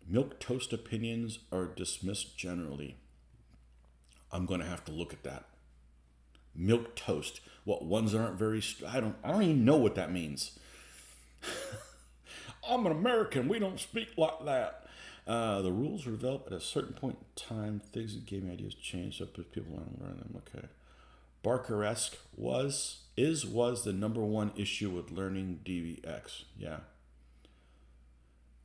Milk toast opinions are dismissed generally. I'm going to have to look at that. Milk toast. What, ones that aren't very? I don't even know what that means. I'm an American. We don't speak like that. The rules were developed at a certain point in time. Things that gave me ideas changed up as people don't learn them. Okay. Barker-esque was the number one issue with learning DVX. Yeah.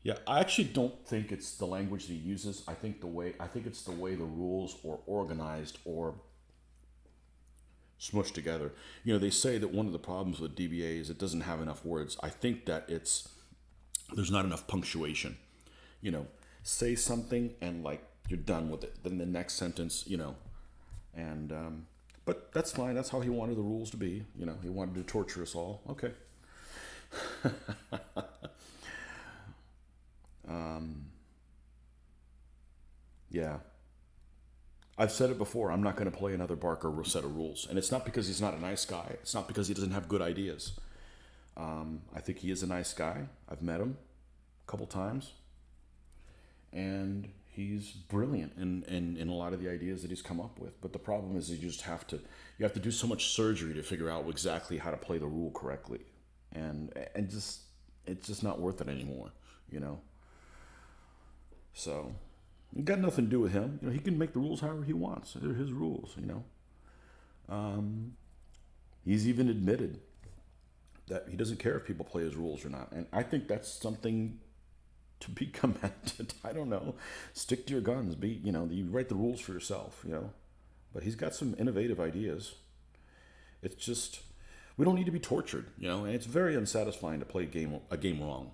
Yeah, I actually don't think it's the language that he uses. I think it's the way the rules are organized or smushed together. You know, they say that one of the problems with DBA is it doesn't have enough words. I think that there's not enough punctuation. You know, say something and like you're done with it. Then the next sentence, you know, and but that's fine. That's how he wanted the rules to be. You know, he wanted to torture us all. Okay. Yeah. I've said it before. I'm not going to play another Barker set of rules. And it's not because he's not a nice guy. It's not because he doesn't have good ideas. I think he is a nice guy. I've met him a couple times. And he's brilliant in a lot of the ideas that he's come up with. But the problem is you have to do so much surgery to figure out exactly how to play the rule correctly. And it's just not worth it anymore, you know? So it got nothing to do with him. You know, he can make the rules however he wants. They're his rules, you know. He's even admitted that he doesn't care if people play his rules or not. And I think that's something to be commended. I don't know. Stick to your guns. You write the rules for yourself, you know. But he's got some innovative ideas. It's just, we don't need to be tortured, you know. And it's very unsatisfying to play a game wrong.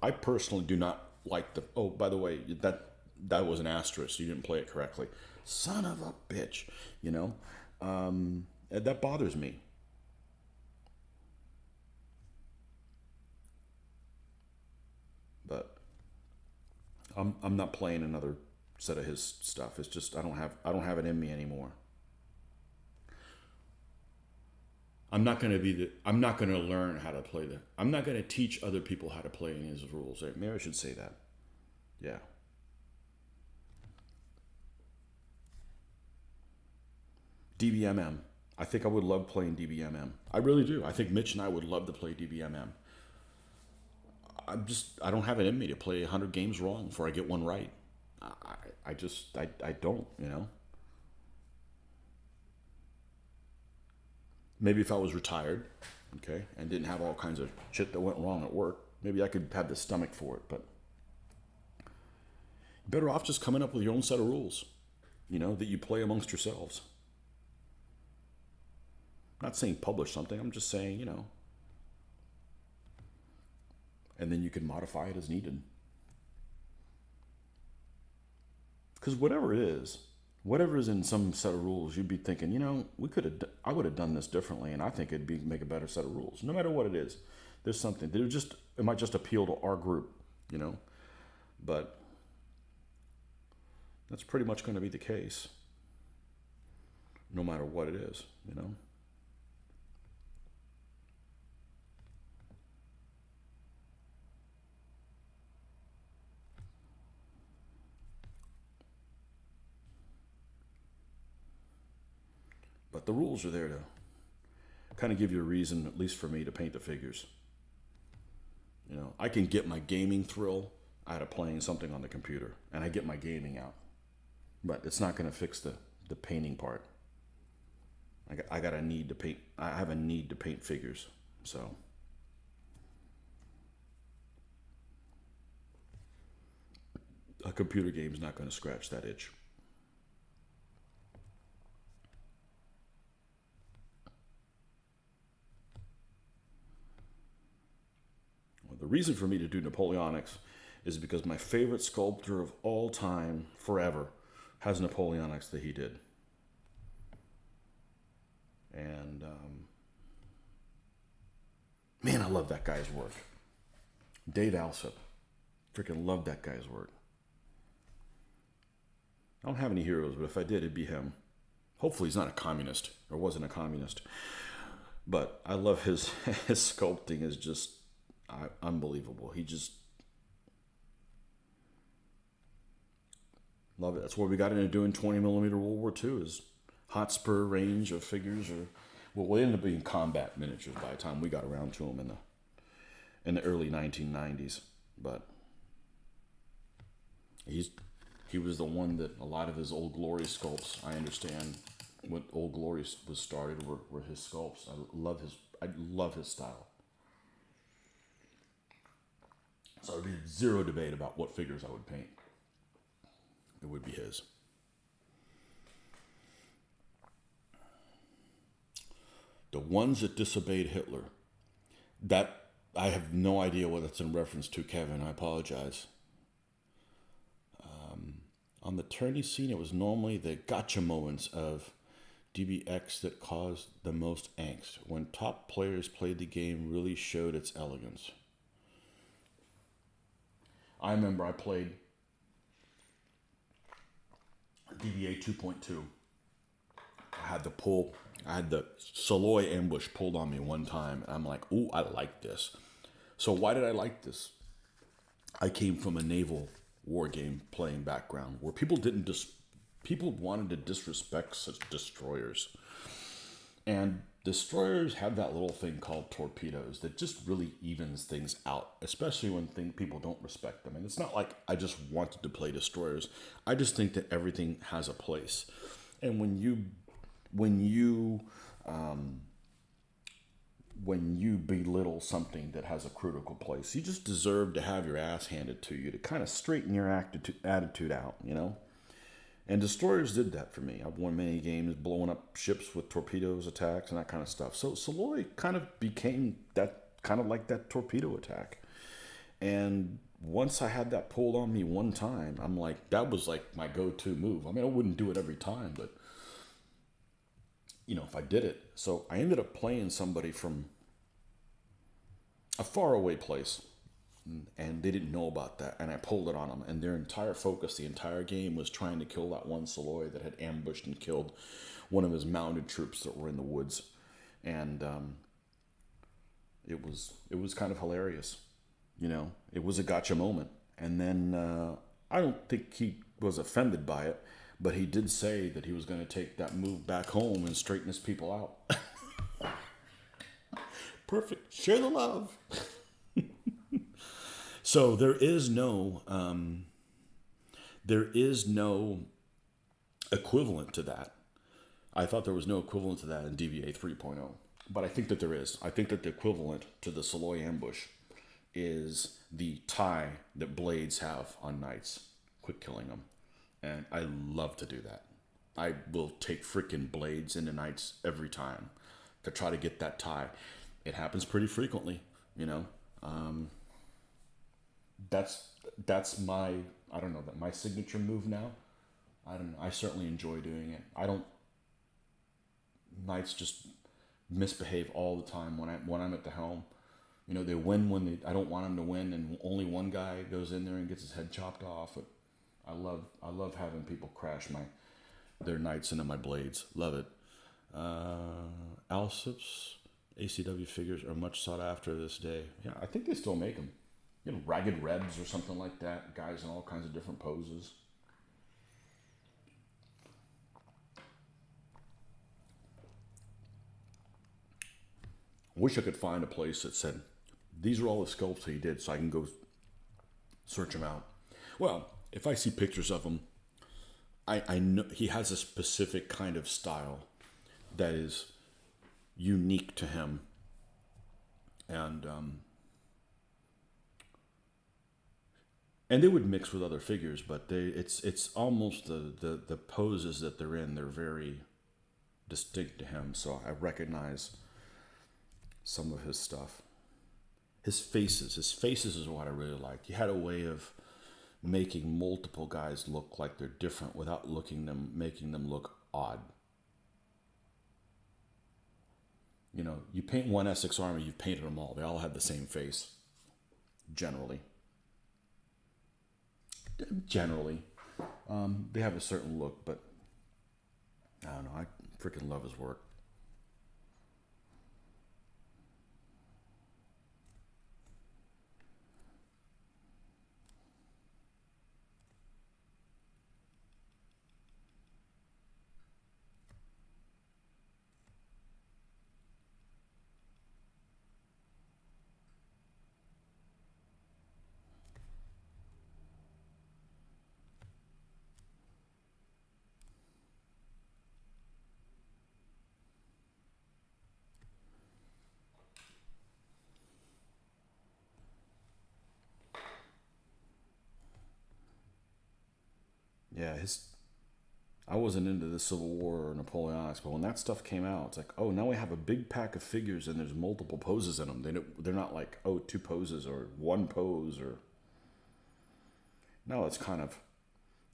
I personally do not like oh, by the way, that was an asterisk. You didn't play it correctly. Son of a bitch, you know. That bothers me. But I'm not playing another set of his stuff. It's just I don't have it in me anymore. I'm not going to learn how to play that. I'm not going to teach other people how to play in his rules. Maybe I should say that. Yeah. DBMM. I think I would love playing DBMM. I really do. I think Mitch and I would love to play DBMM. I don't have it in me to play 100 games wrong before I get one right. I don't, you know. Maybe if I was retired, okay, and didn't have all kinds of shit that went wrong at work, maybe I could have the stomach for it, but better off just coming up with your own set of rules, you know, that you play amongst yourselves. I'm not saying publish something, I'm just saying, you know, and then you can modify it as needed. Because whatever is in some set of rules, you'd be thinking, you know, I would have done this differently, and I think make a better set of rules. No matter what it is, there's something. It might just appeal to our group, you know, but that's pretty much going to be the case, no matter what it is, you know. But the rules are there to kind of give you a reason, at least for me, to paint the figures. You know, I can get my gaming thrill out of playing something on the computer, and I get my gaming out. But it's not going to fix the painting part. I got a need to paint. I have a need to paint figures, so. A computer game is not going to scratch that itch. reason for me to do Napoleonics is because my favorite sculptor of all time, forever, has Napoleonics that he did. And, man, I love that guy's work. Dave Alsop. Freaking love that guy's work. I don't have any heroes, but if I did, it'd be him. Hopefully he's not a communist, or wasn't a communist. But I love his sculpting is just unbelievable. He just... love it. That's what we got into doing 20 millimeter World War II is Hotspur range of figures, or well, they ended up being combat miniatures by the time we got around to them in the early 1990s. But he was the one that a lot of his Old Glory sculpts, I understand, when Old Glory was started, were his sculpts. I love his style. So there'd be zero debate about what figures I would paint. It would be his. The ones that disobeyed Hitler. That, I have no idea what that's in reference to, Kevin. I apologize. On the tourney scene, it was normally the gotcha moments of DBX that caused the most angst. When top players played the game, really showed its elegance. I remember I played DBA 2.2. I had the Saloy ambush pulled on me one time, and I'm like, ooh, I like this. So why did I like this? I came from a naval war game playing background where people wanted to disrespect such destroyers. And destroyers have that little thing called torpedoes that just really evens things out, especially when people don't respect them. And it's not like I just wanted to play destroyers. I just think that everything has a place. And when you belittle something that has a critical place, you just deserve to have your ass handed to you to kind of straighten your attitude out, you know? And destroyers did that for me. I've won many games blowing up ships with torpedoes attacks and that kind of stuff. So Saloy kind of became that kind of like that torpedo attack. And once I had that pulled on me one time, I'm like, that was like my go-to move. I mean, I wouldn't do it every time, but you know, if I did it. So I ended up playing somebody from a faraway place, and they didn't know about that, and I pulled it on them, and their entire focus the entire game was trying to kill that one Saloy that had ambushed and killed one of his mounted troops that were in the woods. And it was kind of hilarious, you know. It was a gotcha moment. And then I don't think he was offended by it, but he did say that he was going to take that move back home and straighten his people out. Perfect. Share the love. So there is no equivalent to that. I thought there was no equivalent to that in DVA 3.0, but I think that there is. I think that the equivalent to the Saloy ambush is the tie that blades have on knights, quick killing them. And I love to do that. I will take freaking blades into knights every time to try to get that tie. It happens pretty frequently, you know. That's my, I don't know, that my signature move now. I don't know. I certainly enjoy doing it. Knights just misbehave all the time when I'm at the helm. You know, they win when I don't want them to win, and only one guy goes in there and gets his head chopped off. I love having people crash their knights into my blades. Love it. Alsop's ACW figures are much sought after this day. Yeah, I think they still make them. You know, Ragged Rebs or something like that. Guys in all kinds of different poses. Wish I could find a place that said, these are all the sculpts he did, so I can go search them out. Well, if I see pictures of him, I know he has a specific kind of style that is unique to him. And they would mix with other figures, but it's almost the poses that they're in, they're very distinct to him. So I recognize some of his stuff. His faces is what I really liked. He had a way of making multiple guys look like they're different without making them look odd. You know, you paint one Essex Army, you've painted them all. They all had the same face, generally. Generally, they have a certain look, but I don't know. I freaking love his work. Yeah, his. I wasn't into the Civil War or Napoleonics, but when that stuff came out, it's like, oh, now we have a big pack of figures and there's multiple poses in them. They're not like, oh, two poses or one pose or. No, it's kind of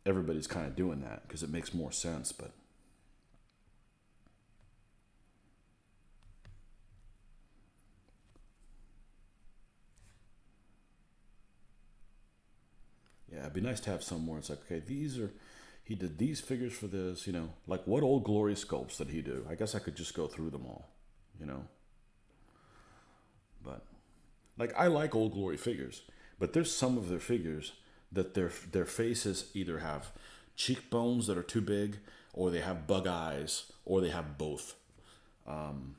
everybody's kind of doing that because it makes more sense, but. Yeah, it'd be nice to have somewhere it's like, okay, he did these figures for this, you know, like what Old Glory sculpts did he do? I guess I could just go through them all, you know. But like I like Old Glory figures, but there's some of their figures that their faces either have cheekbones that are too big, or they have bug eyes, or they have both. Um,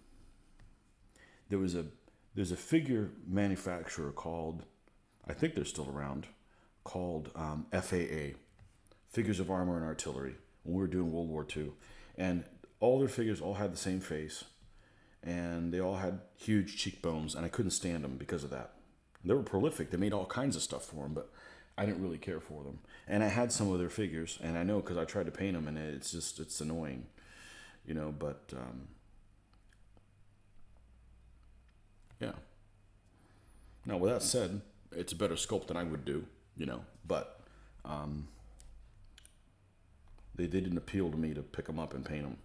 there was a there's a figure manufacturer called, I think they're still around, called FAA, Figures of Armor and Artillery, when we were doing World War II. And all their figures all had the same face, and they all had huge cheekbones, and I couldn't stand them because of that. They were prolific. They made all kinds of stuff for them, but I didn't really care for them. And I had some of their figures, and I know because I tried to paint them, and it's annoying, you know, but yeah. Now, with that said, it's a better sculpt than I would do, you know, but um, they didn't appeal to me to pick them up and paint them.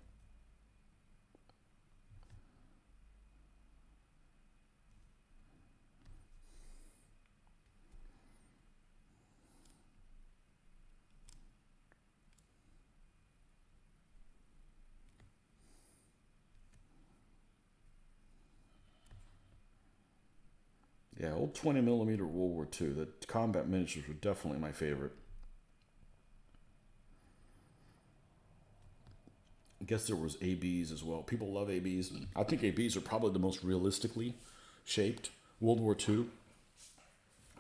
Yeah, old 20 millimeter World War II. The combat miniatures were definitely my favorite. I guess there was ABs as well. People love ABs. I think ABs are probably the most realistically shaped World War II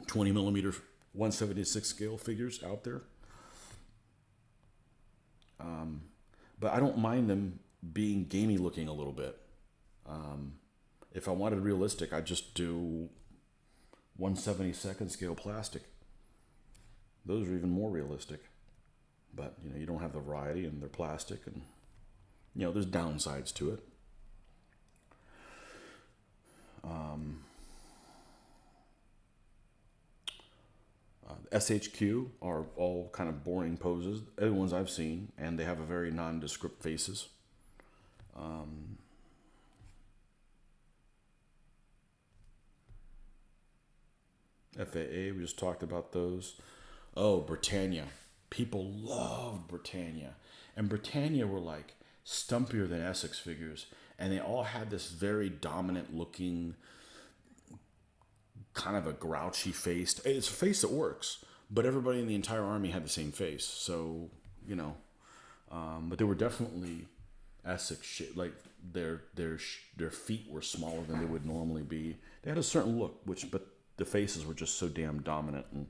20 millimeter 176 scale figures out there. But I don't mind them being gamey looking a little bit. Um, if I wanted realistic, I'd just do 1/72 scale plastic. Those are even more realistic. But you know, you don't have the variety, and they're plastic, and you know, there's downsides to it. Um, SHQ are all kind of boring poses, every ones I've seen, and they have a very nondescript faces. Um, FAA, we just talked about those. Oh, Britannia. People loved Britannia. And Britannia were like stumpier than Essex figures. And they all had this very dominant looking, kind of a grouchy face. It's a face that works. But everybody in the entire army had the same face. So, you know. But they were definitely Essex shit. Like their feet were smaller than they would normally be. They had a certain look, but the faces were just so damn dominant and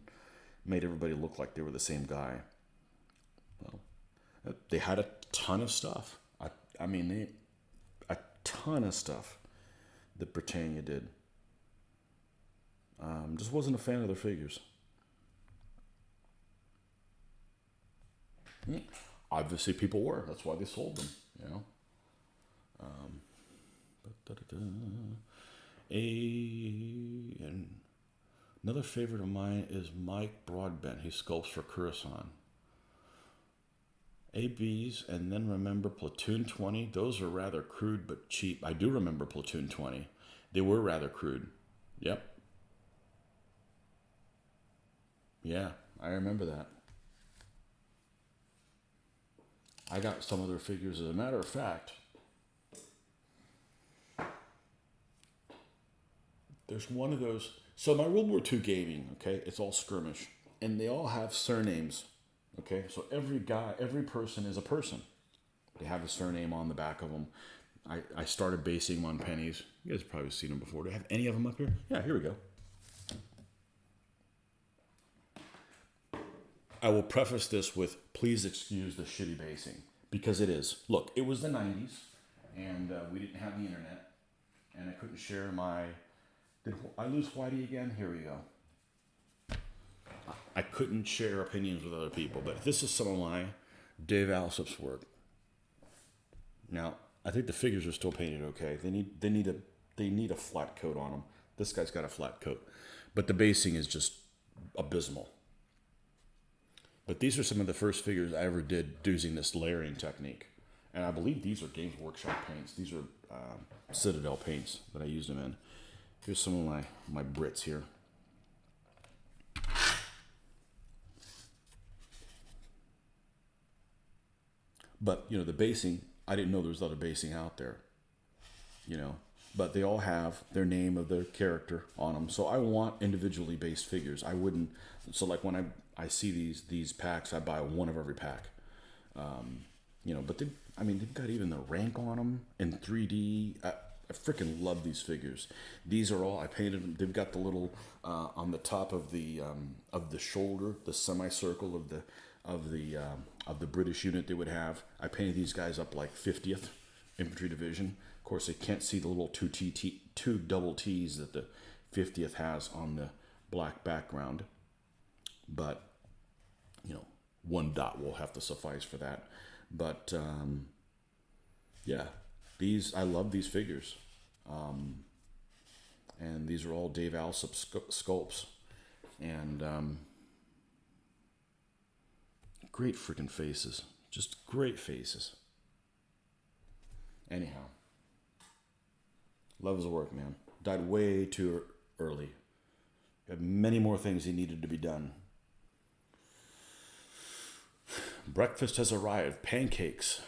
made everybody look like they were the same guy. Well, they had a ton of stuff. I mean, a ton of stuff that Britannia did. Just wasn't a fan of their figures. Obviously, people were. That's why they sold them. You know. Um, And another favorite of mine is Mike Broadbent. He sculpts for Curacao. ABs, and then remember Platoon 20. Those are rather crude but cheap. I do remember Platoon 20. They were rather crude. Yep. Yeah, I remember that. I got some of their figures. As a matter of fact, there's one of those. So my World War II gaming, okay, it's all skirmish. And they all have surnames. Okay, so every person is a person. They have a surname on the back of them. I started basing them on pennies. You guys have probably seen them before. Do I have any of them up here? Yeah, here we go. I will preface this with, please excuse the shitty basing, because it is. Look, it was the 90s, and we didn't have the internet, and I couldn't share my... Did I lose Whitey again? Here we go. I couldn't share opinions with other people, but this is some of my Dave Alsop's work. Now, I think the figures are still painted okay. They need a flat coat on them. This guy's got a flat coat, but the basing is just abysmal. But these are some of the first figures I ever did using this layering technique, and I believe these are Games Workshop paints. These are Citadel paints that I used them in. Here's some of my Brits here. But, you know, the basing, I didn't know there was other basing out there, you know. But they all have their name of their character on them. So I want individually based figures. I wouldn't, so like when I see these packs, I buy one of every pack. You know, but they've got even the rank on them in 3D. I freaking love these figures. These are all, I painted them. They've got the little, on the top of the shoulder, the semicircle of the British unit they would have. I painted these guys up like 50th Infantry Division. Of course, they can't see the little two double T's that the 50th has on the black background. But, you know, one dot will have to suffice for that. But, yeah, I love these figures. And these are all Dave Alsop sculpts. And, great freaking faces. Just great faces. Anyhow. Love his work, man. Died way too early. Had many more things he needed to be done. Breakfast has arrived. Pancakes.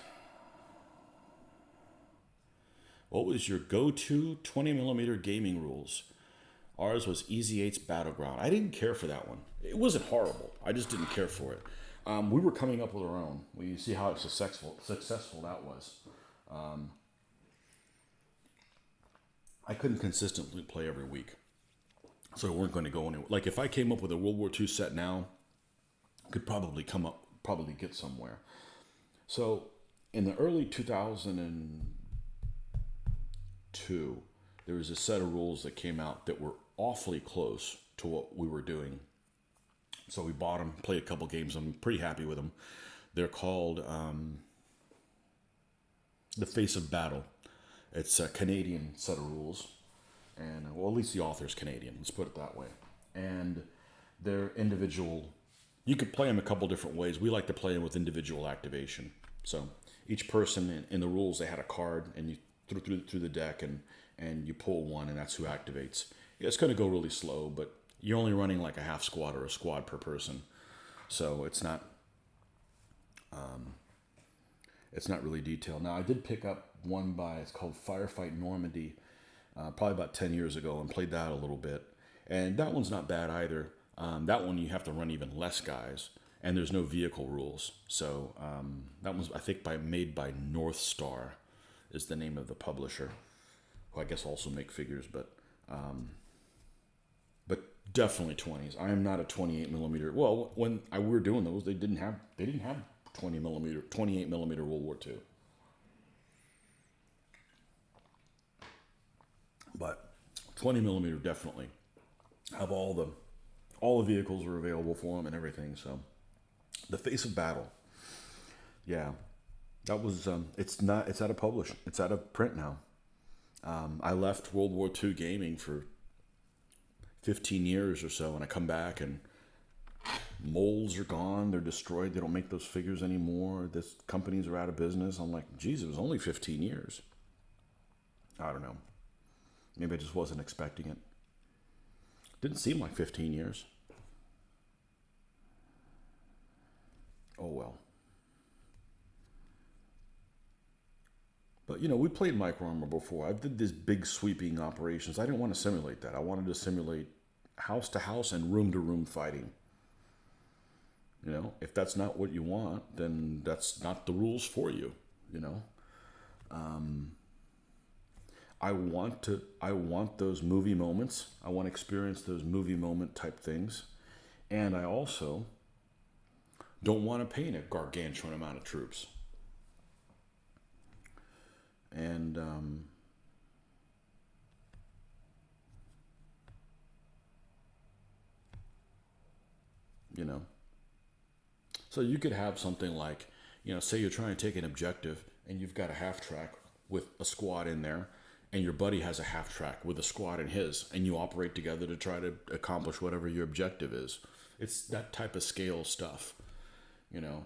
What was your go-to 20mm gaming rules? Ours was Easy 8's Battleground. I didn't care for that one. It wasn't horrible. I just didn't care for it. We were coming up with our own. We see how successful that was. I couldn't consistently play every week, so we weren't going to go anywhere. Like if I came up with a World War II set now, I could probably get somewhere. So in the early 2002, there was a set of rules that came out that were awfully close to what we were doing. So we bought them, played a couple games. I'm pretty happy with them. They're called The Face of Battle. It's a Canadian set of rules. And, well, at least the author's Canadian. Let's put it that way. And they're individual. You could play them a couple different ways. We like to play them with individual activation. So each person in the rules, they had a card, and you through the deck, and you pull one, and that's who activates. Yeah, it's going to go really slow, but you're only running like a half squad or a squad per person. So it's not really detailed. Now, I did pick up one it's called Firefight Normandy, probably about 10 years ago, and played that a little bit. And that one's not bad either. That one you have to run even less guys, and there's no vehicle rules. So that one's, I think, made by North Star is the name of the publisher, who I guess also make figures, but definitely 20s. I am not a 28mm. Well, when we were doing those, they didn't have 28mm World War II. But 20mm definitely have all the vehicles are available for them and everything. So The Face of Battle. Yeah. That was it's out of print now. I left World War II gaming for 15 years or so, and I come back and molds are gone. They're destroyed. They don't make those figures anymore. This companies are out of business. I'm like, geez, it was only 15 years. I don't know. Maybe I just wasn't expecting it. Didn't seem like 15 years. Oh well. But we played Micro Armor before. I did these big sweeping operations. I didn't want to simulate that. I wanted to simulate house to house and room to room fighting. If that's not what you want, then that's not the rules for you. I want those movie moments. I want to experience those movie moment type things. And I also don't want to paint a gargantuan amount of troops. And so you could have something like, say you're trying to take an objective and you've got a half track with a squad in there, and your buddy has a half track with a squad in his, and you operate together to try to accomplish whatever your objective is. It's that type of scale stuff, and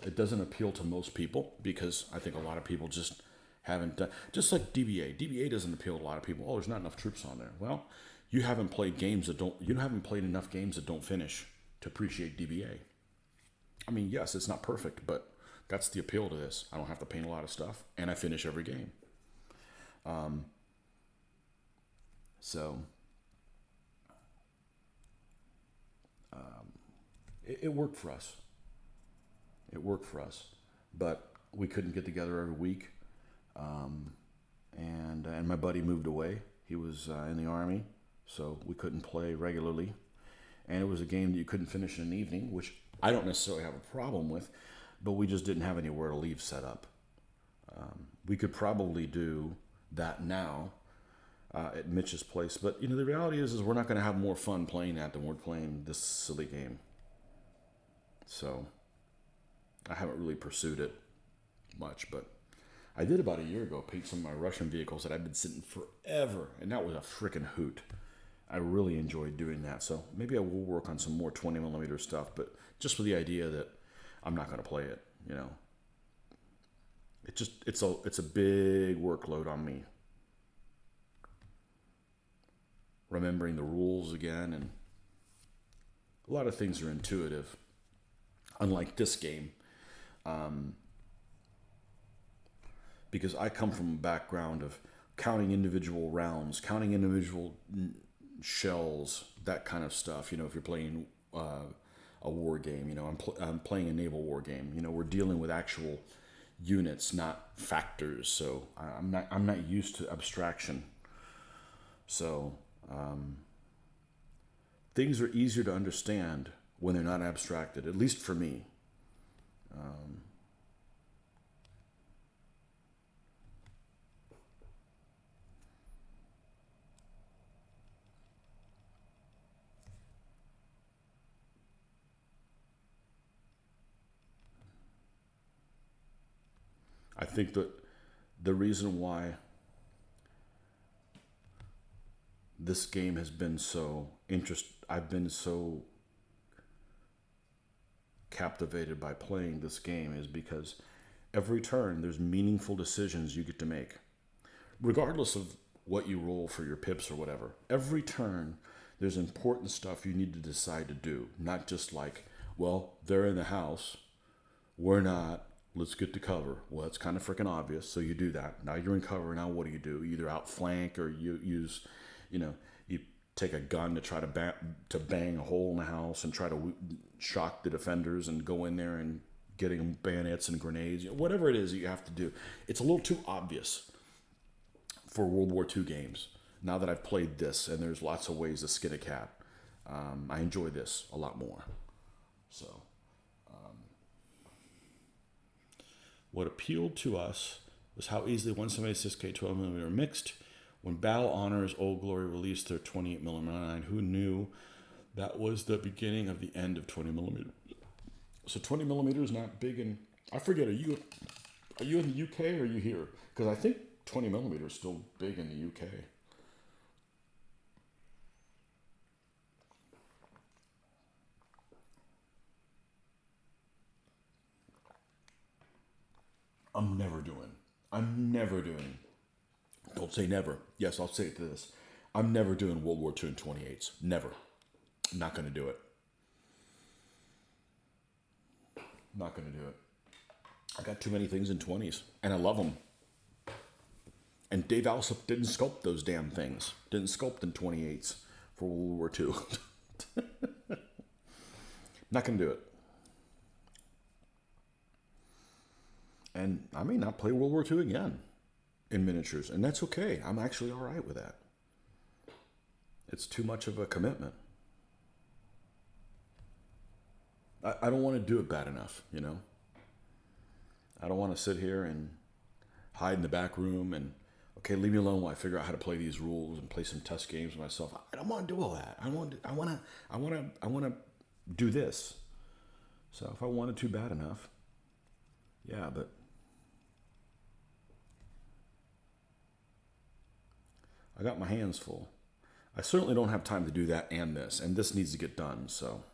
it doesn't appeal to most people because I think a lot of people just haven't done, just like DBA. DBA doesn't appeal to a lot of people. Oh, there's not enough troops on there. Well, you haven't played enough games that don't finish to appreciate DBA. I mean, yes, it's not perfect, but that's the appeal to this. I don't have to paint a lot of stuff, and I finish every game. It worked for us. But we couldn't get together every week. And my buddy moved away. He was in the Army, so we couldn't play regularly. And it was a game that you couldn't finish in an evening, which I don't necessarily have a problem with, but we just didn't have anywhere to leave set up. We could probably do that now at Mitch's place, but the reality is we're not going to have more fun playing that than we're playing this silly game. So I haven't really pursued it much, but I did about a year ago paint some of my Russian vehicles that I've been sitting forever, and that was a freaking hoot. I really enjoyed doing that, so maybe I will work on some more 20mm stuff, but just with the idea that I'm not going to play it, It's a big workload on me. Remembering the rules again, and a lot of things are intuitive. Unlike this game, because I come from a background of counting individual rounds, counting individual shells, that kind of stuff. If you're playing a war game, I'm playing a naval war game. We're dealing with actual units, not factors. So I'm not used to abstraction. So things are easier to understand when they're not abstracted, at least for me. I think that the reason why this game has been I've been so captivated by playing this game is because every turn there's meaningful decisions you get to make. Regardless of what you roll for your pips or whatever, every turn there's important stuff you need to decide to do. Not just like, well, they're in the house, we're not, let's get to cover. Well, it's kind of freaking obvious, so you do that. Now you're in cover, now what do? You either outflank or you use, you take a gun to try to bang a hole in the house and try to shock the defenders and go in there and getting bayonets and grenades, whatever it is that you have to do. It's a little too obvious for World War II games. Now that I've played this, and there's lots of ways to skin a cat, I enjoy this a lot more. So, what appealed to us was how easily 176K 12mm mixed. When Battle Honors Old Glory released their 28mm, who knew that was the beginning of the end of 20mm? So 20mm is not big, and I forget. Are you in the UK or are you here? Because I think 20 millimeter is still big in the UK. I'm never doing. Don't say never. Yes, I'll say it to this. I'm never doing World War II in 28s. Never. Not going to do it. Not going to do it. I got too many things in 20s, and I love them. And Dave Alsop didn't sculpt those damn things. Didn't sculpt in 28s for World War II. Not going to do it. And I may not play World War II again in miniatures, and that's okay. I'm actually all right with that. It's too much of a commitment. I don't want to do it bad enough, you know? I don't want to sit here and hide in the back room and, okay, leave me alone while I figure out how to play these rules and play some test games with myself. I don't want to do all that. I want to do this. So if I wanted to bad enough, yeah, but I got my hands full. I certainly don't have time to do that and this needs to get done, so.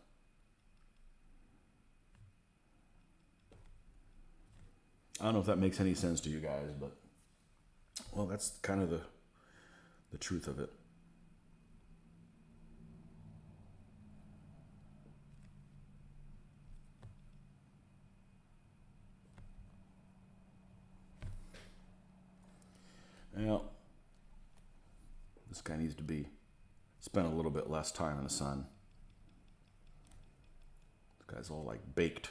I don't know if that makes any sense to you guys, but, well, that's kind of the truth of it. Well, this guy needs to be spend a little bit less time in the sun. This guy's all like baked.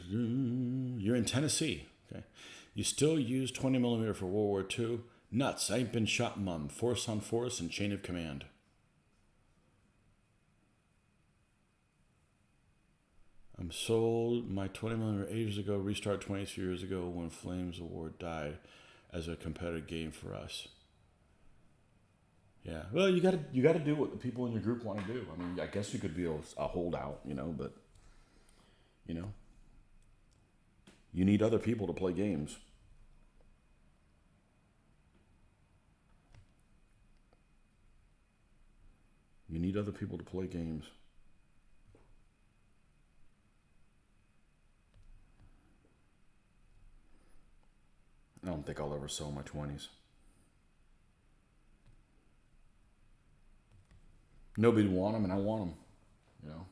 You're in Tennessee. Okay. You still use 20 millimeter for World War II? Nuts. I ain't been shot, mum. Force on force and chain of command. I'm sold my 20 millimeter 8 years ago, restart 22 years ago when Flames Award died as a competitive game for us. Yeah. Well, you gotta do what the people in your group want to do. I mean, I guess you could be a holdout, you know, but you know. You need other people to play games. You need other people to play games. I don't think I'll ever sell my 20s. Nobody want them, and I want them, you know.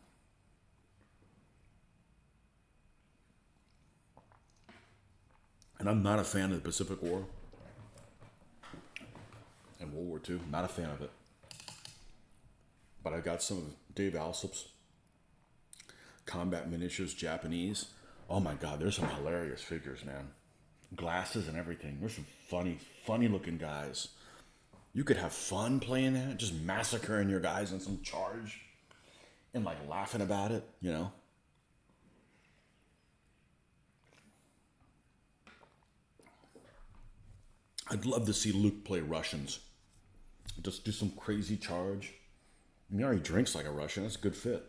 And I'm not a fan of the Pacific War and World War II. Not a fan of it. But I got some of Dave Alsop's combat miniatures, Japanese. Oh my God, there's some hilarious figures, man. Glasses and everything. There's some funny looking guys. You could have fun playing that, just massacring your guys in some charge and like laughing about it, you know. I'd love to see Luke play Russians. Just do some crazy charge. I mean, he already drinks like a Russian. That's a good fit.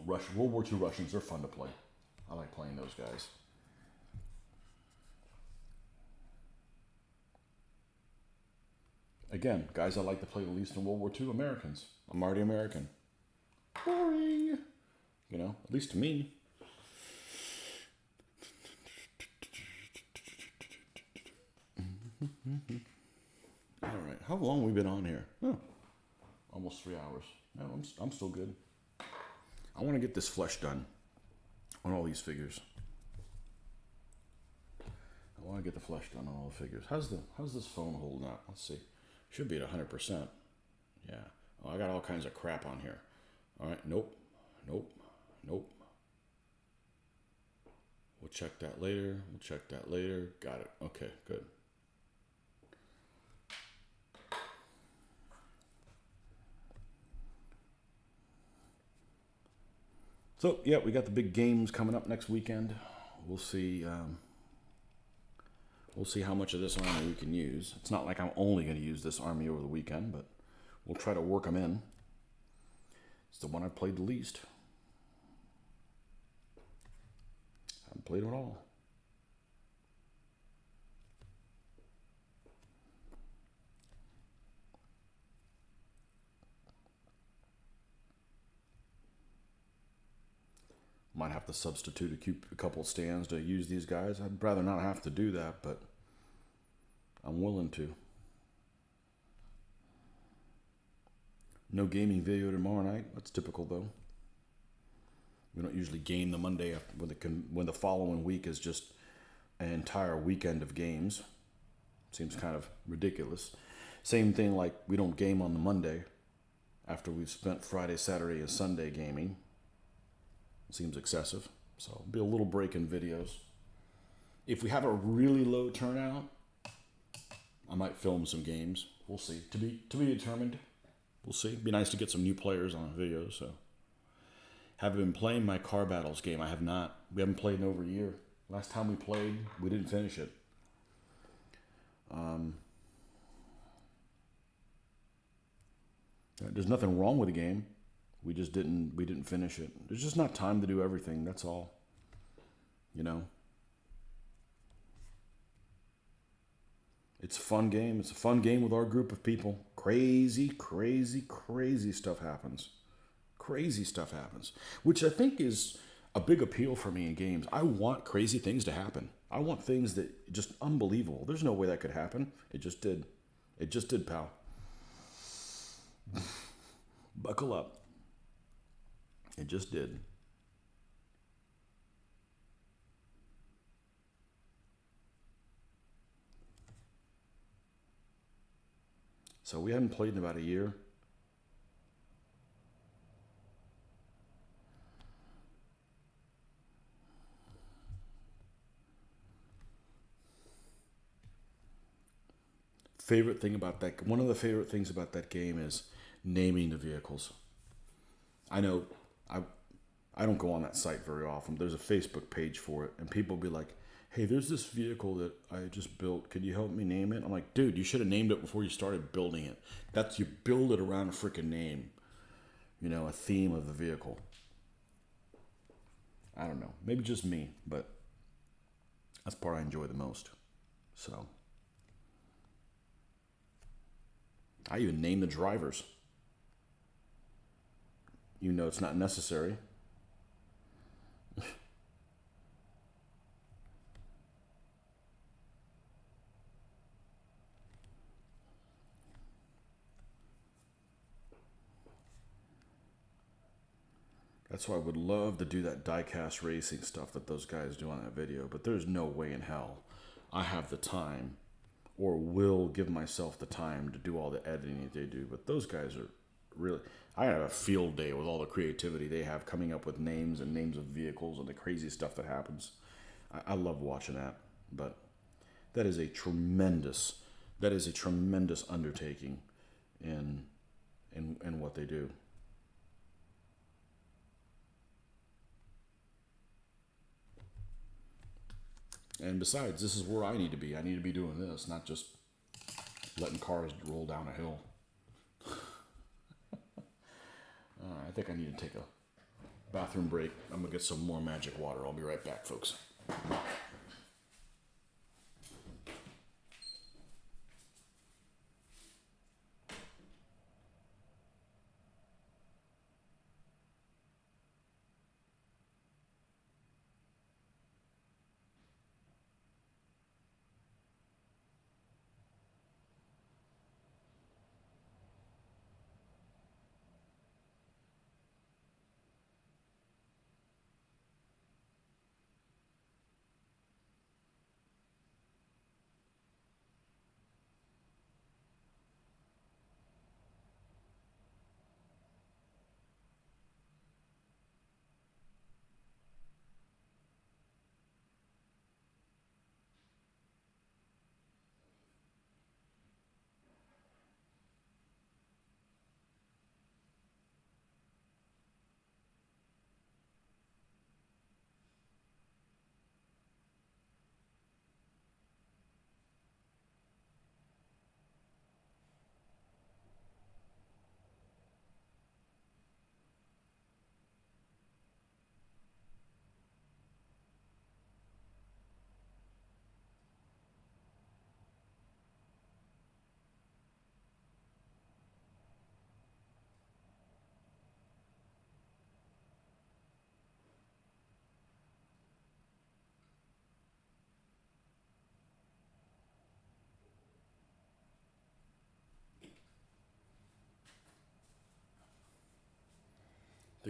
World War II Russians, they're fun to play. I like playing those guys. Again, guys I like to play the least in World War II, Americans. I'm already American. Boring. You know, at least to me. All right, how long have we been on here? Oh, almost 3 hours. No, I'm still good. I want to get this flesh done on all these figures. I want to get the flesh done on all the figures. How's this phone holding up? Let's see. Should be at 100%. Yeah. Oh, I got all kinds of crap on here. All right. Nope. We'll check that later. Got it. Okay, good. So, yeah, we got the big games coming up next weekend. We'll see. We'll see how much of this army we can use. It's not like I'm only going to use this army over the weekend, but We'll try to work them in. It's the one I played the least. Haven't played them at all. Might have to substitute a couple stands to use these guys. I'd rather not have to do that, but I'm willing to. No gaming video tomorrow night. That's typical, though. We don't usually game the Monday when the following week is just an entire weekend of games. Seems kind of ridiculous. Same thing like we don't game on the Monday after we've spent Friday, Saturday, and Sunday gaming. Seems excessive. So it'll be a little break in videos. If we have a really low turnout, I might film some games. We'll see. To be determined. We'll see. It'd be nice to get some new players on a video. So, have been playing my car battles game. I have not. We haven't played in over a year. Last time we played, we didn't finish it. There's nothing wrong with the game. We just didn't finish it. There's just not time to do everything. That's all. You know. It's a fun game. It's a fun game with our group of people. Crazy, crazy, crazy stuff happens. Crazy stuff happens. Which I think is a big appeal for me in games. I want crazy things to happen. I want things that just unbelievable. There's no way that could happen. It just did. It just did, pal. Buckle up. It just did. So we hadn't played in about a year. Favorite thing about that, one of the favorite things about that game is naming the vehicles. I know I don't go on that site very often. There's a Facebook page for it, and people be like, hey, there's this vehicle that I just built. Could you help me name it? I'm like, dude, you should have named it before you started building it. You build it around a freaking name. You know, a theme of the vehicle. I don't know. Maybe just me, but that's the part I enjoy the most. So, I even name the drivers. You know it's not necessary. That's why I would love to do that diecast racing stuff that those guys do on that video, but there's no way in hell I have the time or will give myself the time to do all the editing that they do. But those guys are really, I have a field day with all the creativity they have coming up with names and names of vehicles and the crazy stuff that happens. I love watching that, but that is a tremendous undertaking in what they do. And besides, this is where I need to be. I need to be doing this, not just letting cars roll down a hill. I think I need to take a bathroom break. I'm going to get some more magic water. I'll be right back, folks.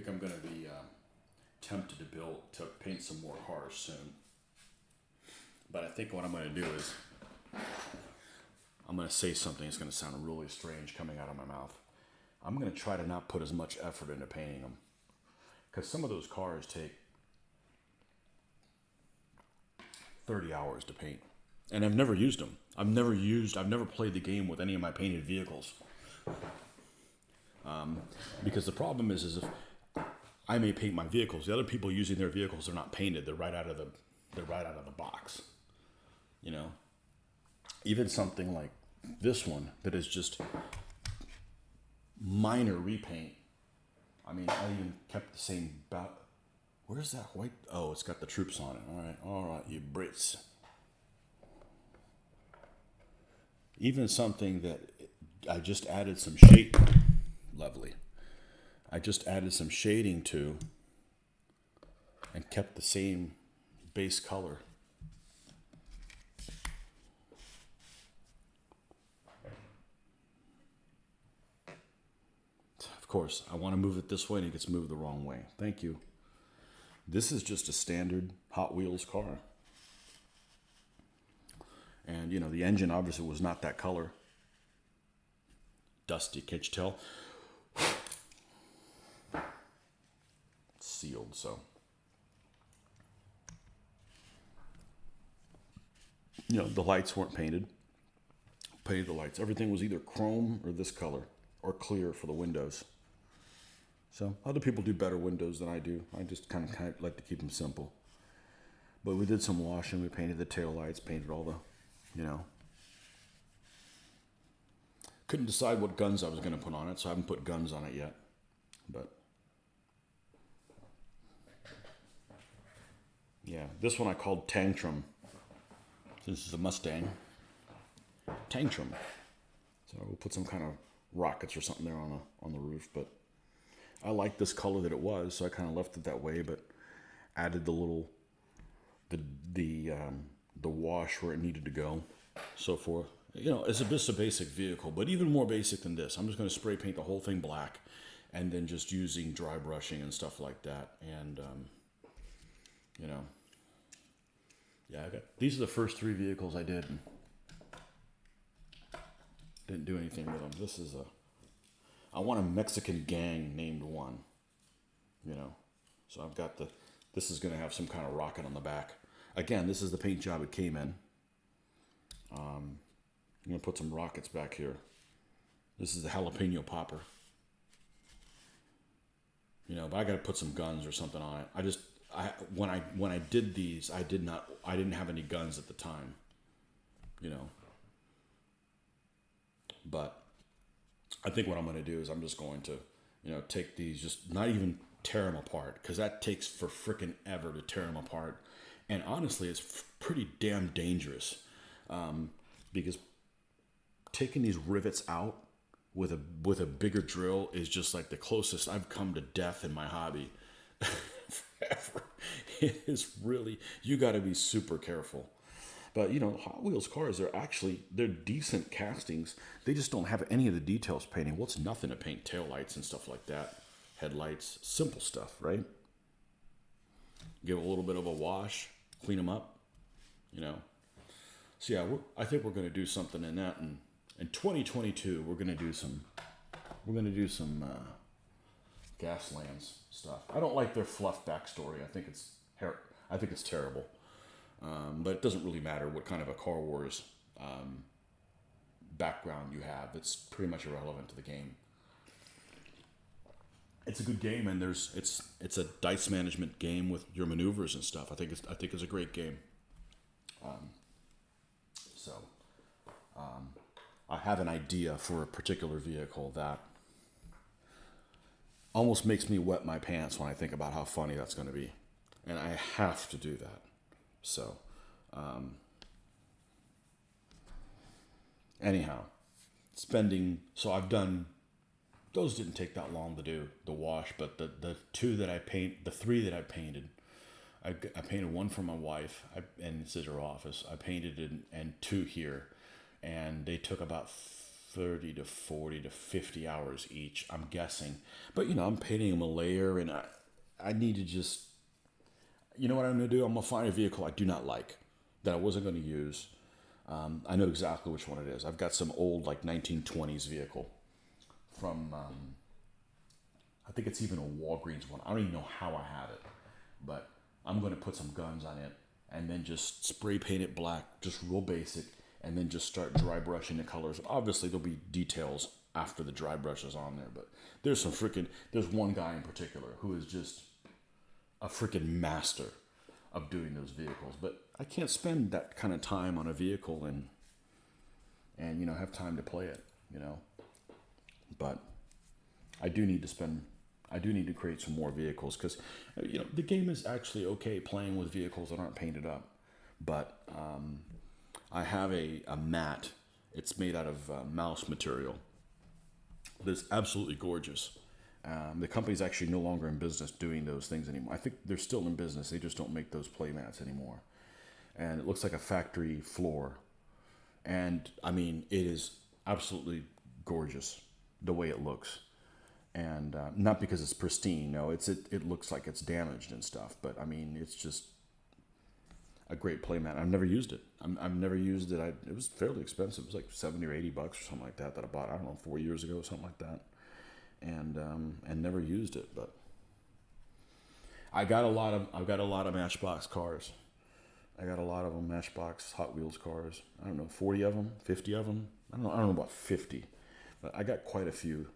think I'm going to be tempted to paint some more cars soon. But I think what I'm going to do is I'm going to say something that's going to sound really strange coming out of my mouth. I'm going to try to not put as much effort into painting them, because some of those cars take 30 hours to paint. And I've never used them. I've never played the game with any of my painted vehicles. Because the problem is if I may paint my vehicles, the other people using their vehicles are not painted. They're right out of the box. You know, even something like this one that is just minor repaint. I mean, I even kept the same. Where's that white? Oh, it's got the troops on it. All right, you Brits. Even something that I just added some shade. Lovely. I just added some shading to and kept the same base color. Of course, I want to move it this way and it gets moved the wrong way. Thank you. This is just a standard Hot Wheels car. And, you know, the engine obviously was not that color. Dusty, can't you tell? It's sealed, so. You know, the lights weren't painted. Painted the lights. Everything was either chrome or this color, or clear for the windows. So, other people do better windows than I do. I just kind of like to keep them simple. But we did some washing. We painted the tail lights, painted all the, you know. Couldn't decide what guns I was going to put on it, so I haven't put guns on it yet. But, yeah, this one I called Tantrum. This is a Mustang. Tantrum. So we'll put some kind of rockets or something there on the roof, but I liked this color that it was, so I kind of left it that way, but added the little the wash where it needed to go, so forth. You know, it's just a basic vehicle, but even more basic than this. I'm just going to spray paint the whole thing black, and then just using dry brushing and stuff like that. And you know, yeah, these are the first 3 vehicles I did. And didn't do anything with them. This is I want a Mexican gang named one. You know, so I've got this is going to have some kind of rocket on the back. Again, this is the paint job it came in. I'm going to put some rockets back here. This is the jalapeno popper. You know, but I got to put some guns or something on it. When I did these, I didn't have any guns at the time. You know. But I think what I'm going to do is I'm just going to, you know, take these, just not even tear them apart, because that takes for frickin' ever to tear them apart. And honestly, it's pretty damn dangerous, because taking these rivets out with a bigger drill is just like the closest I've come to death in my hobby. Ever. It is really, you got to be super careful. But, you know, Hot Wheels cars, they're decent castings. They just don't have any of the details painting. Well, it's nothing to paint taillights and stuff like that. Headlights, simple stuff, right? Give a little bit of a wash, clean them up, you know. So, yeah, I think we're going to do something in that. And in 2022, we're going to do some Gaslands stuff. I don't like their fluff backstory. I think it's terrible. But it doesn't really matter what kind of a Car Wars background you have. It's pretty much irrelevant to the game. It's a good game, and it's a dice management game with your maneuvers and stuff. I think it's a great game. I have an idea for a particular vehicle that almost makes me wet my pants when I think about how funny that's going to be, and I have to do that. So, anyhow, so I've done, those didn't take that long to do, the wash, but the 3 that I painted, I painted one for my wife, and this is her office. I painted it and 2 here, and they took about 30 to 40 to 50 hours each, I'm guessing. But, I'm painting them a layer, and I need to just, you know what I'm going to do? I'm going to find a vehicle I do not like that I wasn't going to use. I know exactly which one it is. I've got some old, like, 1920s vehicle from, I think it's even a Walgreens one. I don't even know how I have it, but I'm going to put some guns on it and then just spray paint it black, just real basic, and then just start dry brushing the colors. Obviously, there'll be details after the dry brush is on there, but there's one guy in particular who is just a freaking master of doing those vehicles. But I can't spend that kind of time on a vehicle and have time to play it, But I do need to create some more vehicles because, the game is actually okay playing with vehicles that aren't painted up. But I have a mat. It's made out of mouse material. That's absolutely gorgeous. The company's actually no longer in business doing those things anymore. I think they're still in business. They just don't make those play mats anymore. And it looks like a factory floor. And, it is absolutely gorgeous the way it looks. And not because it's pristine. No, it looks like it's damaged and stuff. But, it's just a great playmat. I've never used it. I've never used it. It was fairly expensive. It was like $70 or $80 or something like that I bought, I don't know, 4 years ago or something like that. And never used it. But I've got a lot of Matchbox cars. I got a lot of them, Matchbox Hot Wheels cars. I don't know, 40 of them, 50 of them. I don't know about 50, but I got quite a few.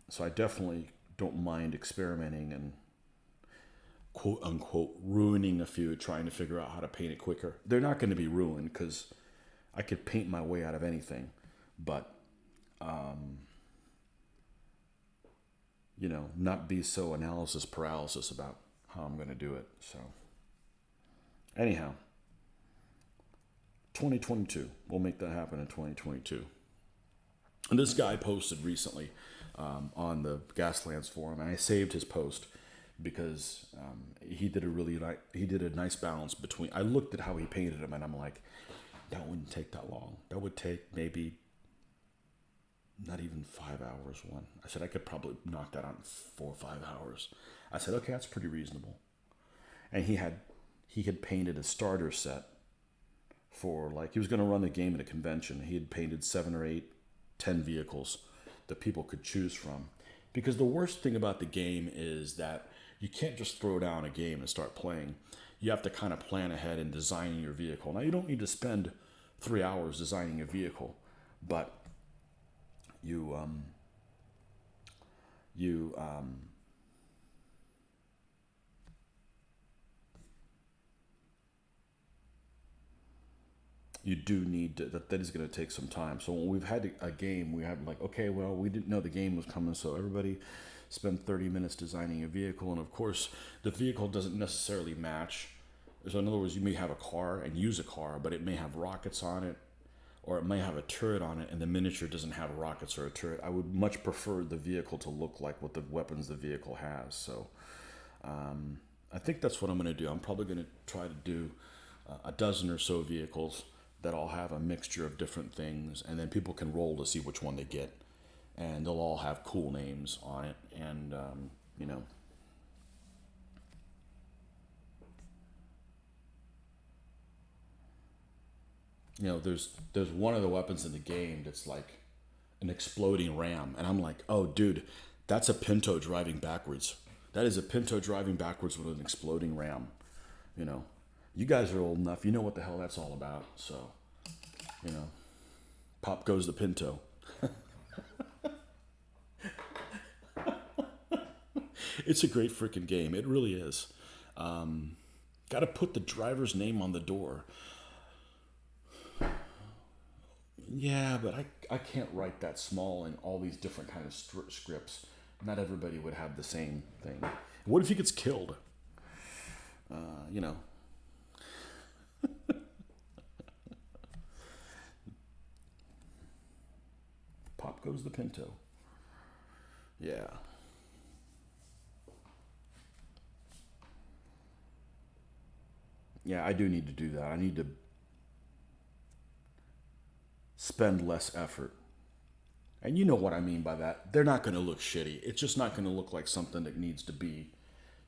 So I definitely don't mind experimenting and quote unquote ruining a few, trying to figure out how to paint it quicker. They're not going to be ruined because I could paint my way out of anything, but not be so analysis paralysis about how I'm going to do it. So anyhow, 2022, we'll make that happen in 2022. And this guy posted recently on the Gaslands forum, and I saved his post because he did a nice balance between. I looked at how he painted them, and I'm like, that wouldn't take that long. That would take maybe not even 5 hours. I said I could probably knock that out in 4 or 5 hours. I said, okay, that's pretty reasonable. And he had painted a starter set for, like, he was going to run the game at a convention. He had painted 7 or 8, 10 vehicles that people could choose from. Because the worst thing about the game is that you can't just throw down a game and start playing. You have to kind of plan ahead in designing your vehicle. Now, you don't need to spend 3 hours designing a vehicle, but you do need to, that is going to take some time. So when we've had a game, we have like, okay, well, we didn't know the game was coming, so everybody spend 30 minutes designing a vehicle, and of course, the vehicle doesn't necessarily match. So in other words, you may have a car and use a car, but it may have rockets on it, or it may have a turret on it, and the miniature doesn't have rockets or a turret. I would much prefer the vehicle to look like what the weapons the vehicle has. So I think that's what I'm going to do. I'm probably going to try to do a dozen or so vehicles that all have a mixture of different things, and then people can roll to see which one they get. And they'll all have cool names on it, and, there's one of the weapons in the game that's like an exploding ram, and I'm like, oh, dude, that's a Pinto driving backwards. That is a Pinto driving backwards with an exploding ram. You guys are old enough, you know what the hell that's all about. So, pop goes the Pinto. It's a great freaking game. It really is. Got to put the driver's name on the door. Yeah, but I can't write that small in all these different kind of scripts. Not everybody would have the same thing. What if he gets killed? Pop goes the Pinto. Yeah. Yeah, I do need to do that. I need to spend less effort And you know what I mean by that. They're not going to look shitty. It's just not going to look like something that needs to be,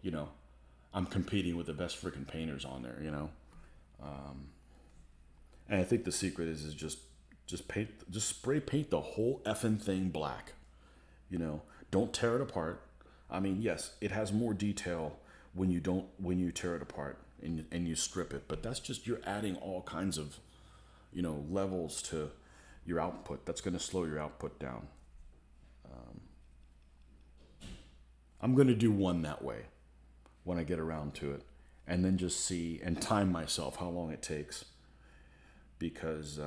you know, I'm competing with the best freaking painters on there, you know. And I think the secret is just paint, just spray paint the whole effing thing black. You know, don't tear it apart. I mean, yes, it has more detail when you tear it apart and you strip it, but that's just you're adding all kinds of, you know, levels to your output. That's going to slow your output down. I'm going to do one that way when I get around to it, and then just see and time myself how long it takes, because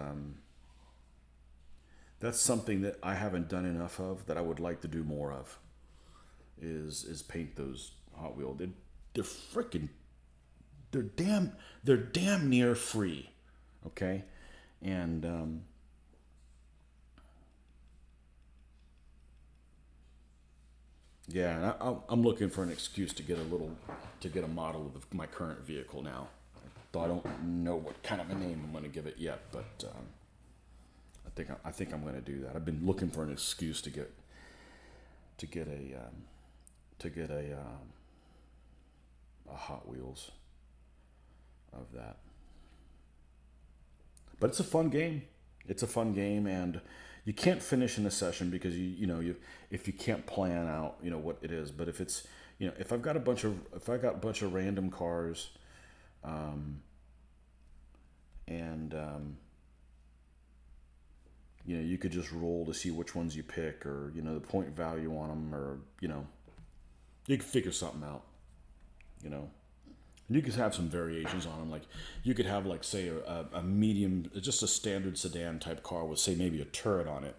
that's something that I haven't done enough of that I would like to do more of. Is paint those Hot Wheels. They're freaking they're damn near free, okay, and yeah, and I'm looking for an excuse to get a model of my current vehicle now. Though I don't know what kind of a name I'm going to give it yet, but I think I'm going to do that. I've been looking for an excuse to get a Hot Wheels of that. But it's a fun game. It's a fun game, and you can't finish in a session because you if you can't plan out what it is. But if it's if I got a bunch of random cars, and you could just roll to see which ones you pick, or the point value on them, or you can figure something out. You know, you could have some variations on them. Like you could have say a medium, just a standard sedan type car with say maybe a turret on it,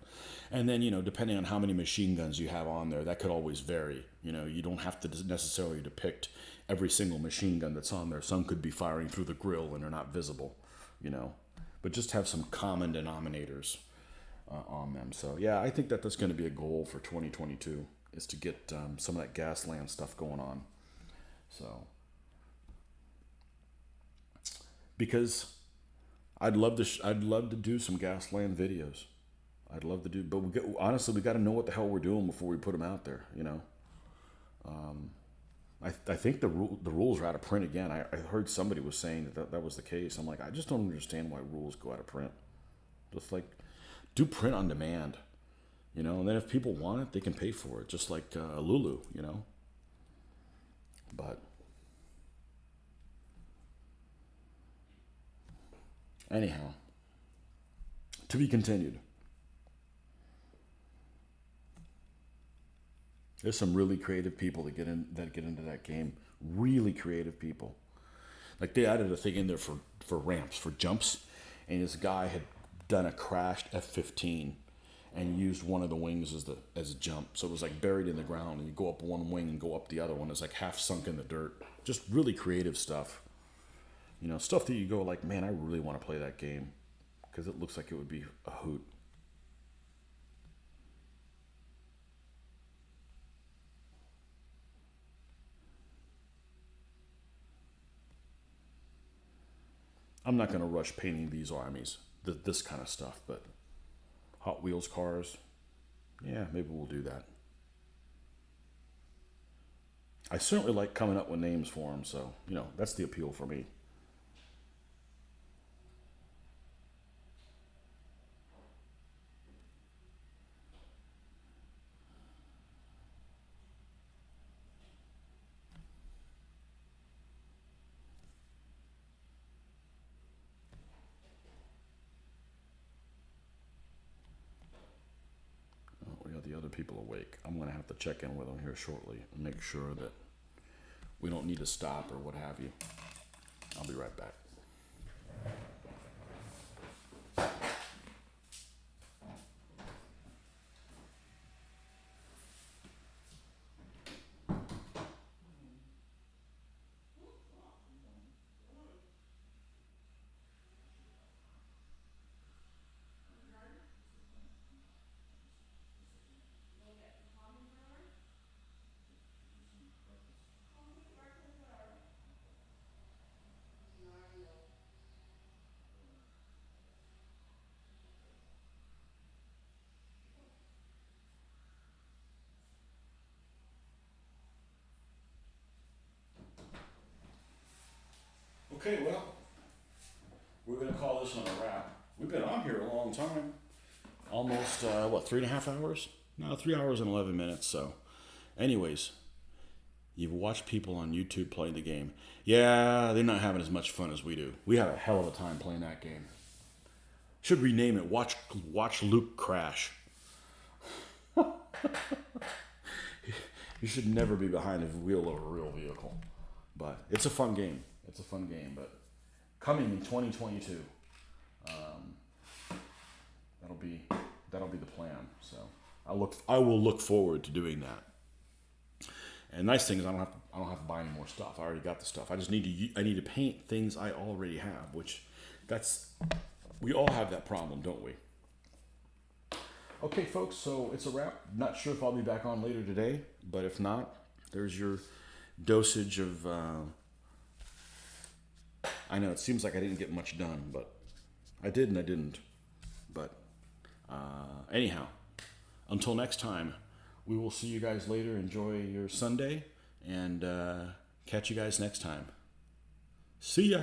and then depending on how many machine guns you have on there, that could always vary. You don't have to necessarily depict every single machine gun that's on there. Some could be firing through the grill and are not visible. But just have some common denominators on them. So yeah, I think that that's going to be a goal for 2022 is to get some of that Gasland stuff going on. So because I'd love to do some Gasland videos. I'd love to do, but honestly, we got to know what the hell we're doing before we put them out there. I think the rules are out of print again. I heard somebody was saying that was the case. I'm like, I just don't understand why rules go out of print. Just like do print on demand, and then if people want it, they can pay for it, just like Lulu, But anyhow, to be continued. There's some really creative people that get into that game. Really creative people. Like they added a thing in there for ramps, for jumps, and this guy had done a crashed F-15 and used one of the wings as a jump. So it was like buried in the ground, and you go up one wing and go up the other one. It's like half sunk in the dirt. Just really creative stuff. Stuff that you go like, man, I really want to play that game because it looks like it would be a hoot. I'm not going to rush painting these armies, this kind of stuff, but Hot Wheels cars, yeah, maybe we'll do that. I certainly like coming up with names for them, so, that's the appeal for me. Oh, we got the other people awake. I'm going to have to check in with them here shortly and make sure that we don't need to stop or what have you. I'll be right back. Okay, well, we're going to call this one a wrap. We've been on here a long time. Almost, 3.5 hours? No, 3 hours and 11 minutes. So, anyways, you've watched people on YouTube playing the game. Yeah, they're not having as much fun as we do. We have a hell of a time playing that game. Should rename it Watch Luke Crash. You should never be behind the wheel of a real vehicle. But it's a fun game. It's a fun game. But coming in 2022, that'll be the plan. So I will look forward to doing that. And nice thing is I don't have to buy any more stuff. I already got the stuff. I need to paint things I already have, which we all have that problem, don't we? Okay, folks, so it's a wrap. Not sure if I'll be back on later today, but if not, there's your dosage of... I know, it seems like I didn't get much done, but I did and I didn't. But anyhow, until next time, we will see you guys later. Enjoy your Sunday, and catch you guys next time. See ya!